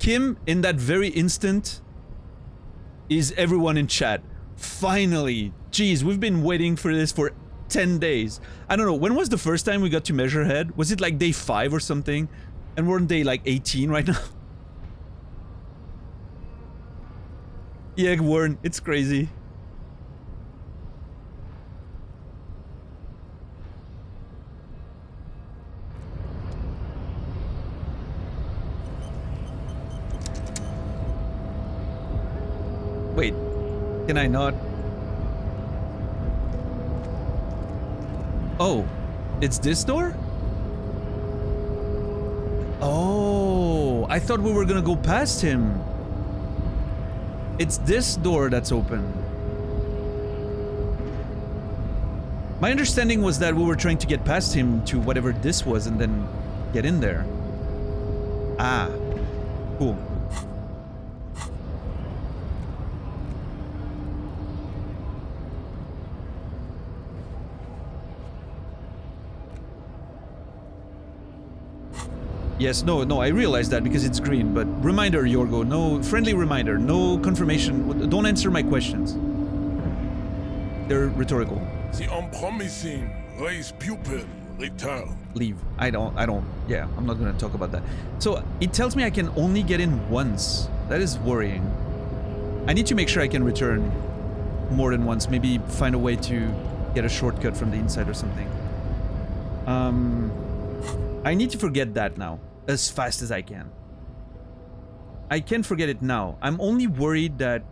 Kim, in that very instant, is everyone in chat. Finally. Jeez, we've been waiting for this for 10 days. I don't know, when was the first time we got to measure head? Was it like day 5 or something? And we're on day like 18 right now. Yeah, Warren, it's crazy. Wait, can I not? Oh, it's this door? Oh, I thought we were gonna go past him. It's this door that's open. My understanding was that we were trying to get past him to whatever this was and then get in there. Ah, cool. Yes, no, I realize that because it's green, but reminder, Yorgo, no, friendly reminder, no confirmation, don't answer my questions. They're rhetorical. The unpromising race pupil return. Leave. I don't, yeah, I'm not gonna talk about that. So, it tells me I can only get in once. That is worrying. I need to make sure I can return more than once, maybe find a way to get a shortcut from the inside or something. I need to forget that now, as fast as I can. I can't forget it now. I'm only worried that...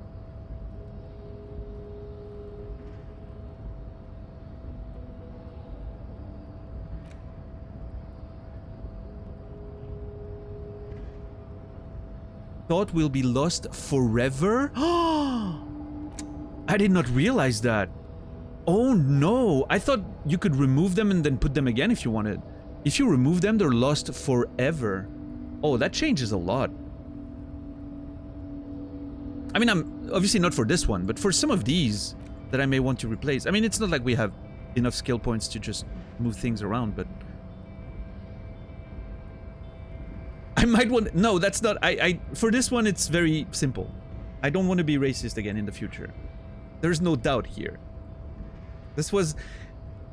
Thought we'll be lost forever? I did not realize that. Oh no, I thought you could remove them and then put them again if you wanted. If you remove them, they're lost forever. Oh, that changes a lot. I mean, I'm obviously not for this one, but for some of these that I may want to replace. I mean, it's not like we have enough skill points to just move things around, but... I might want... No, that's not... For this one, it's very simple. I don't want to be racist again in the future. There's no doubt here. This was...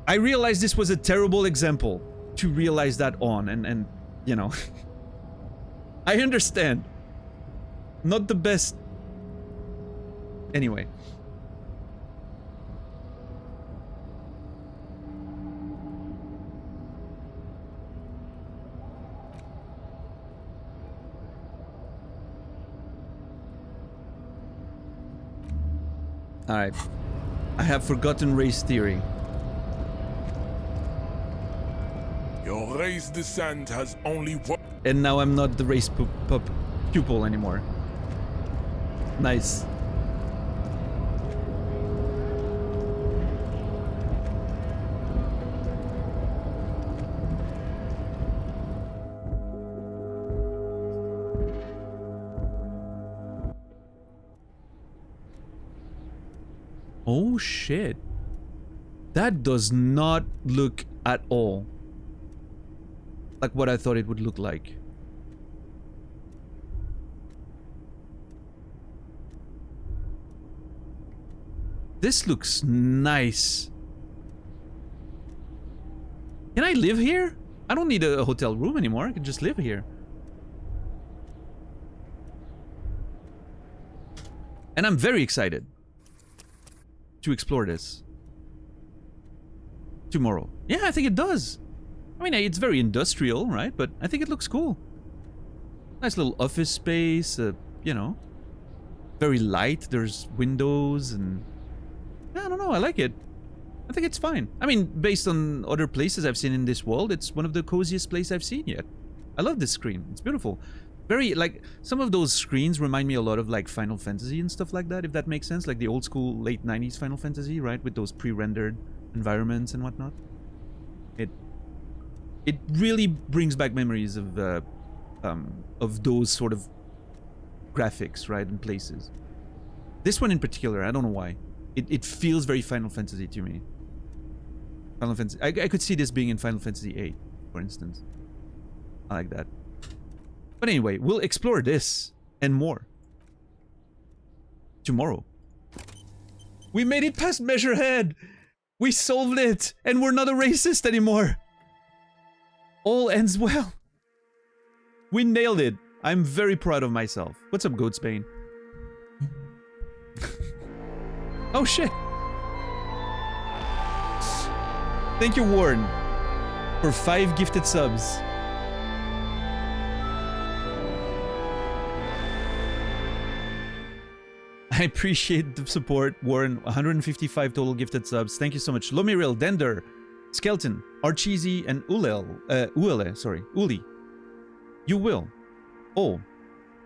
I realized this was a terrible example to realize that on, and you know... I understand. Not the best... Anyway. Alright. I have forgotten race theory. Your race descent has only one. And now I'm not the race pupil anymore. Nice. Oh shit. That does not look at all like what I thought it would look like. This looks nice. Can I live here? I don't need a hotel room anymore. I can just live here. And I'm very excited to explore this tomorrow. Yeah, I think it does. I mean, it's very industrial, right? But I think it looks cool. Nice little office space, you know. Very light, there's windows and... I don't know, I like it. I think it's fine. I mean, based on other places I've seen in this world, it's one of the coziest places I've seen yet. I love this screen, it's beautiful. Very, like, some of those screens remind me a lot of, like, Final Fantasy and stuff like that, if that makes sense. Like the old school, late 90s Final Fantasy, right? With those pre-rendered environments and whatnot. It really brings back memories of those sort of graphics, right, and places. This one in particular, I don't know why. It feels very Final Fantasy to me. Final Fantasy. I could see this being in Final Fantasy VIII, for instance. I like that. But anyway, we'll explore this and more tomorrow. We made it past Measurehead! We solved it! And we're not a racist anymore! All ends well. We nailed it. I'm very proud of myself. What's up, Goatsbane? Oh shit! Thank you, Warren, for 5 gifted subs. I appreciate the support, Warren. 155 total gifted subs. Thank you so much. Lomiril, Dender, Skeleton, Archeesy, and Uli. You will. Oh,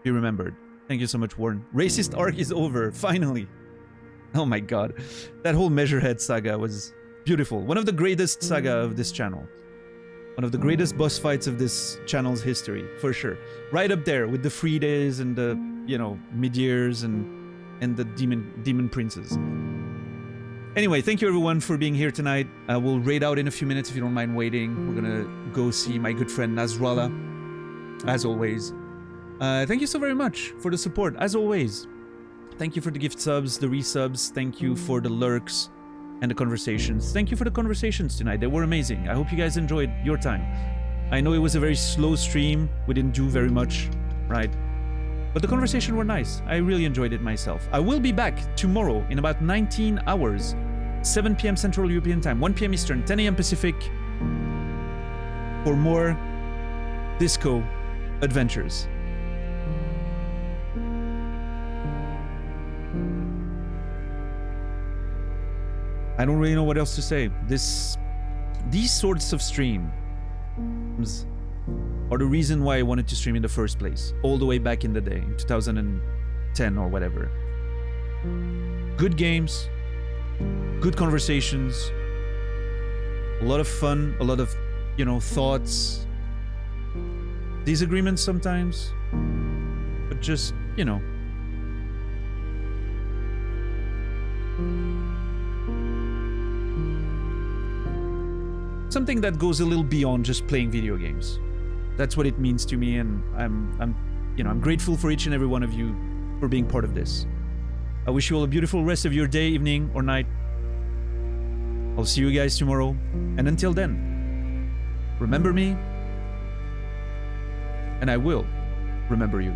be remembered. Thank you so much, Warren. Racist arc is over, finally. Oh my god. That whole Measurehead saga was beautiful. One of the greatest saga of this channel. One of the greatest boss fights of this channel's history, for sure. Right up there with the Fridays and the, you know, mid-years and the demon princes. Anyway, thank you everyone for being here tonight. We'll raid out in a few minutes if you don't mind waiting. We're gonna go see my good friend Nasrallah, as always. Thank you so very much for the support, as always. Thank you for the gift subs, the resubs. Thank you for the lurks and the conversations. Thank you for the conversations tonight. They were amazing. I hope you guys enjoyed your time. I know it was a very slow stream. We didn't do very much, right? But the conversation were nice. I really enjoyed it myself. I will be back tomorrow in about 19 hours. 7 p.m. Central European Time, 1 p.m. Eastern, 10 a.m. Pacific, for more disco adventures. I don't really know what else to say. These sorts of streams are the reason why I wanted to stream in the first place, all the way back in the day, in 2010 or whatever. Good games, good conversations, a lot of fun, a lot of, you know, thoughts, disagreements sometimes, but just, you know. Something that goes a little beyond just playing video games. That's what it means to me, and I'm grateful for each and every one of you for being part of this. I wish you all a beautiful rest of your day, evening, or night. I'll see you guys tomorrow, and until then, remember me, and I will remember you.